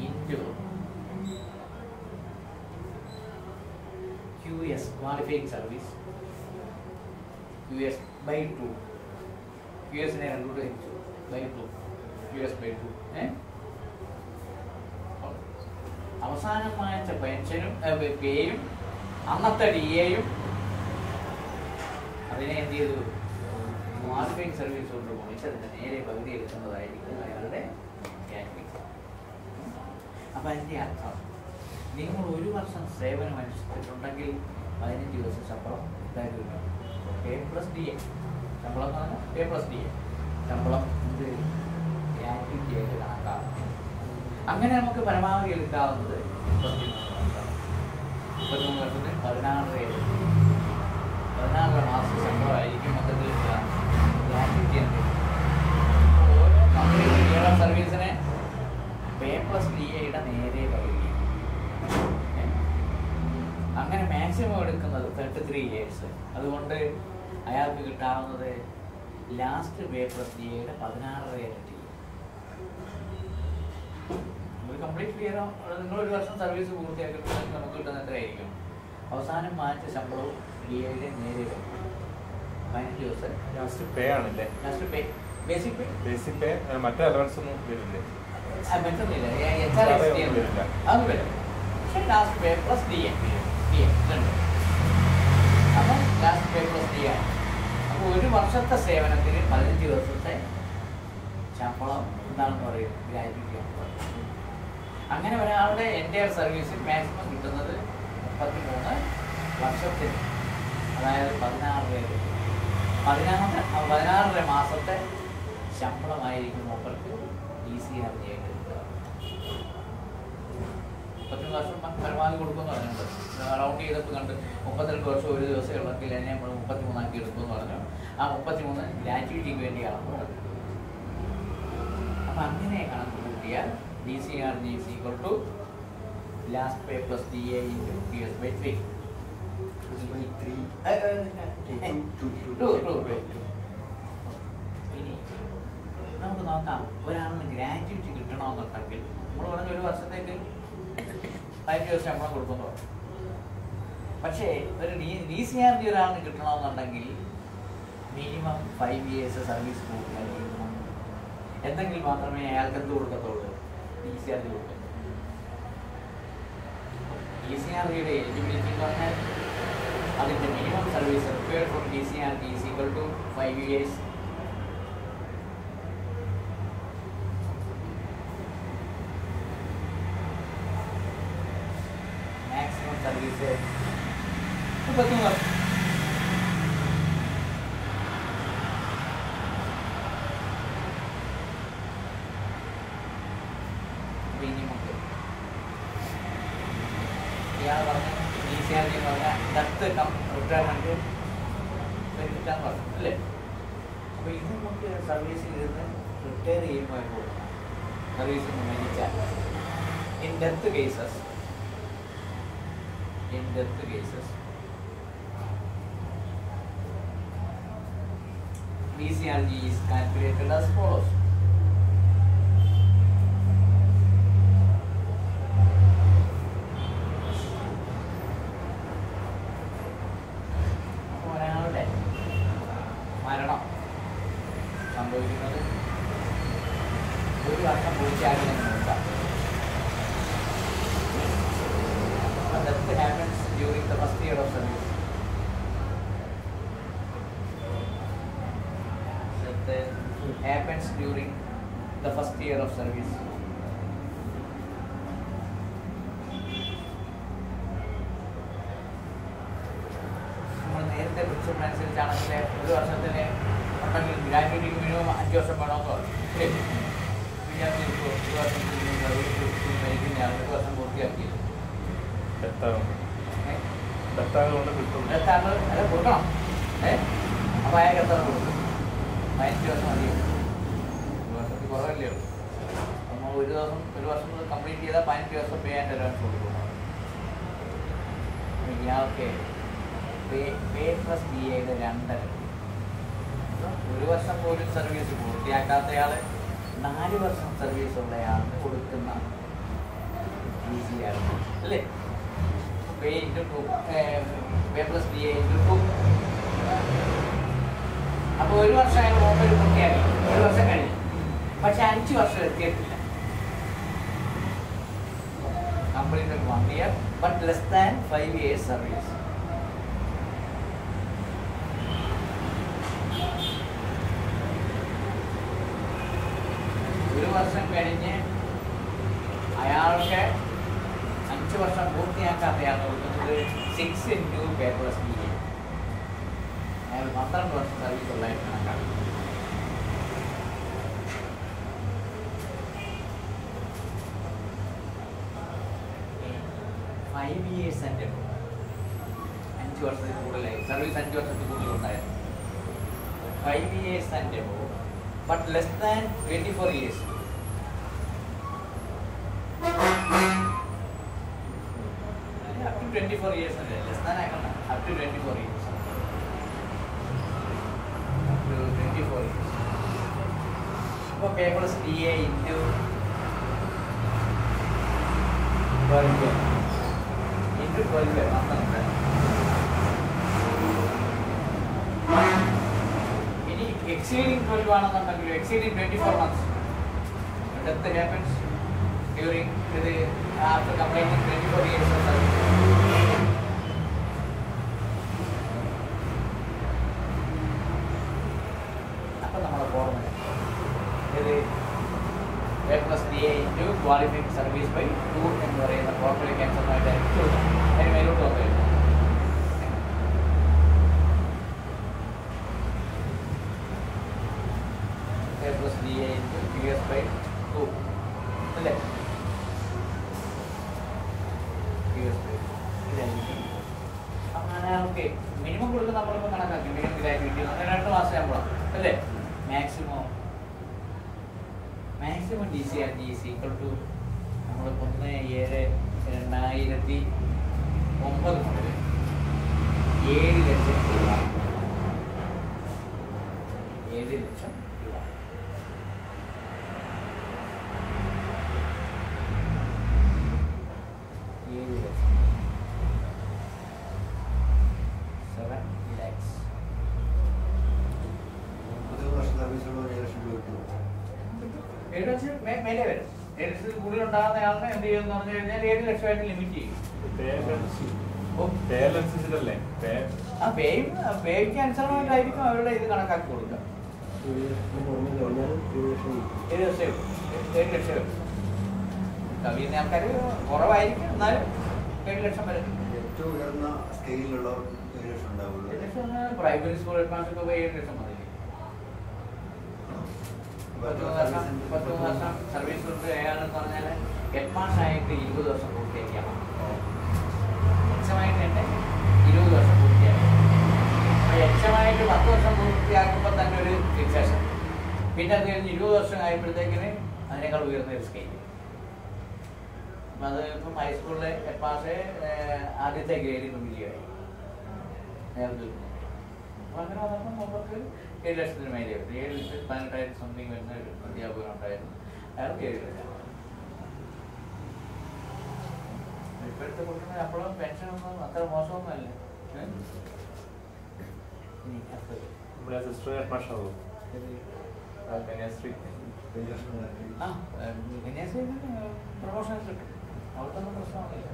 into QS qualifying service, QS by 2. QS ne rendu by 2. QS by 2. അവസാനമായ പെൻഷനും പേയും അന്നത്തെ DAയും അതിനെ എന്ത് ചെയ്തു? Qualifying service കൊണ്ട് ഗുണിച്ചതിൻ്റെ നേരെ പകുതി എടുക്കുന്നതായിരിക്കും അയാളുടെ കാറ്റഗറി. അപ്പം അതിൻ്റെ അർത്ഥം നിങ്ങൾ 1 വർഷം സേവനം അനുഷ്ഠിച്ചിട്ടുണ്ടെങ്കിൽ 15 ദിവസം ശമ്പളം ഇതായിട്ട് കിട്ടും. പേ പ്ലസ് DA ശമ്പളം എന്ന് പറഞ്ഞാൽ പേ പ്ലസ് DA ശമ്പളം ഇത് ആക്ടിവിറ്റി ആയിട്ട് കണക്കാക്കും. അങ്ങനെ നമുക്ക് പരമാവധി എടുക്കാവുന്നത് 23 മാസമാണ്. 33 വർഷത്തിന് 16 മാസം ശമ്പളമായിരിക്കും മൊത്തത്തിൽ ഗ്രാറ്റുവിറ്റി ഉണ്ട്. ഓരോ കമ്പനിയുടെ സർവീസിനെ PPDAയുടെ നേരെ കഴിയും. അങ്ങനെ മാക്സിമം എടുക്കുന്നത് 33 years. അതുകൊണ്ട് അയാൾക്ക് കിട്ടാവുന്നത് ലാസ്റ്റ് PPDAയുടെ 16.5 ഇരട്ടി. നമ്മൾ കംപ്ലീറ്റ് ക്ലിയർ നിങ്ങളൊരു വർഷം സർവീസ് പൂർത്തിയാക്കിയിട്ട് നമുക്ക് കിട്ടുന്ന എത്രയായിരിക്കും? അവസാനം മാറ്റ ശമ്പളവും DAയുടെ നേരെ വരും. 15 ദിവസം ലാസ്റ്റ് പേ ആണല്ലേ? ലാസ്റ്റ് പേ, ബേസിക് പേ, ബേസിക് പേ, മറ്റേ അലവൻസ് ഒന്നും വരില്ലേ? മറ്റൊന്നുമില്ല, അതൊന്നും വരും. പക്ഷേ ലാസ്റ്റ് പേ പ്ലസ് DA ഉണ്ട്. അപ്പം ലാസ്റ്റ് പേ പ്ലസ് DA ആണ്. അപ്പോൾ ഒരു വർഷത്തെ സേവനത്തിന് 15 ദിവസത്തെ ശമ്പളം എന്താണെന്ന് പറയും, ഗ്രാറ്റുവിറ്റി. അങ്ങനെ ഒരാളുടെ എൻ്റയർ സർവീസിൽ മാക്സിമം കിട്ടുന്നത് 33 വർഷത്തിന്, അതായത് 16 മാസത്തെ ശമ്പളമായിരിക്കും മൂപ്പർക്ക് ECRG ആയിട്ട് കിട്ടുക. 33 വർഷം പരമാവധി കൊടുക്കുമെന്ന് പറഞ്ഞിട്ടുണ്ട്. റൗണ്ട് ചെയ്തപ്പോൾ കണ്ട് 32 വർഷം ഒരു ദിവസം ഉള്ളെങ്കിൽ അതിനെ നമ്മൾ 33 ആക്കി എടുക്കുമെന്ന് പറഞ്ഞു. ആ 33 ഗ്രാറ്റുവിറ്റിക്ക് വേണ്ടിയാണെന്ന് പറഞ്ഞു. അപ്പം അങ്ങനെ കണക്ക് കൂട്ടിയാൽ ECRG is equal to last pay plus DA into PS/3. ഇനി നമുക്ക് നോക്കാം, ഒരാളിന് ഗ്രാറ്റുവിറ്റി കിട്ടണമെന്നുണ്ടെങ്കിൽ നമ്മൾ പറഞ്ഞ ഒരു വർഷത്തേക്ക് 15 ദിവസം ശമ്പളം കൊടുക്കുന്നു. പക്ഷേ ഒരു DCRG ഒരാളിന് കിട്ടണമെന്നുണ്ടെങ്കിൽ മിനിമം 5 years സർവീസ് പൂർത്തിയാക്കിയിരിക്കണം. എന്തെങ്കിലും മാത്രമേ അയാൾക്ക് എന്ത് കൊടുക്കത്തുള്ളൂ, DCRG കൊടുക്കത്തുള്ളൂ. DCRGയുടെ എലിജിബിലിറ്റി എന്ന് പറഞ്ഞാൽ അതിൻ്റെ minimum service required for DCRG is equal to 5 years. Maximum service 33 വർഷം. ഇയാൾ പറഞ്ഞ DCRG എന്ന് പറഞ്ഞാൽ ഡെത്ത് റിട്ടയർമെൻറ്റ് ബെനിഫിറ്റ് എന്ന് പറഞ്ഞു അല്ലേ? അപ്പോൾ ഇത് നമുക്ക് സർവീസിൽ ഇരുന്ന് റിട്ടയർ ചെയ്യുമ്പോൾ കൊടുക്കണം. സർവീസിൽ നിന്ന് മരിച്ചാൽ in death cases DCRG is calculated as follows. ഒരാളുടെ മരണം സംഭവിക്കുന്നത് ഒരു വർഷം പൂർത്തിയാക്കിയെന്ന് നോക്കാം. Death happens during the first year of service. Death happens during the first year of service. നമ്മൾ നേരത്തെ പ്രിൻസിപ്പിൾ അനുസരിച്ചാണെങ്കിൽ ഒരു വർഷത്തിന് ഉണ്ടെങ്കിൽ ഗ്രാറ്റുവിറ്റിക്ക് മിനിമം 5 വർഷം വേണമെന്ന് പറഞ്ഞു. ഒരു വർഷം മരിക്കുന്ന ആൾ 1 വർഷം പൂർത്തിയാക്കിയത് കൊടുക്കണം. അപ്പോൾ അയാൾക്ക് എത്ര കൊടുക്കും? 15 ദിവസം മതി. 1 വർഷത്തിൽ കുറവല്ലേ ഉള്ളൂ. നമ്മൾ ഒരു വർഷം കംപ്ലീറ്റ് ചെയ്താൽ 15 ദിവസം പേ ആൻഡ് അലവൻസ് കൊടുക്കും. ഇയാൾക്ക് പേ പ്ലസ് DAയുടെ 2 ഒരു വർഷം പോലും സർവീസ് പൂർത്തിയാക്കാത്തയാൾ 4 വർഷം സർവീസ് ഉള്ളയാൾക്ക് കൊടുക്കുന്ന DCRG അല്ലേ? Pay into 2, pay plus DA into 2. അപ്പോൾ ഒരു വർഷം അയാൾ മൊബൈൽ പൂർത്തിയാക്കി, ഒരു വർഷം കഴിഞ്ഞു. പക്ഷെ 5 വർഷം എത്തിയിട്ടില്ല. Completed 1 year but less than 5 years service. ഒരു വർഷം കഴിഞ്ഞ് അയാൾക്ക് 5 വർഷം പൂർത്തിയാക്കാത്തയാൾ കൊടുക്കുന്നത് 6 into pay plus DA. അയാൾ 12 വർഷം സർവീസ് ഉള്ളതായിട്ട് കണക്കാക്കും. 5 years and above. 5 വർഷത്തിൽ കൂടുതലായി, സർവീസ് 5 വർഷത്തിൽ കൂടുതലുണ്ടായിരുന്നു. 5 years and above, but less than 24 years. Up to 24 years, less than up to 24 years. Up to 24 years. So paperless DA into 12 into 12 ഇനി exceeding 12 ആണെന്നുണ്ടെങ്കിൽ exceeding 24 months death happens during after completing 24 years of service. അപ്പോൾ നമ്മുടെ formula ഇത് paperless DA into qualified service by 2 എന്ന് പറയുന്ന formula ക്യാൻസറുമായിട്ട് അതിന് മേലോട്ട് വന്നു. paperless DA into PS by 2 അല്ലേ? PS by ഇതായിരിക്കും. അങ്ങനെ ഓക്കെ, മിനിമം കൊടുക്കുന്ന നമ്മളിപ്പോൾ കണക്കാക്കി മിനിമം ഗ്രാജുവേറ്റ് 2 മാസം ശമ്പളം അല്ലേ? Maximum DCRG is equal to നമ്മൾ 1/7/2009 മുതൽ 7 ലക്ഷം രൂപ. 7 ലക്ഷം രൂപ. മേലെ വരും. 7 ലക്ഷത്തിൽ കൂടുതൽ ഉണ്ടാകുന്ന ആളിനെ എന്ത് ചെയ്യുമെന്ന് പറഞ്ഞു കഴിഞ്ഞാൽ 7 ലക്ഷമായിട്ട് ലിമിറ്റ് ചെയ്യും. പേയ്ക്ക് അനുസരണമായിട്ടായിരിക്കും അവരുടെ ഇത് കണക്കാക്കി കൊടുക്കുക. 7 ലക്ഷം കവിയുന്ന ആൾക്കാർ കുറവായിരിക്കും, എന്നാലും 7 ലക്ഷം വരെ. ഏറ്റവും ഉയർന്ന സ്കെയിലുള്ള 7 ലക്ഷം ഉണ്ടാവുള്ളൂ. പ്രൈമറി സ്കൂൾ ഹെഡ്മാസ്റ്റർക്ക് 7 ലക്ഷം മതി. 10 വർഷം സർവീസ് കൊടുത്ത് ഏതാണെന്ന് പറഞ്ഞാൽ ഹെഡ്മാസ്റ്റർ ആയിട്ട് 20 വർഷം പൂർത്തിയാക്കണം. എച്ചമായിട്ട് തന്നെ 20 വർഷം പൂർത്തിയാക്കണം. അപ്പോൾ എച്ചമായിട്ട് 10 വർഷം പൂർത്തിയാക്കുമ്പോൾ തന്നെ ഒരു ഫിക്സേഷൻ, പിന്നെ അത് കഴിഞ്ഞ് 20 വർഷം ആയപ്പോഴത്തേക്കിന് അതിനേക്കാൾ ഉയർന്ന ഒരു സ്കെയിൽ. അപ്പം അത് ഇപ്പം ഹൈസ്കൂളിലെ ഹെഡ്മാസ്റ്റർ ആദ്യത്തെ ഗ്രേഡിൽ മുന്നിലായി. അപ്പോൾ അങ്ങനെ വന്നപ്പോൾ നമുക്ക് 7 ലക്ഷത്തിന് മേലെ വരും. 7,18,000 സംതിങ് വരുന്ന ഒരു അധ്യാപകൻ ഉണ്ടായിരുന്നു. അയാൾക്ക് 7 ലക്ഷം. ഇപ്പോഴത്തെ കൊടുക്കുന്ന അപ്പോഴും പെൻഷനൊന്നും അത്ര മോശമൊന്നുമല്ല. പ്രൊമോഷൻ കിട്ടും, അവിടുത്തെ പ്രശ്നമൊന്നുമില്ല.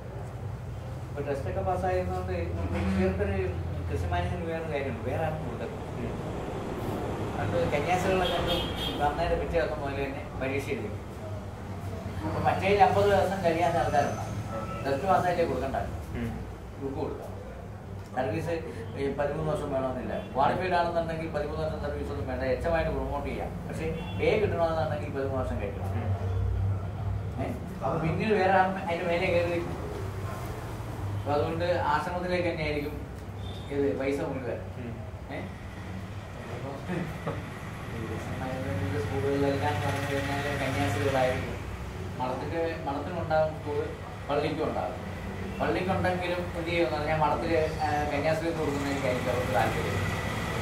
ഇപ്പോൾ ടെസ്റ്റൊക്കെ പാസ്സായിരുന്നതുകൊണ്ട് ഇപ്പോഴത്തെ കൃഷി മാനേജ്മെന്റ് വേറൊരു കാര്യമുണ്ട്, വേറെ ആർക്കും കൊടുക്കും. അത് കന്യാസ്ത്രീകളെ കണ്ട് വന്നതിൻ്റെ പിറ്റേ ദിവസം മുതൽ തന്നെ പരീക്ഷ എഴുതി. അപ്പോൾ മറ്റേ 50 ദിവസം കഴിയാത്ത ആൾക്കാരുണ്ടാവും. ടെസ്റ്റ് പാസ്സായിട്ടേ കൊടുക്കണ്ടായിരുന്നു, ഗ്രൂപ്പ് കൊടുക്കാം. സർവീസ് 13 വർഷം വേണമെന്നില്ല. ക്വാളിഫൈഡ് ആണെന്നുണ്ടെങ്കിൽ 13 വർഷം സർവീസ് ഒന്നും വേണ്ട, എച്ചമായിട്ട് പ്രൊമോട്ട് ചെയ്യാം. പക്ഷേ പേ കിട്ടണമെന്നുണ്ടെങ്കിൽ 13 വർഷം കഴിക്കണം. അപ്പോൾ പിന്നീട് വേറെ അതിൻ്റെ മേലെ കയറി. അപ്പോൾ അതുകൊണ്ട് ആശ്രമത്തിലേക്ക് തന്നെ ആയിരിക്കും ഇത് പൈസ മുഴുവൻ. സ്കൂളുകളിലെല്ലാം പറഞ്ഞു കഴിഞ്ഞാൽ കന്യാസ്ത്രീകളായിരിക്കും. മഠത്തിനുണ്ടാകും സ്കൂൾ, പള്ളിക്കും ഉണ്ടാകും. പള്ളിക്കുണ്ടെങ്കിലും എന്ത് ചെയ്യുമെന്ന് പറഞ്ഞാൽ മഠത്തിൽ കന്യാസ്ത്രീക്ക് കൊടുക്കുന്നതിനായിരിക്കും അവർക്ക് താല്പര്യം.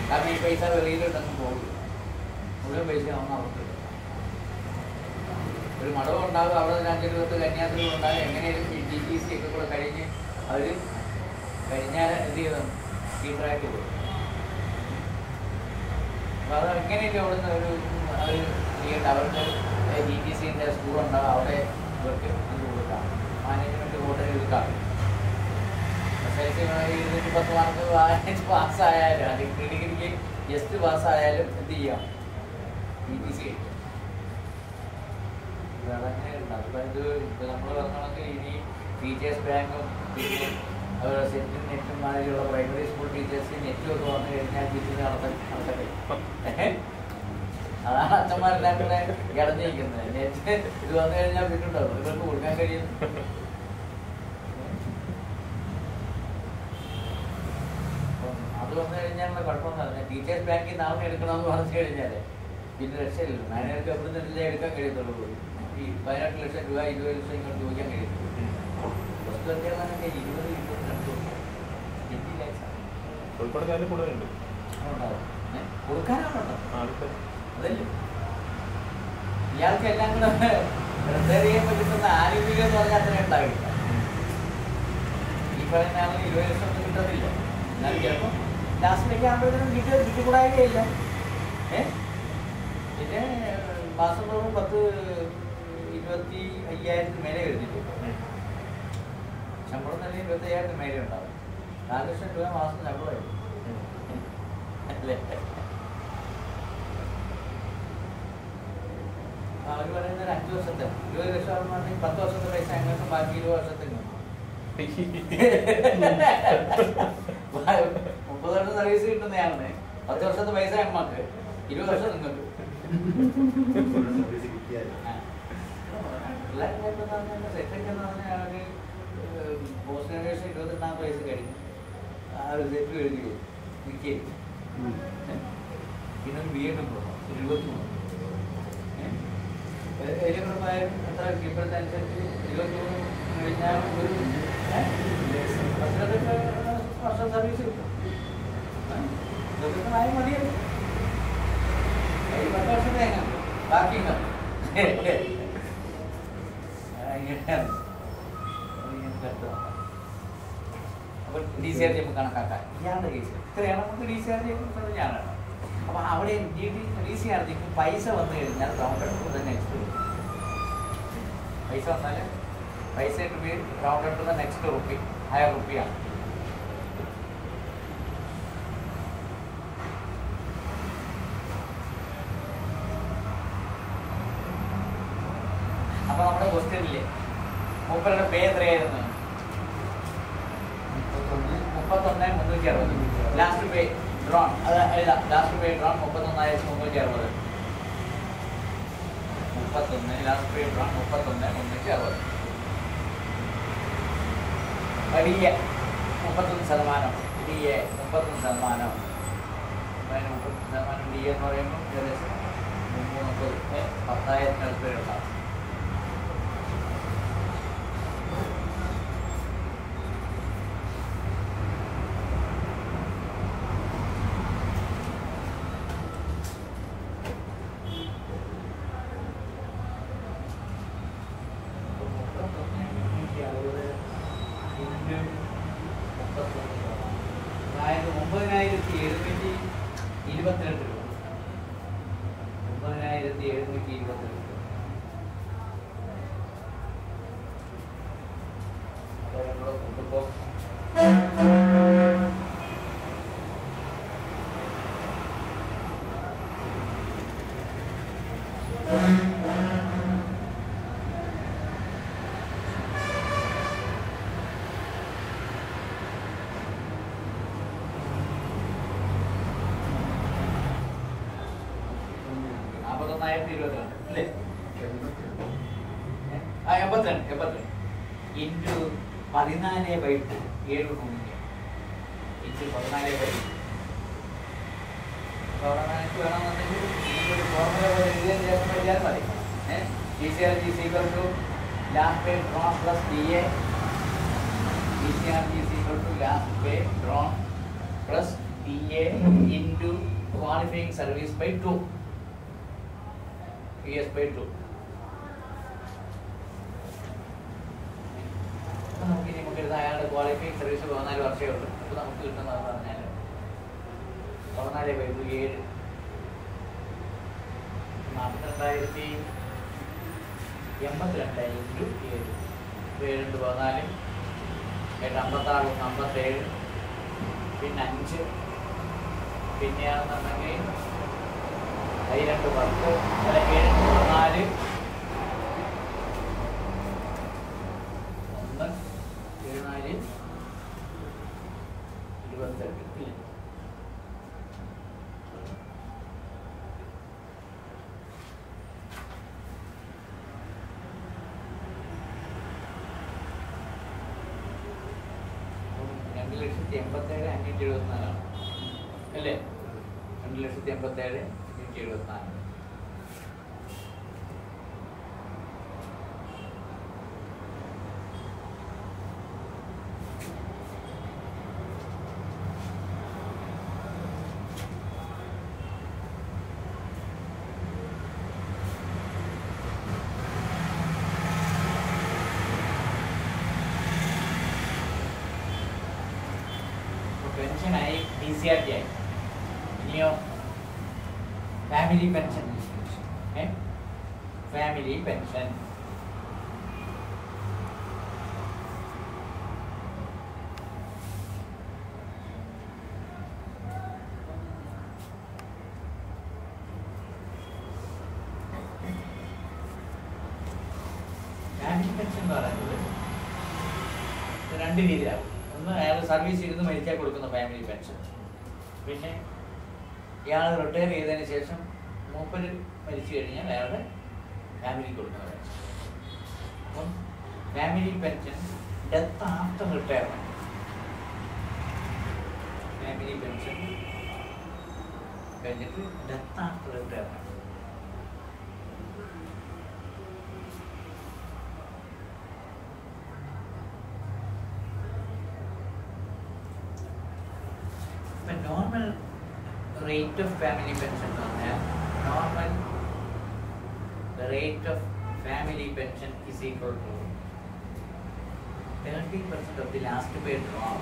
കാരണം ഈ പൈസ വെളിയിലോട്ടൊന്നും പോകില്ല, മുഴുവൻ പൈസ ഒന്നും അവർക്ക് ഒരു മഠവും ഉണ്ടാകും. അവിടെ 5-20 കന്യാസ്ത്രീകളുണ്ടാകും. എങ്ങനെയും DTC ഒക്കെ കൂടെ കഴിഞ്ഞ് അവർ കഴിഞ്ഞാൽ എന്ത് ചെയ്തു ടീച്ചറായിട്ട് കൊടുക്കും. അപ്പോൾ അത് എങ്ങനെയൊക്കെ അവിടുന്ന് ഒരു അവർ ചെയ്യേണ്ട, അവർക്ക് DTCൻ്റെ സ്കൂളുണ്ടാകും, അവിടെ ഇവർക്ക് ഇത് കൊടുക്കാം, മാനേജ്മെൻറ്റ് ബോർഡ് എടുക്കാം. SLC 10 മാർക്ക് പാസ്സായാലും അല്ലെങ്കിൽ ഡിഗ്രിക്ക് ജസ്റ്റ് പാസ്സായാലും എന്ത് ചെയ്യാം, DTC കിട്ടും. അതങ്ങനെ ഉണ്ട്. അപ്പോൾ ഇത് ഇപ്പോൾ നമ്മൾ പറഞ്ഞാൽ ഇനി ടീച്ചേഴ്സ് ബാങ്കും പിന്നെ അതുപോലെ സെറ്റും നെറ്റും മാതിരിയുള്ള പ്രൈമറി സ്കൂൾ ടീച്ചേഴ്സ് നെറ്റും ഒക്കെ വന്നു കഴിഞ്ഞാൽ ബിസിനസ് നടക്കട്ടെ. അതാണ് അച്ഛന്മാരെല്ലാം കൂടെ കിടന്നിരിക്കുന്നത്. നെറ്റ് ഇത് വന്നു കഴിഞ്ഞാൽ പിന്നുണ്ടാവും, ഇവർക്ക് കൊടുക്കാൻ കഴിയും. അത് വന്നു കഴിഞ്ഞാൽ കുഴപ്പമൊന്നുമില്ല. ടീച്ചേഴ്സ് ബാങ്കിൽ നിന്ന് ആളെ എടുക്കണമെന്ന് പറഞ്ഞു കഴിഞ്ഞാൽ പിന്നെ രക്ഷയില്ലല്ലോ. മാനേജർക്ക് എവിടെ നിന്നില്ലേ എടുക്കാൻ കഴിയത്തുള്ളൂ. ഈ 18 ലക്ഷം രൂപ 20 ലക്ഷം ഇങ്ങോട്ട് ചോദിക്കാൻ കഴിയത്തുള്ളൂ. വസ്തു അധ്യാപനമൊക്കെ 20-22 50 ലാക്സാണ് കോഴിക്കോട് കാര്യം കൂടുതലുണ്ട് കൊടുക്കാനാണോ? അതല്ലേ ഇയാൾക്ക് എല്ലാം കൂടെ റിപ്പയർ ചെയ്യാൻ പറ്റുന്ന ആനുകൂല്യം എന്ന് പറഞ്ഞാൽ അത്രയും ഉണ്ടാവില്ല. ഈ പറയുന്ന ആൾ 20 ലക്ഷം ഒന്നും കിട്ടത്തില്ല. എന്നാലും ചിലപ്പോൾ ലാസ്റ്റിലേക്ക് ആകുമ്പോഴത്തേനും കിട്ടിക്കൂടായികയില്ല. പിന്നെ മാസം തോറും 10-25,000 മേലെ വരുന്നില്ല. ശമ്പളം തന്നെ 25,000 മേലെ ഉണ്ടാവും. 4 ലക്ഷം രൂപ മാസം ശമ്പളമായിരുന്നു അല്ലേ? അവർ പറയുന്നത് ഒരു 5 വർഷത്തെ 20 ലക്ഷം ആകുമ്പോഴത്തേക്ക് 10 വർഷത്തെ പൈസ അങ്ങോട്ട് ബാക്കി 20 വർഷത്തേക്ക് 30 വർഷം സർവീസ് കിട്ടുന്നതാണ്. 10 വർഷത്തെ പൈസ അമ്മക്ക് 20 വർഷം നിങ്ങൾക്ക്. സെറ്റൊക്കെ എന്ന് പറഞ്ഞാൽ അവര് പോസ്റ്റ് ഗ്രാജുവേഷൻ 22 വയസ്സ് കഴിഞ്ഞു. ആ ഒരു സെറ്റ് എഴുതി നിൽക്കുകയും പിന്നെ ഒരു BEd പോകണം 23. ഏരിയകളുമായും എത്ര ഇപ്പോഴത്തെ അനുസരിച്ച് 23 കഴിഞ്ഞാൽ ഒരു 10 വർഷം സർവീസ് കിട്ടും. 22 മതിയല്ലോ. 10 വർഷത്തെ എങ്ങനെ ബാക്കി അപ്പോൾ DCR ചെയ്യുമ്പോൾ കണക്കാക്കാം. ഇയാളുടെ കേസ് ഇത്രയാണ് നമുക്ക് DCR ചെയ്യുന്നത് ഞാനാണ്. അപ്പോൾ അവിടെ DCR ചെയ്യുമ്പോൾ പൈസ വന്നു കഴിഞ്ഞാൽ റൗണ്ട് എടുത്ത് തന്നെ നെക്സ്റ്റ് പൈസ വന്നാൽ പൈസ ഇട്ട് റൗണ്ട് എടുക്കുന്ന നെക്സ്റ്റ് റുപ്പി 1000 റുപ്പിയാണ്. അപ്പൊ നമ്മുടെ ക്വസ്റ്റ്യനില്ലേ മൂപ്പരുടെ പേ എത്രയായിരുന്നു? 31,360. ലാസ്റ്റ് പേ ഡ്രോൺ അത് എഴുതാം. Last pay drone 31,360. 31 last pay drone 31,360. DA 31%. DA 31%. 30% DA എന്ന് പറയുമ്പോൾ ഏകദേശം 10,000 രൂപയുണ്ടാവും. അതായത് 9,722 രൂപ. 9,722. അപ്പോൾ നമ്മൾ കൂട്ടുമ്പോൾ ഇൻറ്റു 14/2 7 ഇൻറ്റു 14/2. അപ്പോൾ അവിടെ നമുക്ക് വേണമെന്നുണ്ടെങ്കിൽ ഒരു ഫോർമുല പോലെ എഴുതിയതിന് ശേഷം എഴുതിയാൽ മതി. DCR is equal to last pay drawn plus DA. DCR is equal to last pay drawn plus DA into qualifying service by 2. PS by 2. നമുക്ക് ഇനി നമുക്ക് അയാളുടെ ക്വാളിഫൈങ് സർവീസ് 14 വർഷമേ ഉള്ളൂ. അപ്പോൾ നമുക്ക് കിട്ടുന്നത് പറഞ്ഞാൽ 14/7 42,082 ഇൻറ്റു 7 7 × 14 8 56 57 പിന്നെ 5 പിന്നെയാണെന്നുണ്ടെങ്കിൽ 2 10 അല്ല 7 × 14 28. $2,87,524. അല്ലേ? 2,87,174. പെൻഷനായി DCRT ആയി. ഇനിയോ family pension. Family pension family pension എന്ന് പറയുന്നത് രണ്ട് രീതിയിലാണ്. ഒന്ന് അയാൾ സർവീസ് ഇരുന്ന് മരിച്ചാൽ കൊടുക്കുന്ന ഫാമിലി പെൻഷൻ. പിന്നെ ഇയാൾ റിട്ടയർ ചെയ്തതിന് ശേഷം മൂപ്പര് മരിച്ചു കഴിഞ്ഞാൽ അയാളുടെ ഫാമിലിക്ക് കൊടുക്കുന്ന പെൻഷൻ. അപ്പം family pension death after retirement. Family pension കഴിഞ്ഞിട്ട് death after retirement. Normal rate of family pension normal the rate of family pension is equal to 30% of the last paid draw.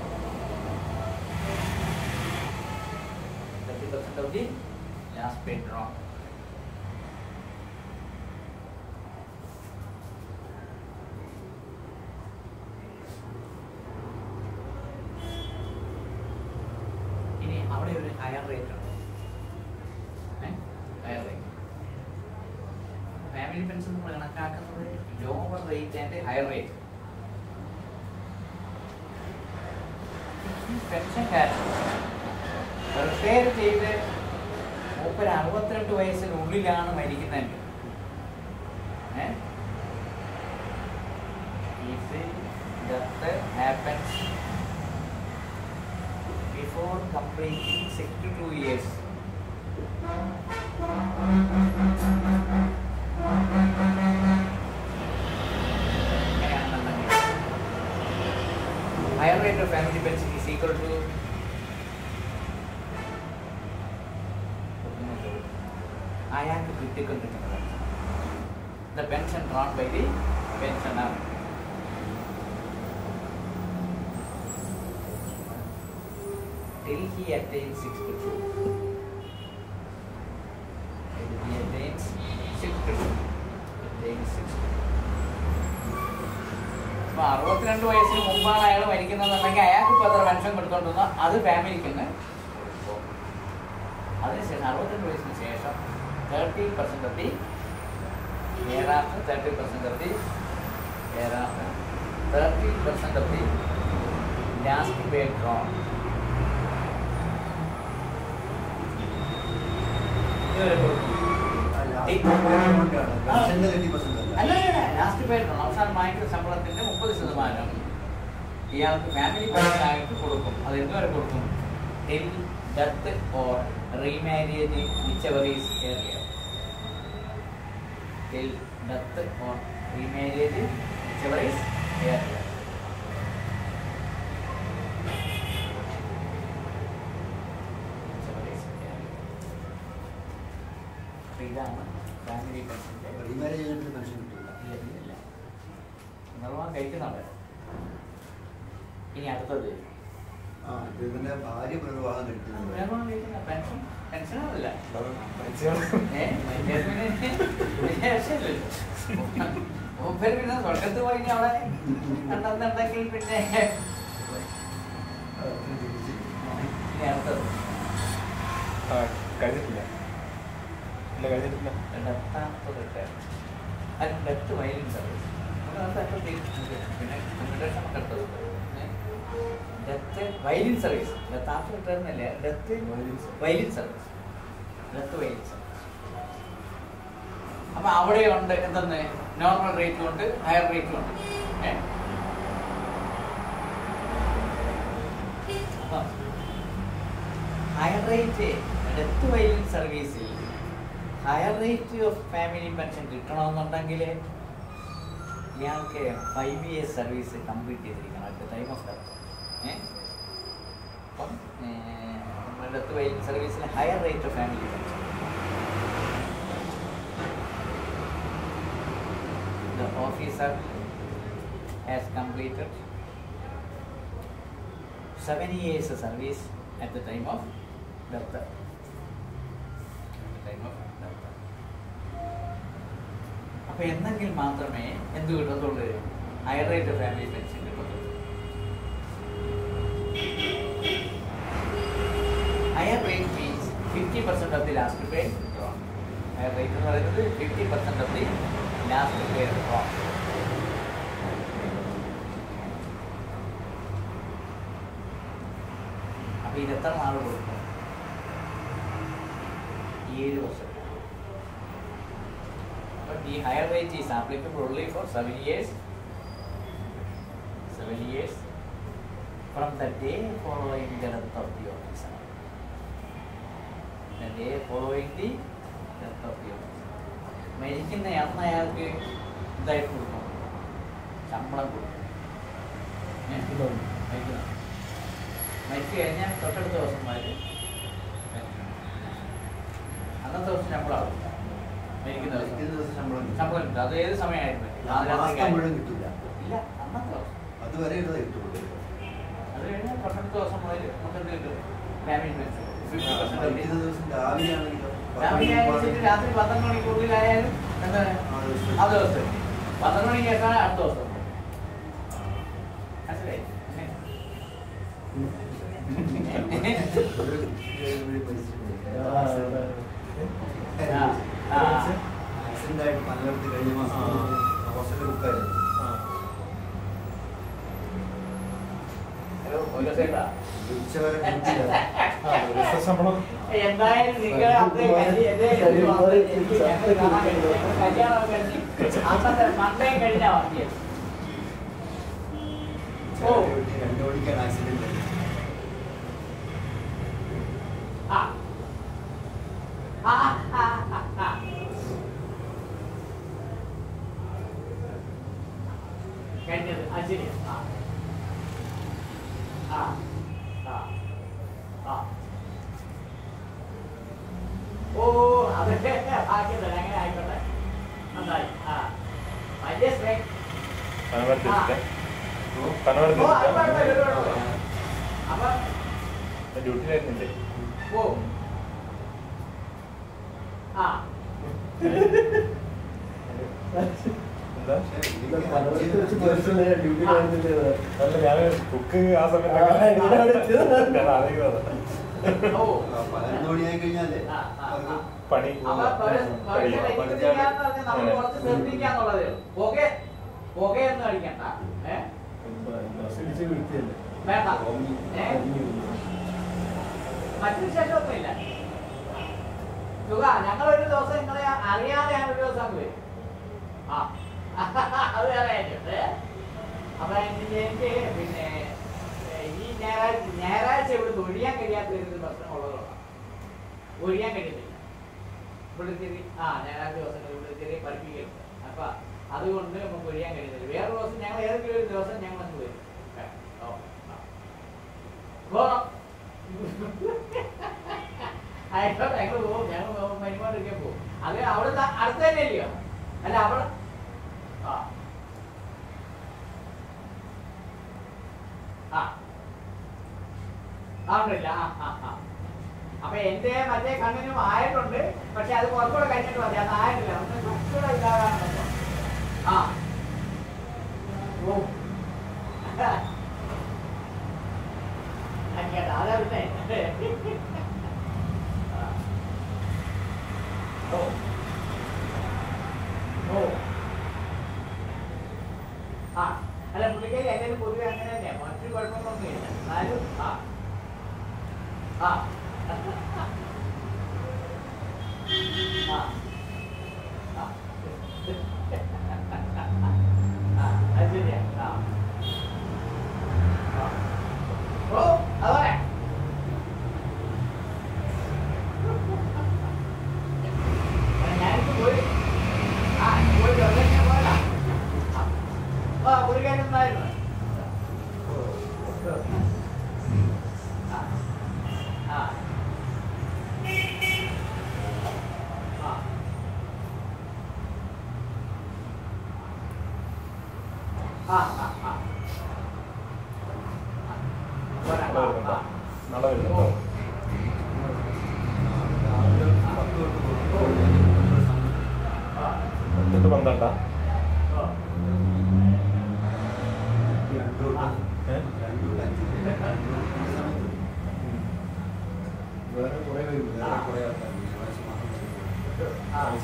30% of the last paid draw. അവിടെ ഒരു higher rate ഉണ്ട്. Higher rate family pension നമ്മൾ കണക്കാക്കുന്നത് lower rate and higher rate. പെൻഷൻകാരൻ retire ചെയ്ത് 62 വയസ്സിനുള്ളിലാണ് മരിക്കുന്നതെങ്കിൽ if death happens before completing 62 years, higher rate of family pension is equal to അയാൾക്ക് കിട്ടിക്കൊണ്ടിരിക്കുന്നത് the pension drawn by the pensioner. Till he attains 62. Till he attains 62. Attains 62. അപ്പോൾ 62 വയസ്സിന് മുമ്പാണ് അയാൾ മരിക്കുന്നതെന്നുണ്ടെങ്കിൽ അയാൾക്ക് ഇപ്പോൾ എത്ര പെൻഷൻ കൊടുത്തോണ്ടെന്നോ അത് ഫാമിലിക്ക് തന്നെ. അതിനുശേഷം 62 വയസ്സിന് ശേഷം 30% of the thereafter 30% of the thereafter 30% of the last paid drawn. Last പേര് അവസാനം വാങ്ങിക്കുന്ന ശമ്പളത്തിന്റെ 30% ഇയാൾക്ക് ഫാമിലി പെൻഷനായിട്ട് കൊടുക്കും. അത് എന്നുവരെ കൊടുക്കും? Till death or remarriage whichever is earlier. Till death or remarriage whichever is earlier. ഇതാണ് ഫാമിലി പെൻഷൻ്റെ. റീമാരേജ് ചെയ്തിട്ട് പെൻഷൻ കിട്ടില്ല. ഇല്ല, നിർവ്വാഹം കഴിക്കുന്നുണ്ട്. ഇനി അടുത്തത് ഇതിന്റെ ഭാര്യ നിർവാഹം കഴിക്കുന്നുണ്ട്. പെൻഷൻ പെൻഷനല്ല പിന്നെ സ്വർഗത്ത് പോയി അവിടെ കണ്ടെന്നുണ്ടെങ്കിൽ പിന്നെ ഇനി അടുത്തത് കഴിഞ്ഞിട്ടില്ല. ഡെത്ത് വയലിൻ സർവീസ് പിന്നെ അടുത്തത് death while in service. Death after retirement അല്ലേ, death while in service. Death while in service. അപ്പൊ അവിടെ ഉണ്ട് എന്തെന്ന് നോർമൽ റേറ്റും ഉണ്ട്, ഹയർ റേറ്റും ഉണ്ട്. ഹയർ റേറ്റ് ഡെത്ത് വൈലൻസ് സർവീസിൽ higher rate of family pension കിട്ടണമെന്നുണ്ടെങ്കിൽ ഇയാൾക്ക് 5 years സർവീസ് കംപ്ലീറ്റ് ചെയ്തിരിക്കണം at the time of death. അപ്പം ഡെത്ത് വൈലൻസ് സർവീസിൽ higher rate of family pension the officer has completed 7 years of service at the time of death. അപ്പോൾ എന്തെങ്കിൽ മാത്രമേ എന്ത് കിട്ടത്തുള്ളൂ? Higher rate of family pension കിട്ടത്തുള്ളൂ. Higher rate means 50% of the last pay drawn. Higher rate എന്ന് പറയുന്നത് 50% of the last pay drawn. അപ്പോൾ ഇത് എത്ര നാൾ കൊടുക്കും? 7 വർഷം. But the higher rate is applicable only for 7 years. 7 years from the day following the death of the officer. The day following the death of the officer. മരിക്കുന്ന അന്ന് അയാൾക്ക് ഇതായിട്ട് കൊടുക്കും, ശമ്പളം കൊടുക്കും. മരിച്ചു കഴിഞ്ഞാൽ തൊട്ടടുത്ത ദിവസം മുതൽ അന്നത്തെ ദിവസം ശമ്പളമാകും. മരിക്കുന്ന ദിവസം ശമ്പളം കിട്ടും. അത് ഏത് സമയമായിരുന്നു കിട്ടില്ല. ഇല്ല, അന്നത്തെ ദിവസം. അതുവരെ അത് കഴിഞ്ഞാൽ തൊട്ടടുത്ത ദിവസം മുതൽ നമുക്ക് കിട്ടും ഫാമിലി പെൻഷൻ. 50% രാവിലെ ആയിരിച്ചിട്ട് രാത്രി 12 മണിക്കുള്ളിലായാലും എന്താണ് ആ ദിവസം 12 മണിക്ക് കേൾക്കാണ് അടുത്ത ദിവസം. മനസ്സിലായി? ആക്സിഡന്റായിട്ട് പലയിടത്ത് കഴിഞ്ഞ മാസം ഹോസ്റ്റലിൽ ബുക്കായിരുന്നു. എന്തായാലും നിങ്ങൾ മണ്ടേ കഴിഞ്ഞാൽ മതിയത്. 2 മണിക്കാണ് ആക്സിഡന്റ്. കഴിഞ്ഞത് ശരി. ഓ അതൊക്കെ ആക്കിയത് അങ്ങനെ ആയിക്കോട്ടെ. നന്നായി. വലിയ സ്ട്രെയിൻ. അപ്പൊ ഡ്യൂട്ടിയിലായിരുന്നില്ലേ? ഓ അല്ല, ഞാൻ കുക്ക് ആ സമയത്ത് 11 മണിയായി കഴിഞ്ഞാലേ പണി പുകയൊന്നും അടിക്കണ്ട. വേണ്ട. മറ്റൊരു ശേഷമൊന്നുമില്ല. സുഖ ഞങ്ങളൊരു ദിവസം നിങ്ങളെ അറിയാതെ ഞാൻ ഒരു ദിവസം അങ്ങ് വരും. അത് വേറെ ആയിട്ടുണ്ട്. അപ്പൊ എനിക്ക് പിന്നെ ഈ ഞായറാഴ്ച ഇവിടെ ഒഴിയാൻ കഴിയാത്ത ഒരു പ്രശ്നമുള്ളതുകൊണ്ടാണ്. ഒഴിയാൻ കഴിയുന്നില്ല. ഇവിടെ ചെറിയ ഞായറാഴ്ച ദിവസങ്ങൾ ഇവിടെ ചെറിയ പഠിപ്പിക്കലുണ്ട്. അപ്പൊ അതുകൊണ്ട് നമുക്ക് ഒഴിയാൻ കഴിയുന്നില്ല. വേറെ ദിവസം ഞങ്ങൾ ഏതെങ്കിലും ഒരു ദിവസം ഞങ്ങൾ അങ്ങ് വരും. ആയിക്കോട്ടെ, ഞങ്ങൾ പോകും. ഞങ്ങൾ മരുമോണ്ടൊക്കെ പോകും. അത് അവിടെ അടുത്ത് തന്നെ അല്ലയോ? അല്ല അവിടെ ഉണ്ടല്ല. അപ്പൊ എന്റെ മറ്റേ കണ്ണിനും ആയിട്ടുണ്ട്. പക്ഷെ അത് കുറച്ചുകൂടെ കഴിഞ്ഞിട്ട് മതി. അത് ആയിട്ടില്ല. ഒന്ന് കുറച്ചുകൂടെ ഇതാകാനുണ്ടോ? കേട്ടാ അതാ പിന്നെ അല്ല പുള്ളിക്കാരി എല്ലാവരും പൊതുവെ അങ്ങനെ തന്നെയാണ്. മറ്റു കുഴപ്പങ്ങളൊന്നുമില്ല. എന്നാലും അത് ശരിയാ. ഓ അതോടെ 12 12 വേറെ കുറെ വരും വേറെ കുറെ ആൾക്കാർ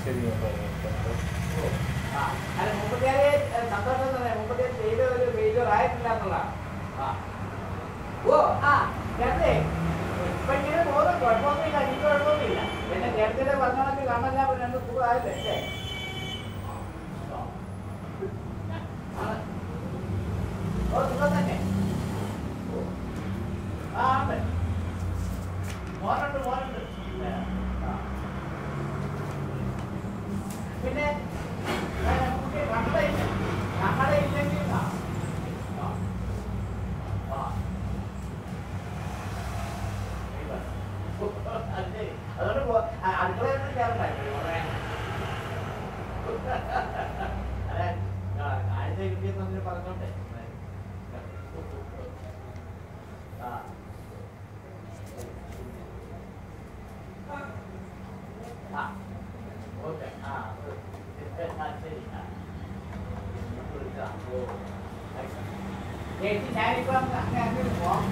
ശരി അല്ല മുപ്പത്തിയാറ് സന്തോഷം തന്നെ 36 ചെയ്ത ഒരു ഫെയിലിയർ ആയിട്ടില്ല എന്നുള്ളതാണ്. ഓ ആ നേരത്തെ ഇപ്പൊ ഇങ്ങനെ പോകുന്നത് കുഴപ്പമൊന്നുമില്ല, എനിക്ക് കുഴപ്പമൊന്നുമില്ല. പിന്നെ നേരത്തെ പറഞ്ഞോളൊക്കെ കാണാൻ ഞാൻ രണ്ട് സുഖമായില്ലേ അല്ലേ? ഓ സുഖം തന്നെ. ആ ഉണ്ട്, മോനുണ്ട് മോനുണ്ട്. പിന്നെ ഞങ്ങളുടെ ഇല്ലെങ്കിൽ അതുകൊണ്ട് അടുക്കളയൊന്നും ചേർന്നായിരുന്നു കാഴ്ച കിട്ടിയെന്ന് പറഞ്ഞോട്ടെ. ഓക്കെ ആ ശരി. ചേച്ചി ഞാനിപ്പം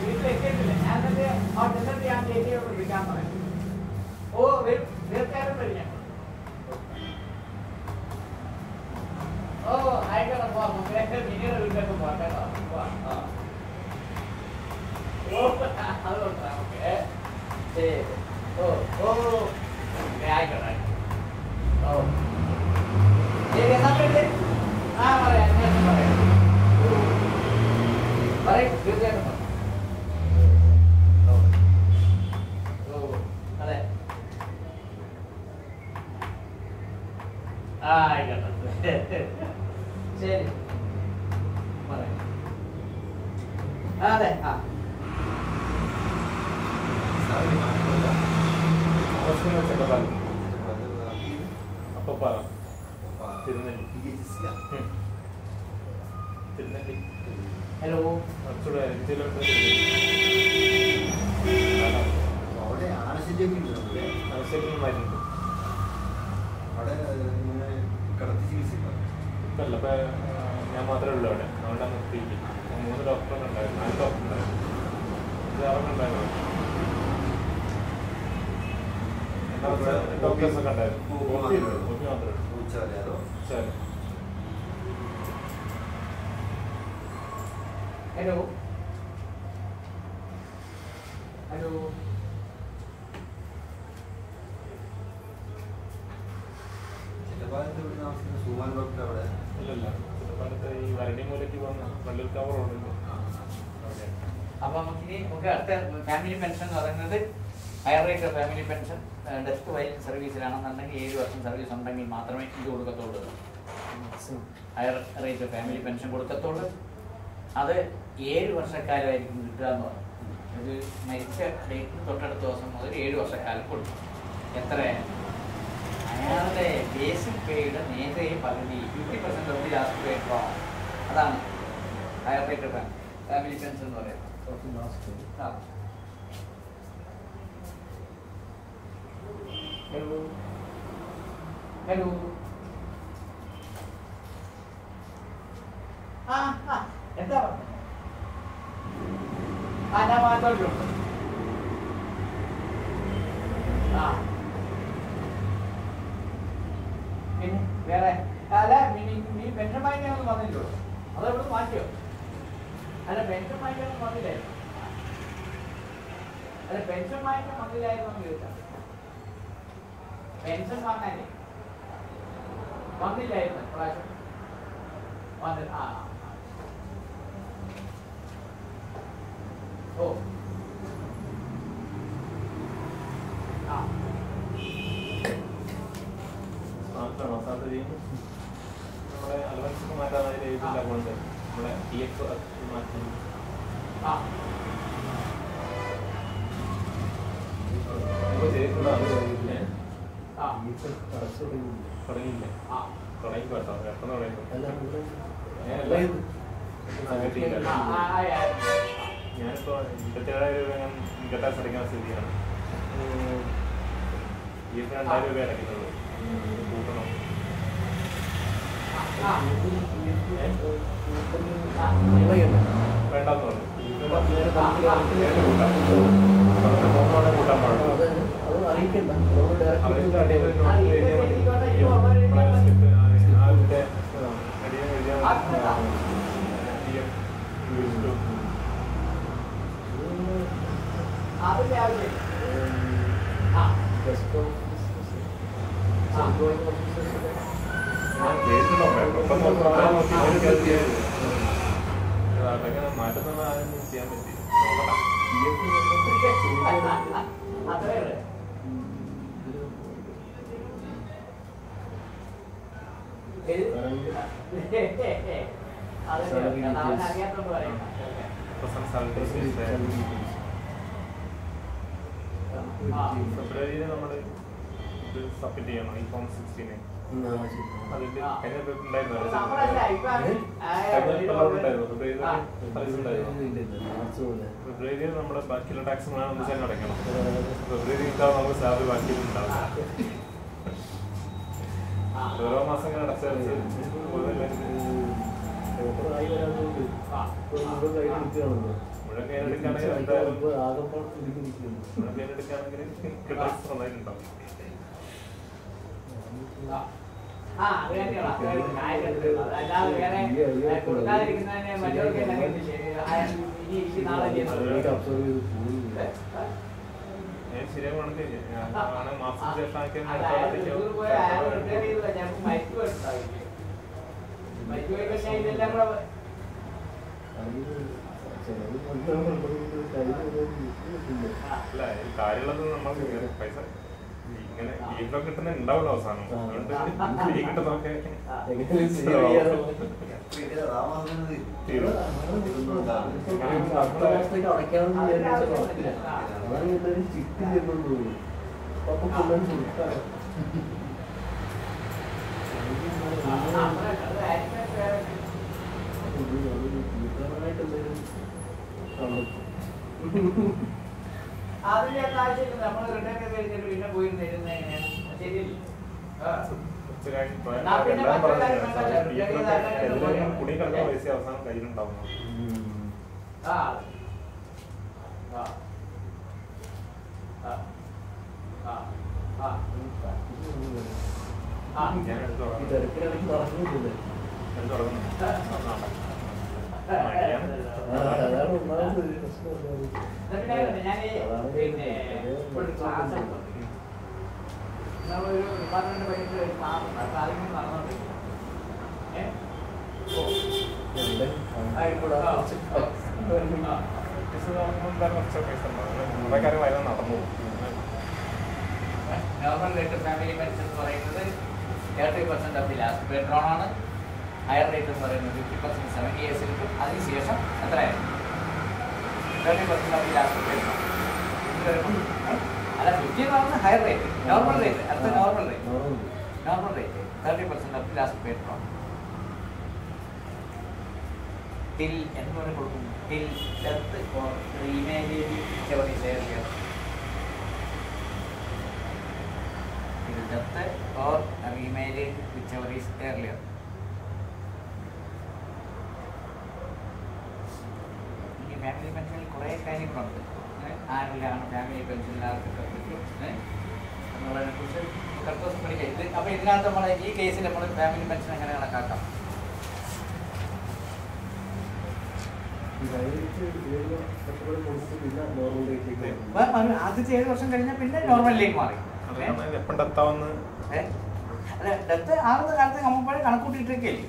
വീട്ടിലെത്തിയിട്ടില്ല. ഞാൻ എന്നിട്ട് ചെന്നിട്ട് ഞാൻ ചേച്ചിയോട് വിളിക്കാൻ പറയാം. ഓ തീർച്ചയായിട്ടും വരും. ഓ ആയിക്കോട്ടെ പോവാം. പിന്നീട് വീട്ടിലേക്ക് പോവാം കേട്ടോ. ഓ അതുകൊണ്ട് ഓക്കെ ശരി. ഓ ഓ ആയിക്കോട്ടെ. ഓ ശരി എന്നാ പിന്നെ ആ പറയാം പറയാം പറയാം തീർച്ചയായിട്ടും പറയാം. അതെ ആയിക്കോട്ടെ ശരി പറയാം. അതെ ആ അപ്പൊ പറ തിരുനെല്ലി തിരുനെല്ലി ഹലോ കുറച്ചുകൂടെ അവിടെ ആനശല്യമൊക്കെ ഉണ്ട്. ആവശ്യമായിട്ടുണ്ട്. അവിടെ ഇങ്ങനെ കിടത്തി ചികിത്സിക്കാം. ഇപ്പല്ല ഇപ്പൊ ഞാൻ മാത്രമേ ഉള്ളൂ അവിടെ. അവിടെ നിർത്തിയില്ല. 3 ഡോക്ടറൊക്കെ ഉണ്ടായിരുന്നു, 4 ഡോക്ടർ ഉണ്ടായിരുന്നു, 6 ഉണ്ടായിരുന്നു. ഡോക്ടേഴ്സൊക്കെ ഉണ്ടായിരുന്നു. ശരി ഹലോ ഹലോ ചിലപ്പാലത്ത് ഇവിടെ താമസിക്കുന്ന സുമാൻ ഡോക്ടർ അവിടെ ഇല്ലല്ല, ചിലപ്പാലത്ത് ഈ വരടി മൂലയ്ക്ക് വന്ന് വള്ളിയൂർക്കാവ് റോഡുണ്ട്. അപ്പൊ നമുക്ക് അടുത്ത ഫാമിലി പെൻഷൻ എന്ന് പറയുന്നത് higher rate of family pension ഡെസ്ക് വൈലിംഗ് സർവീസിലാണെന്നുണ്ടെങ്കിൽ 7 വർഷം സർവീസ് ഉണ്ടെങ്കിൽ മാത്രമേ ഇത് കൊടുക്കത്തുള്ളൂ. Higher rate of family pension കൊടുക്കത്തുള്ളൂ. അത് 7 വർഷക്കാലമായിരിക്കും കിട്ടുക എന്ന് പറഞ്ഞു. ഇത് മരിച്ച ഡേറ്റിന് തൊട്ടടുത്ത ദിവസം മുതൽ 7 വർഷക്കാലം കൊടുക്കും. എത്ര അയാളുടെ ബേസിക് പേയുടെ നേരെ പകുതി 50% of the last pay draw. അതാണ് higher rate of family pension എന്ന് പറയുന്നത്. ഹലോ ഹലോ ആ ആ എന്താ പറഞ്ഞത്? ആ ഞാൻ മാറ്റോട്ടുണ്ട്. ആ പിന്നെ വേറെ അല്ല നീ പെൻഷൻ വാങ്ങിക്കാനൊന്നും വന്നില്ലോ? അതെവിടെ മാറ്റിയോ? അല്ല പെൻഷൻ വാങ്ങിക്കാനൊന്നും വന്നില്ലായിരുന്നു. അല്ല പെൻഷൻ വാങ്ങിക്കാൻ വന്നില്ലായിരുന്നു എന്ന് ചോദിച്ചാൽ പെൻഷൻ വാങ്ങാനേ വന്നില്ലായിരുന്നു പ്രാവശ്യം വന്നില്ല. ആ ഓ ആ നമ്മുടെ അലവൻസ് മാറ്റാൻ എഴുതില്ല കൊണ്ട് നമ്മുടെ PF മാറ്റി ആ തുടങ്ങിയില്ലേ? തുടങ്ങി കേട്ടോ, എപ്പം തുടങ്ങി? ഞാനിപ്പോ 27,000 രൂപ ഞാൻ ഇൻകം ടാക്സ് അടയ്ക്കുന്ന സ്ഥിതിയാണ്. PF 2,000 രൂപ അടയ്ക്കുന്നുള്ളൂ. കൂട്ടണം. വേണ്ടെന്ന് പറഞ്ഞു. അത് അറിയിക്കണ്ട. മാറ്റുന്ന ചെയ്യാൻ പറ്റി ഫെബ്രുവരിയിൽ നമ്മൾ ഇത് സബ്മിറ്റ് ചെയ്യണം ഈ ഫോം 16. അതിന്റെ ഫെബ്രുവരിയിൽ നമ്മുടെ ബാക്കിയുള്ള ടാക്സ് ഒന്നിച്ചാൽ അടയ്ക്കണം. ഫെബ്രുവരി നമുക്ക് സാലറി ബാക്കിയിട്ടുണ്ടാവില്ല. ഓരോ മാസം ഇങ്ങനെ അടച്ചടച്ച് മുഴുവൻ കയ്യിലെടുക്കുകയാണെങ്കിൽ എന്തായാലും മുഴുവൻ കയ്യിലെടുക്കുകയാണെങ്കിൽ ടാക്സ് നന്നായിട്ടുണ്ടാവും. ശരിയാണെങ്കിൽ മാസത്തിന് ശേഷം അല്ല കാര്യമുള്ളത് നമ്മൾ പൈസ ഇങ്ങനെ ലീവൊക്കെ കിട്ടുന്ന ഉണ്ടാവുള്ളൂ അവസാനം. ലീവ് കിട്ടുന്നതൊക്കെ അതിന്റെ ആവശ്യം നമ്മൾ റിട്ടേൺ കഴിഞ്ഞിട്ട് പിന്നെ പോയി തരുന്ന എങ്ങനെയാണ്? ശരിയല്ലേ? കുടി കിടക്കുന്ന പൈസ അവസാനം കയ്യിലുണ്ടാവും. ഒരു ഡിപ്പാർട്ട്മെന്റ് പൈസ ക്ലാസ് ഉണ്ട്. അതിങ്ങനെ നടന്നോണ്ടിരിക്കും. നോർമൽ റേറ്റ് ഫാമിലി പെൻഷൻ എന്ന് പറയുന്നത് 30% of the last pay drone ആണ്. ഹയർ റേറ്റ് എന്ന് പറയുന്നത് 50% 70 years കിട്ടും. അതിനുശേഷം എത്രയായിരുന്നു? 30% of the last pay drone. അല്ല 50 എന്ന് പറയുന്നത് ഹയർ റേറ്റ്. നോർമൽ റേറ്റ് അടുത്ത normal rate 30% of the last pay drone. Till എന്ന് പറഞ്ഞ് കൊടുക്കും. Till death or remarriage earlier. Death or remarriage, whichever is earlier. ഈ ഫാമിലി പെൻഷനിൽ കുറേ കാര്യങ്ങളുണ്ട്. ആരിലാണ് ഫാമിലി പെൻഷനിലാർക്ക് എന്നുള്ളതിനെ കുറിച്ച് കുറച്ച് ദിവസം പഠിക്കാം. അപ്പോൾ ഇതിനകത്ത് നമ്മൾ ഈ കേസിൽ നമ്മൾ ഫാമിലി പെൻഷൻ എങ്ങനെ കണക്കാക്കാം? ആദ്യത്തെ 7 വർഷം കഴിഞ്ഞാൽ പിന്നെ നോർമലിലേക്ക് മാറി. അല്ല ഡെത്ത് ആകുന്ന കാലത്ത് നമ്മളെ കണക്കൂട്ടിയിട്ടിരിക്കുകയല്ലേ.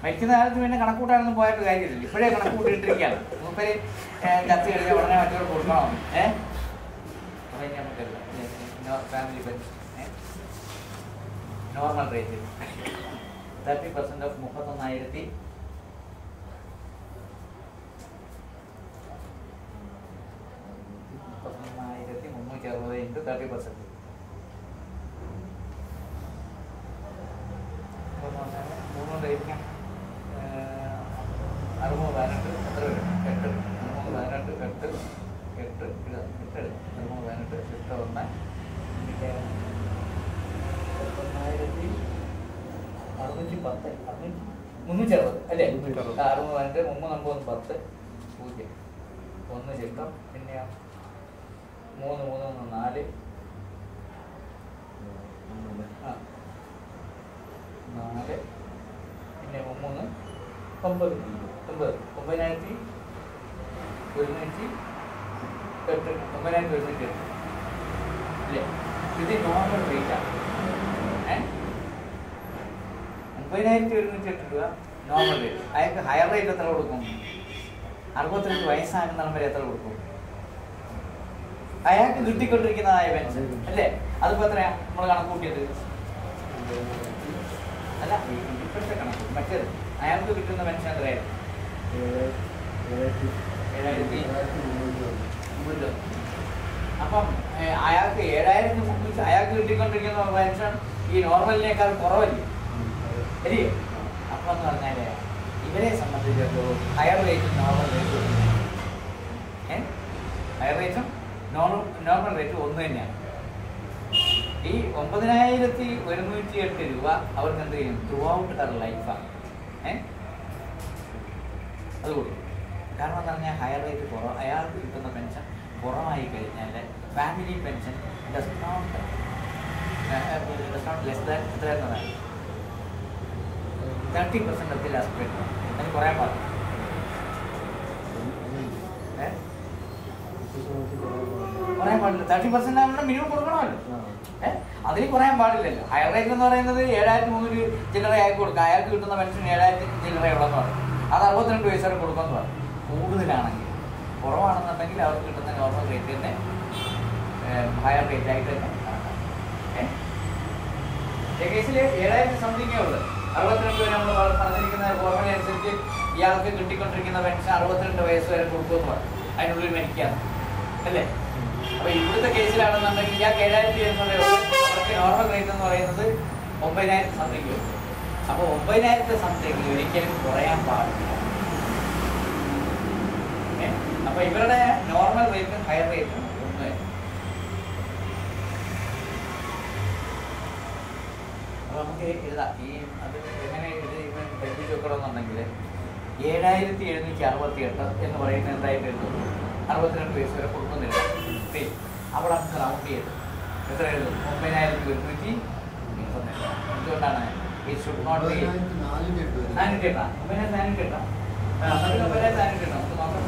മരിക്കുന്ന കാലത്ത് പിന്നെ കണക്കൂട്ടാനൊന്നും പോയിട്ട് കാര്യമില്ല. ഇപ്പോഴേ കണക്കൂട്ടിയിട്ടിരിക്കുകയാണ്. മൂപ്പര് ഡെത്ത് കഴിഞ്ഞാൽ ഉടനെ മറ്റൊരു കൊടുക്കണോ? നമുക്കല്ല family pension normal rate 30% of 31,360 into 30%. 3 എത്ര വരും? 8 8 18 8 8 618 619 10 360 അല്ലേ? 60 3 9 10 0 1 ചിത്രം പിന്നെ 3 3 4 4 പിന്നെ 3 9 9,108 അല്ലേ? ഇത് നോർമൽ റേറ്റാണ്. 9,108 രൂപ നോർമൽ റേറ്റ്. അയാൾക്ക് ഹയർ റേറ്റ് എത്ര കൊടുക്കും? 62 വയസ്സാകുന്ന വരെ എത്ര കൊടുക്കും? അയാൾക്ക് കിട്ടിക്കൊണ്ടിരിക്കുന്നതായ പെൻഷൻ അല്ലേ? അതിപ്പോ എത്രയാ നമ്മൾ കണക്ക് കൂട്ടിയത്? അല്ല, ഇപ്പോഴത്തെ കണക്ക് മറ്റേത് അയാൾക്ക് കിട്ടുന്ന പെൻഷൻ എത്രയായിരുന്നു? 7,300. അപ്പം അയാൾക്ക് 7,300 അയാൾക്ക് കിട്ടിക്കൊണ്ടിരിക്കുന്ന പെൻഷൻ ഈ നോർമലിനേക്കാൾ കുറവല്ലേ? ശരിയോ? അപ്പം എന്ന് പറഞ്ഞാൽ ഇവരെ സംബന്ധിച്ചിടത്തോളം ഹയർ റേറ്റും നോർമൽ റേറ്റും ഹയർ റേറ്റും നോർമൽ റേറ്റും ഒന്ന് തന്നെയാണ്. ഈ 9,108 രൂപ അവർക്ക് എന്ത് ചെയ്യും? ത്രൂ ഔട്ട് ദർ ലൈഫാണ്. അത് കൊടുക്കും. കാരണം എന്ന് പറഞ്ഞാൽ ഹയർ റേറ്റ് കുറവ്, അയാൾക്ക് കിട്ടുന്ന പെൻഷൻ കുറവായി കഴിഞ്ഞാൽ family pension does not less than എത്ര എന്നതാണ് 30% ഓഫ് ദി ലാസ്റ്റ് പേയ്മെന്റ്. അതിന് കുറയാൻ പാടില്ല. കുറയാൻ പാടില്ല. 30% ആവുമ്പോൾ മിനിമം കൊടുക്കണമല്ലോ. അതിന് കുറയാൻ പാടില്ലല്ലോ. ഹയർ റേറ്റ് എന്ന് പറയുന്നത് 7,300 ചില്ലറ അയാൾക്ക് കൊടുക്കുക. അയാൾക്ക് കിട്ടുന്ന പെൻഷൻ 7,000 ചില്ലറയുള്ളതെന്ന് പറയും. അത് 62 വയസ്സ് വരെ കൊടുക്കുമെന്ന് പറയും. കൂടുതലാണെങ്കിൽ, കുറവാണെന്നുണ്ടെങ്കിൽ അവർക്ക് കിട്ടുന്ന നോർമൽ റേറ്റ് തന്നെ ഹയർ റേറ്റ് ആയിട്ട് തന്നെ കേസിൽ 7,000 സംതിങ്ങേ ഉള്ളൂ. 62 വരെ നമ്മൾ പറഞ്ഞിരിക്കുന്ന ഫോർമുല അനുസരിച്ച് ഇയാൾക്ക് കിട്ടിക്കൊണ്ടിരിക്കുന്ന പെൻഷൻ 62 വയസ്സ് വരെ കൊടുക്കുമെന്ന് പറയും. അതിനുള്ളിൽ മരിക്കുകയാണ് അല്ലേ? അപ്പൊ ഇവിടുത്തെ കേസിലാണെന്നുണ്ടെങ്കിൽ ഇയാൾക്ക് 7,000 അവർക്ക് നോർമൽ റേറ്റ് എന്ന് പറയുന്നത് 9,000 സംതിങ് വരും. അപ്പൊ 9,000 സംതിങ് ഒരിക്കലും കുറയാൻ പാടില്ല. അപ്പൊ ഇവരുടെ നോർമൽ റേറ്റും ഹയർ റേറ്റും ഒന്ന്. അപ്പൊ നമുക്ക് എഴുതാം. ഈ അത് എങ്ങനെ ഇത് പഠിപ്പിച്ചു വെക്കണമെന്നുണ്ടെങ്കിൽ 7,768 എന്ന് പറയുന്നത് എന്തായിട്ട് എഴുതും? 62 വയസ്സ് വരെ കൊടുക്കുന്നില്ല. അവിടെ നമുക്ക് റൗണ്ട് ചെയ്ത് എത്ര എഴുതും? 9,108. എന്തുകൊണ്ടാണ്? It should not B 408. 9,408. 9,408 നമുക്ക് നോക്കാം.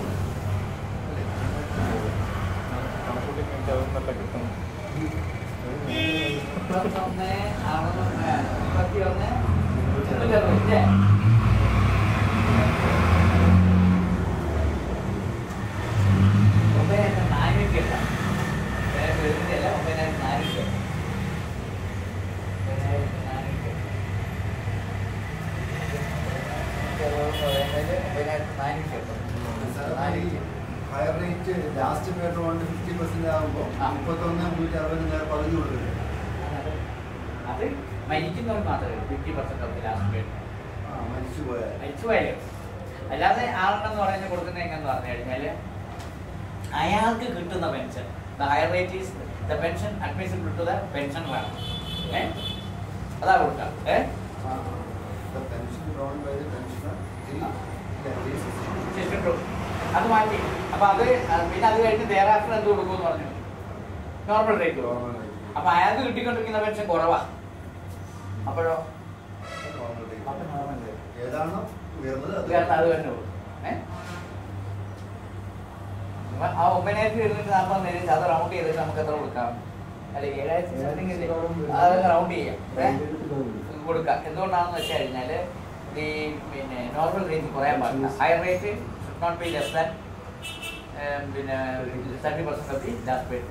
ഹയർ റേറ്റ് ലാസ്റ്റ് പേപ്പർ കൊണ്ട് 50% ആകുമ്പോൾ 31,360 പകുതി കൊടുക്കുന്നത്. അത് മരിക്കുന്നവർ മാത്രമേ 50% ഓഫ് ലാസ്റ്റ് പേപ്പർ മരിച്ചുപോയാലും. അല്ലാതെ ആളുണ്ടെന്ന് പറയുന്നത് കൊടുക്കുന്നത് എങ്ങനെന്ന് പറഞ്ഞു കഴിഞ്ഞാൽ അയാൾക്ക് കിട്ടുന്ന pension the higher rate is the pension admissible to the pension വേണം. അതാ കൊടുക്കാം. അത് മാറ്റി. അപ്പൊ അത് പിന്നെ അത് കഴിഞ്ഞ് ദേറാഫ്റ്റർ എന്ത് കൊടുക്കുമെന്ന് പറഞ്ഞു? Normal rate. അപ്പൊ അയാൾക്ക് കിട്ടിക്കൊണ്ടിരിക്കുന്ന പെൻഷൻ കുറവാ. അപ്പോഴോ ഏതാണോ ഉയർന്നത് അത് തന്നെ കൊടുക്കും. ആ 9,240 അത് റൗണ്ട് ചെയ്തിട്ട് നമുക്ക് എത്ര കൊടുക്കാം? അല്ലെങ്കിൽ 7,000 അതൊക്കെ റൗണ്ട് ചെയ്യാം, കൊടുക്കാം. എന്തുകൊണ്ടാണെന്ന് വെച്ച് കഴിഞ്ഞാൽ ഈ പിന്നെ നോർമൽ റേറ്റ് കുറയാൻ പാടില്ല. Higher rate should not be less than പിന്നെ 30% ഓഫ് ദി ലാസ്റ്റ് പേയ്ഡ്.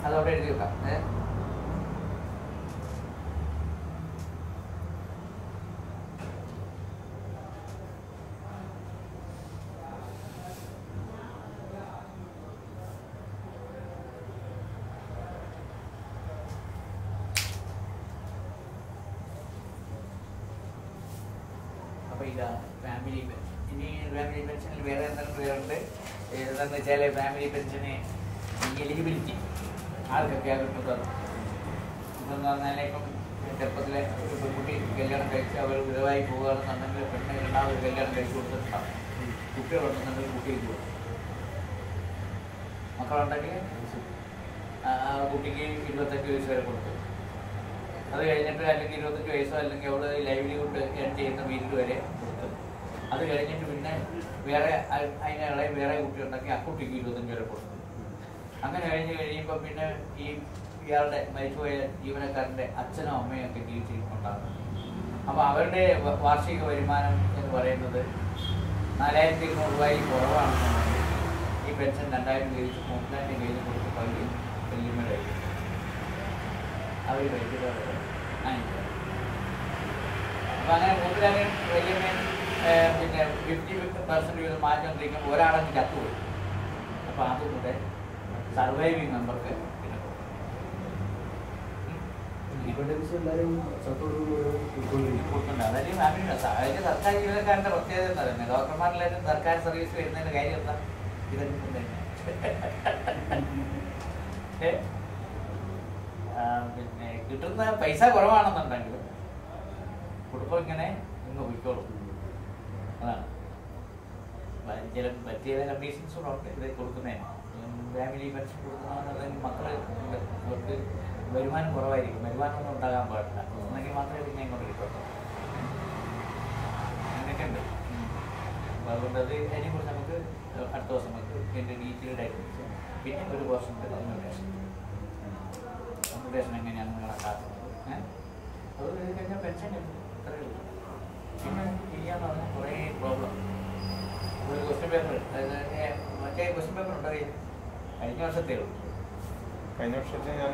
അതവിടെ എഴുതി വെക്കാം. ഇതാണ് ഫാമിലി പെൻഷൻ. ഇനി ഫാമിലി പെൻഷനിൽ വേറെ എന്തെങ്കിലും പേരുണ്ട്. ഏതെന്ന് വെച്ചാൽ ഫാമിലി പെൻഷന് എലിജിബിലിറ്റി ആർക്കൊക്കെയാണ് കിട്ടുന്നത് എന്ന് പറഞ്ഞാൽ ഇപ്പം ചെറുപ്പത്തിലെ ഒരു പെൺകുട്ടി കല്യാണം കഴിച്ച് അവർ വിധവായി പോകുകയാണെന്നുണ്ടെങ്കിൽ പെണ്ണെ രണ്ടാമതൊരു കല്യാണം കഴിച്ചു കൊടുത്തിട്ടുണ്ടാവും. കുട്ടികളുണ്ടെന്നുണ്ടെങ്കിൽ കുട്ടിക്ക് കൊടുക്കും. മക്കളുണ്ടെങ്കിൽ ആ കുട്ടിക്ക് 25 വയസ്സ് വരെ കൊടുക്കും. അത് കഴിഞ്ഞിട്ട് അല്ലെങ്കിൽ 25 വയസ്സോ അല്ലെങ്കിൽ അവിടെ ലൈവ്ലിഹുഡ് ഏൺ ചെയ്യുന്ന പീരീഡ് വരെ കൊടുക്കും. അത് കഴിഞ്ഞിട്ട് പിന്നെ വേറെ അതിനുള്ള വേറെ കുട്ടിയുണ്ടെങ്കിൽ ആ കുട്ടിക്ക് 25 വരെ കൊടുക്കും. അങ്ങനെ കഴിയുമ്പോൾ പിന്നെ ഇയാളുടെ മരിച്ചുപോയ ജീവനക്കാരൻ്റെ അച്ഛനോ അമ്മയോ ഒക്കെ ജീവിച്ചിരിക്കുന്നുണ്ടാകും. അപ്പോൾ അവരുടെ വാർഷിക വരുമാനം എന്ന് പറയുന്നത് 4200 രൂപയിൽ കുറവാണെന്നുണ്ടെങ്കിൽ ഈ പെൻഷൻ 2000 കഴിച്ച് മൂന്നാൻ്റെ കയ്യിൽ കൊടുത്ത് പകുതി വല്യമ്മയുടെ കയ്യിൽ അവർ കഴിച്ചിട്ട് അപ്പോൾ അങ്ങനെ മൂപ്പിലാകെ വല്യമ്മ പിന്നെ 50% വീതം മാറ്റിക്കൊണ്ടിരിക്കുമ്പോൾ ഒരാളങ്ങ് ചത്തുപോയി. അപ്പോൾ അതുകൂടെ സർവൈവിങ് മെമ്പർക്ക് പിന്നെ കൊടുക്കുന്നുണ്ട്. അതായത് ഫാമിലി അതായത് സർക്കാർ ജീവനക്കാരൻ്റെ പ്രത്യേകത എന്താ തന്നെ, ഡോക്ടർമാരിലായാലും സർക്കാർ സർവീസ് വരുന്നതിൻ്റെ കാര്യം എന്താ, ഇതൊക്കെ തന്നെ പിന്നെ കിട്ടുന്ന പൈസ കുറവാണെന്നുണ്ടെങ്കിലും കുടുംബം ഇങ്ങനെ ഇങ്ങ് പോയിക്കോളും. അതാണ് ചില പറ്റിയ കണ്ടീഷൻസ് കൂടെ ഉണ്ട് ഇത് കൊടുക്കുന്നതിന്. ഫാമിലി പെൻഷൻ കൊടുക്കുന്നതെന്നുണ്ടെങ്കിൽ മക്കൾ അവർക്ക് വരുമാനം കുറവായിരിക്കും, വരുമാനമൊന്നും ഉണ്ടാകാൻ പാടില്ല, എന്നെങ്കിൽ മാത്രമേ പിന്നെ ഇങ്ങോട്ട് കിട്ടുള്ളൂ. അങ്ങനെയൊക്കെ ഉണ്ട്. അപ്പോൾ അതുകൊണ്ട് അതിനെക്കുറിച്ച് നമുക്ക് അടുത്ത ദിവസം നമുക്ക് ഇതിൻ്റെ ഡീറ്റെയിൽഡ് ആയിട്ട് പിന്നെ ഒരു പോർഷൻ്റെ കമ്പ്യൂട്ടേഷൻ എങ്ങനെയാണെന്ന് കണക്കാക്കുന്നത്. അത് കഴിഞ്ഞാൽ പെൻഷൻ കിട്ടും, അത്രയേ ഉള്ളൂ. പിന്നെ ചെയ്യാന്ന് പറഞ്ഞാൽ കുറേ പ്രോബ്ലം. ഒരു ക്വസ്റ്റ്യൻ പേപ്പർ, അതായത് മറ്റേ ക്വസ്റ്റ്യൻ പേപ്പർ ഉണ്ടറിയാം, കഴിഞ്ഞ വർഷത്തേ ഉള്ളൂ. കഴിഞ്ഞ വർഷത്തെ ഞാൻ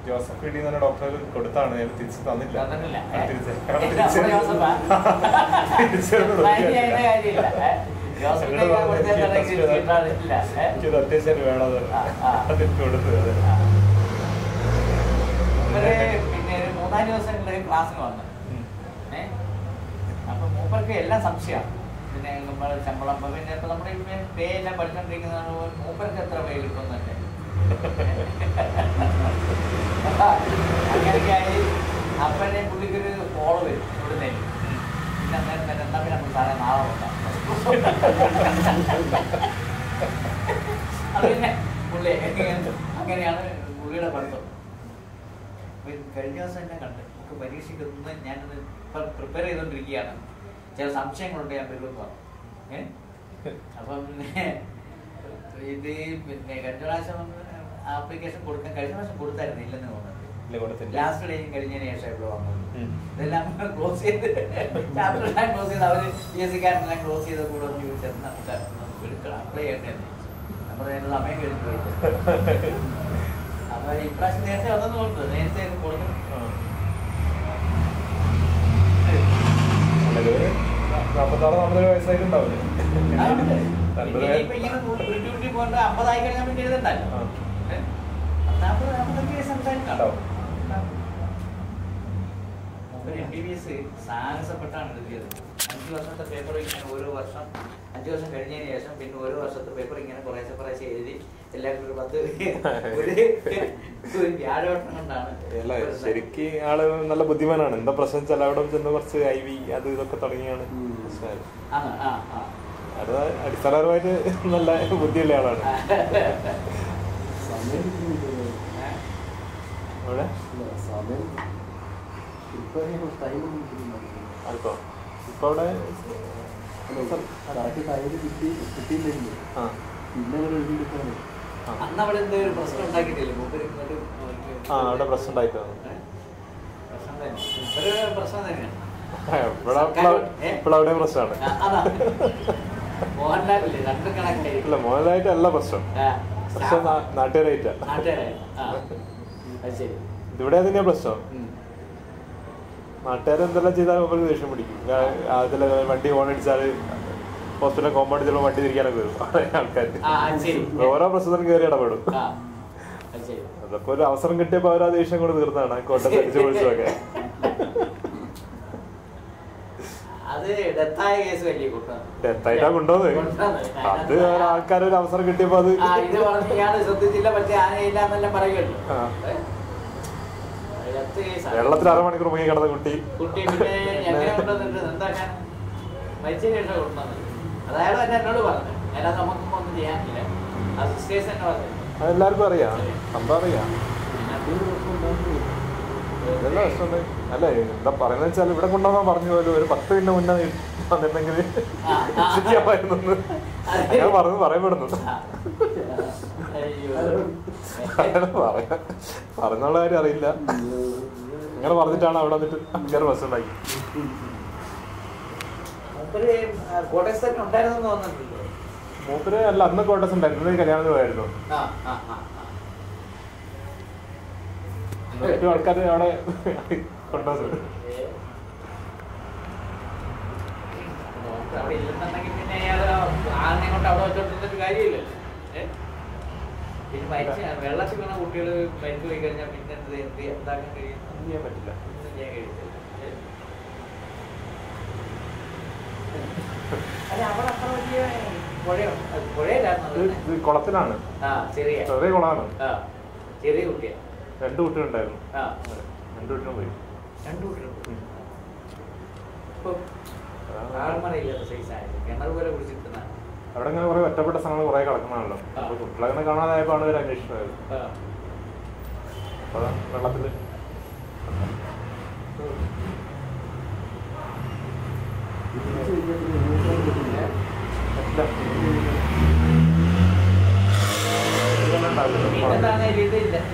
ജോസഫ് പി ഡി എന്ന ഡോക്ടറെ കൊടുത്താണ്, ഞാൻ തിരിച്ച് തന്നില്ല. അത്യാവശ്യം വേണം കൊടുത്തു. പിന്നെ ഒരു 3-4 ദിവസങ്ങളിൽ ക്ലാസ്സിന് വന്നു. അപ്പൊ മൂപ്പർക്ക് എല്ലാം സംശയമാണ്. പിന്നെ നമ്മൾ ശമ്പളം പിന്നെ ഇപ്പൊ നമ്മുടെ പേ എല്ലാം പഠിച്ചോണ്ടിരിക്കുന്ന മൂപ്പർക്ക് എത്ര പേ കിട്ടുമെന്നൊക്കെ അങ്ങനെയൊക്കെ ആയി. അപ്പനെ പുള്ളിക്കൊരു കോള് വരും ഇവിടുന്ന്. പിന്നെ അന്നേരം തന്നെ എന്നാ പിന്നെ നമ്മൾ സാറേ നാളെ നോക്കാം. അത് പിന്നെ പുള്ളി അങ്ങനെയാണ് പുള്ളിയുടെ പഠിത്തം. കഴിഞ്ഞ ദിവസം എന്നെ കണ്ട് നമുക്ക് പരീക്ഷയ്ക്കൊന്നും ഞാനത് ഇപ്പം പ്രിപ്പയർ ചെയ്തുകൊണ്ടിരിക്കുകയാണ്, ചില സംശയങ്ങളുണ്ട്, ഞാൻ വരുമെന്ന് പറഞ്ഞു. അപ്പം പിന്നെ ഇത് പിന്നെ കഴിഞ്ഞ പ്രാവശ്യം ആപ്ലിക്കേഷൻ കൊടുക്കാൻ കഴിഞ്ഞ പ്രാവശ്യം കൊടുത്തായിരുന്നു, ഇല്ലെന്ന് തോന്നുന്നുണ്ട്. ലാസ്റ്റ് ഡേയും കഴിഞ്ഞതിന് ശേഷം ഇവിടെ വന്നത്. ഇതെല്ലാം ക്ലോസ് ചെയ്ത് ചാപ്റ്റർ എല്ലാം ക്ലോസ് ചെയ്ത് അവർ PSC-കാരെല്ലാം ക്ലോസ് ചെയ്ത് കൂടെ ഒന്ന് ചോദിച്ചാൽ നമുക്ക് എടുക്കണം, അപ്ലൈ ചെയ്യേണ്ടതെന്ന് ചോദിച്ചു. നമ്മൾ അതിൻ്റെ സമയം കഴിഞ്ഞ് പോയിട്ട് അപ്പൊ ഇപ്രാവശ്യം നേരത്തെ വന്നെന്ന് തോന്നുന്നു, നേരത്തെ കൊടുക്കും. 46 വയസ്സായിട്ടുണ്ടാവില്ലേ? ഇപ്പൊ ഇങ്ങനെ ഡ്യൂട്ടി പോകേണ്ട 50 ആയി കഴിഞ്ഞാൽ പിന്നെ എഴുതണ്ടല്ലോ. 40-45 വയസ്സ് സംസാരിക്കണ്ടോ? MBBS സാഹസപ്പെട്ടാണ് എഴുതിയത്. 5 വർഷത്തെ പേപ്പർ ഇങ്ങനെ ഓരോ വർഷം 5 വർഷം കഴിഞ്ഞതിന് ശേഷം പിന്നെ ഓരോ വർഷത്തെ പേപ്പർ ഇങ്ങനെ കുറേശ്ശെ കുറേശ്ശെ എഴുതി എല്ലാവർക്കും ഒരു 10 വ്യാഴവട്ടം കൊണ്ടാണ്. ശരിക്കും ആള് നല്ല ബുദ്ധിമാനാണ്. എന്താ പ്രശ്നം വെച്ചാൽ അവിടെ ചെന്ന് കുറച്ച് IV അത് ഇതൊക്കെ തുടങ്ങിയാണ്. അത് അടിസ്ഥാനപരമായിട്ട് നല്ല ബുദ്ധിയുള്ള ആളാണ്. അവിടെ അടുത്തോ ഇപ്പൊ അവിടെ അവിടെ പ്രശ്നം ഉണ്ടാക്കിയിട്ടില്ല. അവിടെ പ്രശ്നം ഉണ്ടായിട്ടോ? പ്രശ്നം തന്നെയാണ്. ഇപ്പോഴവിടെ പ്രശ്നമാണ്. ഇല്ല, മോഹൻലായിട്ടല്ല പ്രശ്നം, പ്രശ്നം നാട്ടുകാരായിട്ടാ. ഇവിടെ തന്നെയാ പ്രശ്നം. നാട്ടുകാരെന്തെല്ലാം ചെയ്താൽ അവർക്ക് ദേഷ്യം പിടിക്കും. അതിൽ വണ്ടി ഓൺ അടിച്ചാൽ ഹോസ്പിറ്റൽ കോമ്പൗണ്ട് ചിലപ്പോൾ വണ്ടി തിരിക്കാനൊക്കെ വരും ആൾക്കാർ. ഓരോ പ്രശ്നത്തിനും കയറി ഇടപെടും. അതൊക്കെ ഒരു അവസരം കിട്ടിയപ്പോൾ അവർ ആ ദേഷ്യം കൊണ്ട് തീർന്നതാണ് കോട്ടയം അടിച്ചു പൊളിച്ചതൊക്കെ. ഡെത്തായിട്ടാ കൊണ്ടുപോകുന്നത്. അത് ആൾക്കാരൊരു അവസരം കിട്ടിയപ്പോ അത് ശ്രദ്ധിച്ചില്ല, മറ്റേ ആനയില്ല എന്നെല്ലാം പറയുമല്ലോ. വെള്ളത്തിൽ 6 മണിക്കൂർ മുങ്ങി കിടന്ന കുട്ടി പിന്നെ എങ്ങനെ കൊണ്ടുവന്നിട്ട് എന്താക്കാൻ മരിച്ചതിന് ശേഷം കൊണ്ടുവന്നത്. അതായത് തന്നെ എന്നോട് പറഞ്ഞു. അതിനകത്ത് നമുക്കൊന്നും ഒന്നും ചെയ്യാനില്ല. അസിസ്റ്റേഴ്സ് തന്നെ പറഞ്ഞു. അതെല്ലാവർക്കും അറിയാം, സംഭവം അറിയാം. ഇതെല്ലാം പ്രശ്നമുണ്ട്. അല്ല എന്താ പറയുന്നത് വെച്ചാൽ ഇവിടെ കൊണ്ടുവന്നാ പറഞ്ഞു പോലും ഒരു 10 മിനിറ്റ് മുന്നേ വന്നിട്ടുണ്ടെങ്കിൽ ശരിയായിരുന്നു ഞാൻ പറയപ്പെടുന്നു. പറഞ്ഞുള്ള കാര്യം അറിയില്ല. ഇങ്ങനെ പറഞ്ഞിട്ടാണ് അവിടെ വന്നിട്ട് അങ്ങനെ ബസ് ഉണ്ടാക്കി. മൂപ്പര് അല്ല അന്ന് കോട്ടസ് ഉണ്ടായിരുന്നു, കല്യാണത്തിന് പോയായിരുന്നു. ഏറ്റവും ആൾക്കാർ അവിടെ കൊണ്ടുവന്നത്. അവിടെ ഇല്ലെന്നുണ്ടെങ്കിൽ പിന്നെ ആളിനെ കൊണ്ട് അവിടെ വെച്ചോണ്ടിരുന്നിട്ട് കാര്യമില്ലല്ലോ. പിന്നെ വെള്ളത്തിൽ വീണ കുട്ടികൾ മരിച്ചു പോയി കഴിഞ്ഞാൽ പിന്നെ എന്താക്കാൻ കഴിയും? ഒന്നും ചെയ്യാൻ പറ്റില്ല. ഒന്നും ചെയ്യാൻ കഴിയില്ല. അല്ല അവിടെ അത്ര വലിയ പുഴയോ പുഴയിലായിരുന്നു, കുളത്തിലാണ്. ചെറിയ കുളമാണ്. ചെറിയ കുട്ടിയാ. 2 കുട്ടികളുണ്ടായിരുന്നു. 2 കുട്ടികളും പോയി. 2 കുട്ടികളും ആൾമറയില്ലാത്ത സൈസായത് കിണർ പോലെ കുടിച്ചിട്ടുന്ന. അവിടെ ഇങ്ങനെ കുറെ ഒറ്റപ്പെട്ട സ്ഥലങ്ങൾ കുറെ കിടക്കുന്നതാണല്ലോ. അപ്പൊ കുട്ടികളെ കാണാതായപ്പോഴാണ് ഇവർ അന്വേഷിച്ചത്. അപ്പൊ വെള്ളത്തില്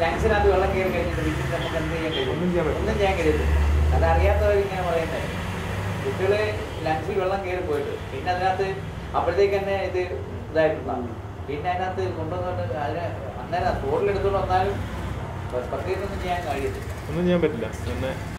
ലങ്സിനകത്ത് വെള്ളം കയറി കഴിഞ്ഞിട്ട് വീട്ടിൽ നമുക്ക് എന്ത് ചെയ്യാൻ കഴിയും? ഒന്നും ചെയ്യാൻ കഴിയില്ല. അതറിയാത്തവർ ഇങ്ങനെ പറയുന്നത്. കുട്ടികള് ലങ്സിൽ വെള്ളം കയറി പോയിട്ട് പിന്നെ അതിനകത്ത് അപ്പോഴത്തേക്ക് തന്നെ ഇതായിട്ടുണ്ടാകും. പിന്നെ അതിനകത്ത് കൊണ്ടുവന്നിട്ട് അതിനെ അന്നേരം തോട്ടിലെടുത്തോണ്ട് വന്നാലും പ്രത്യേകിച്ചൊന്നും ചെയ്യാൻ കഴിയത്തില്ല. ഒന്നും ചെയ്യാൻ പറ്റില്ല. പിന്നെ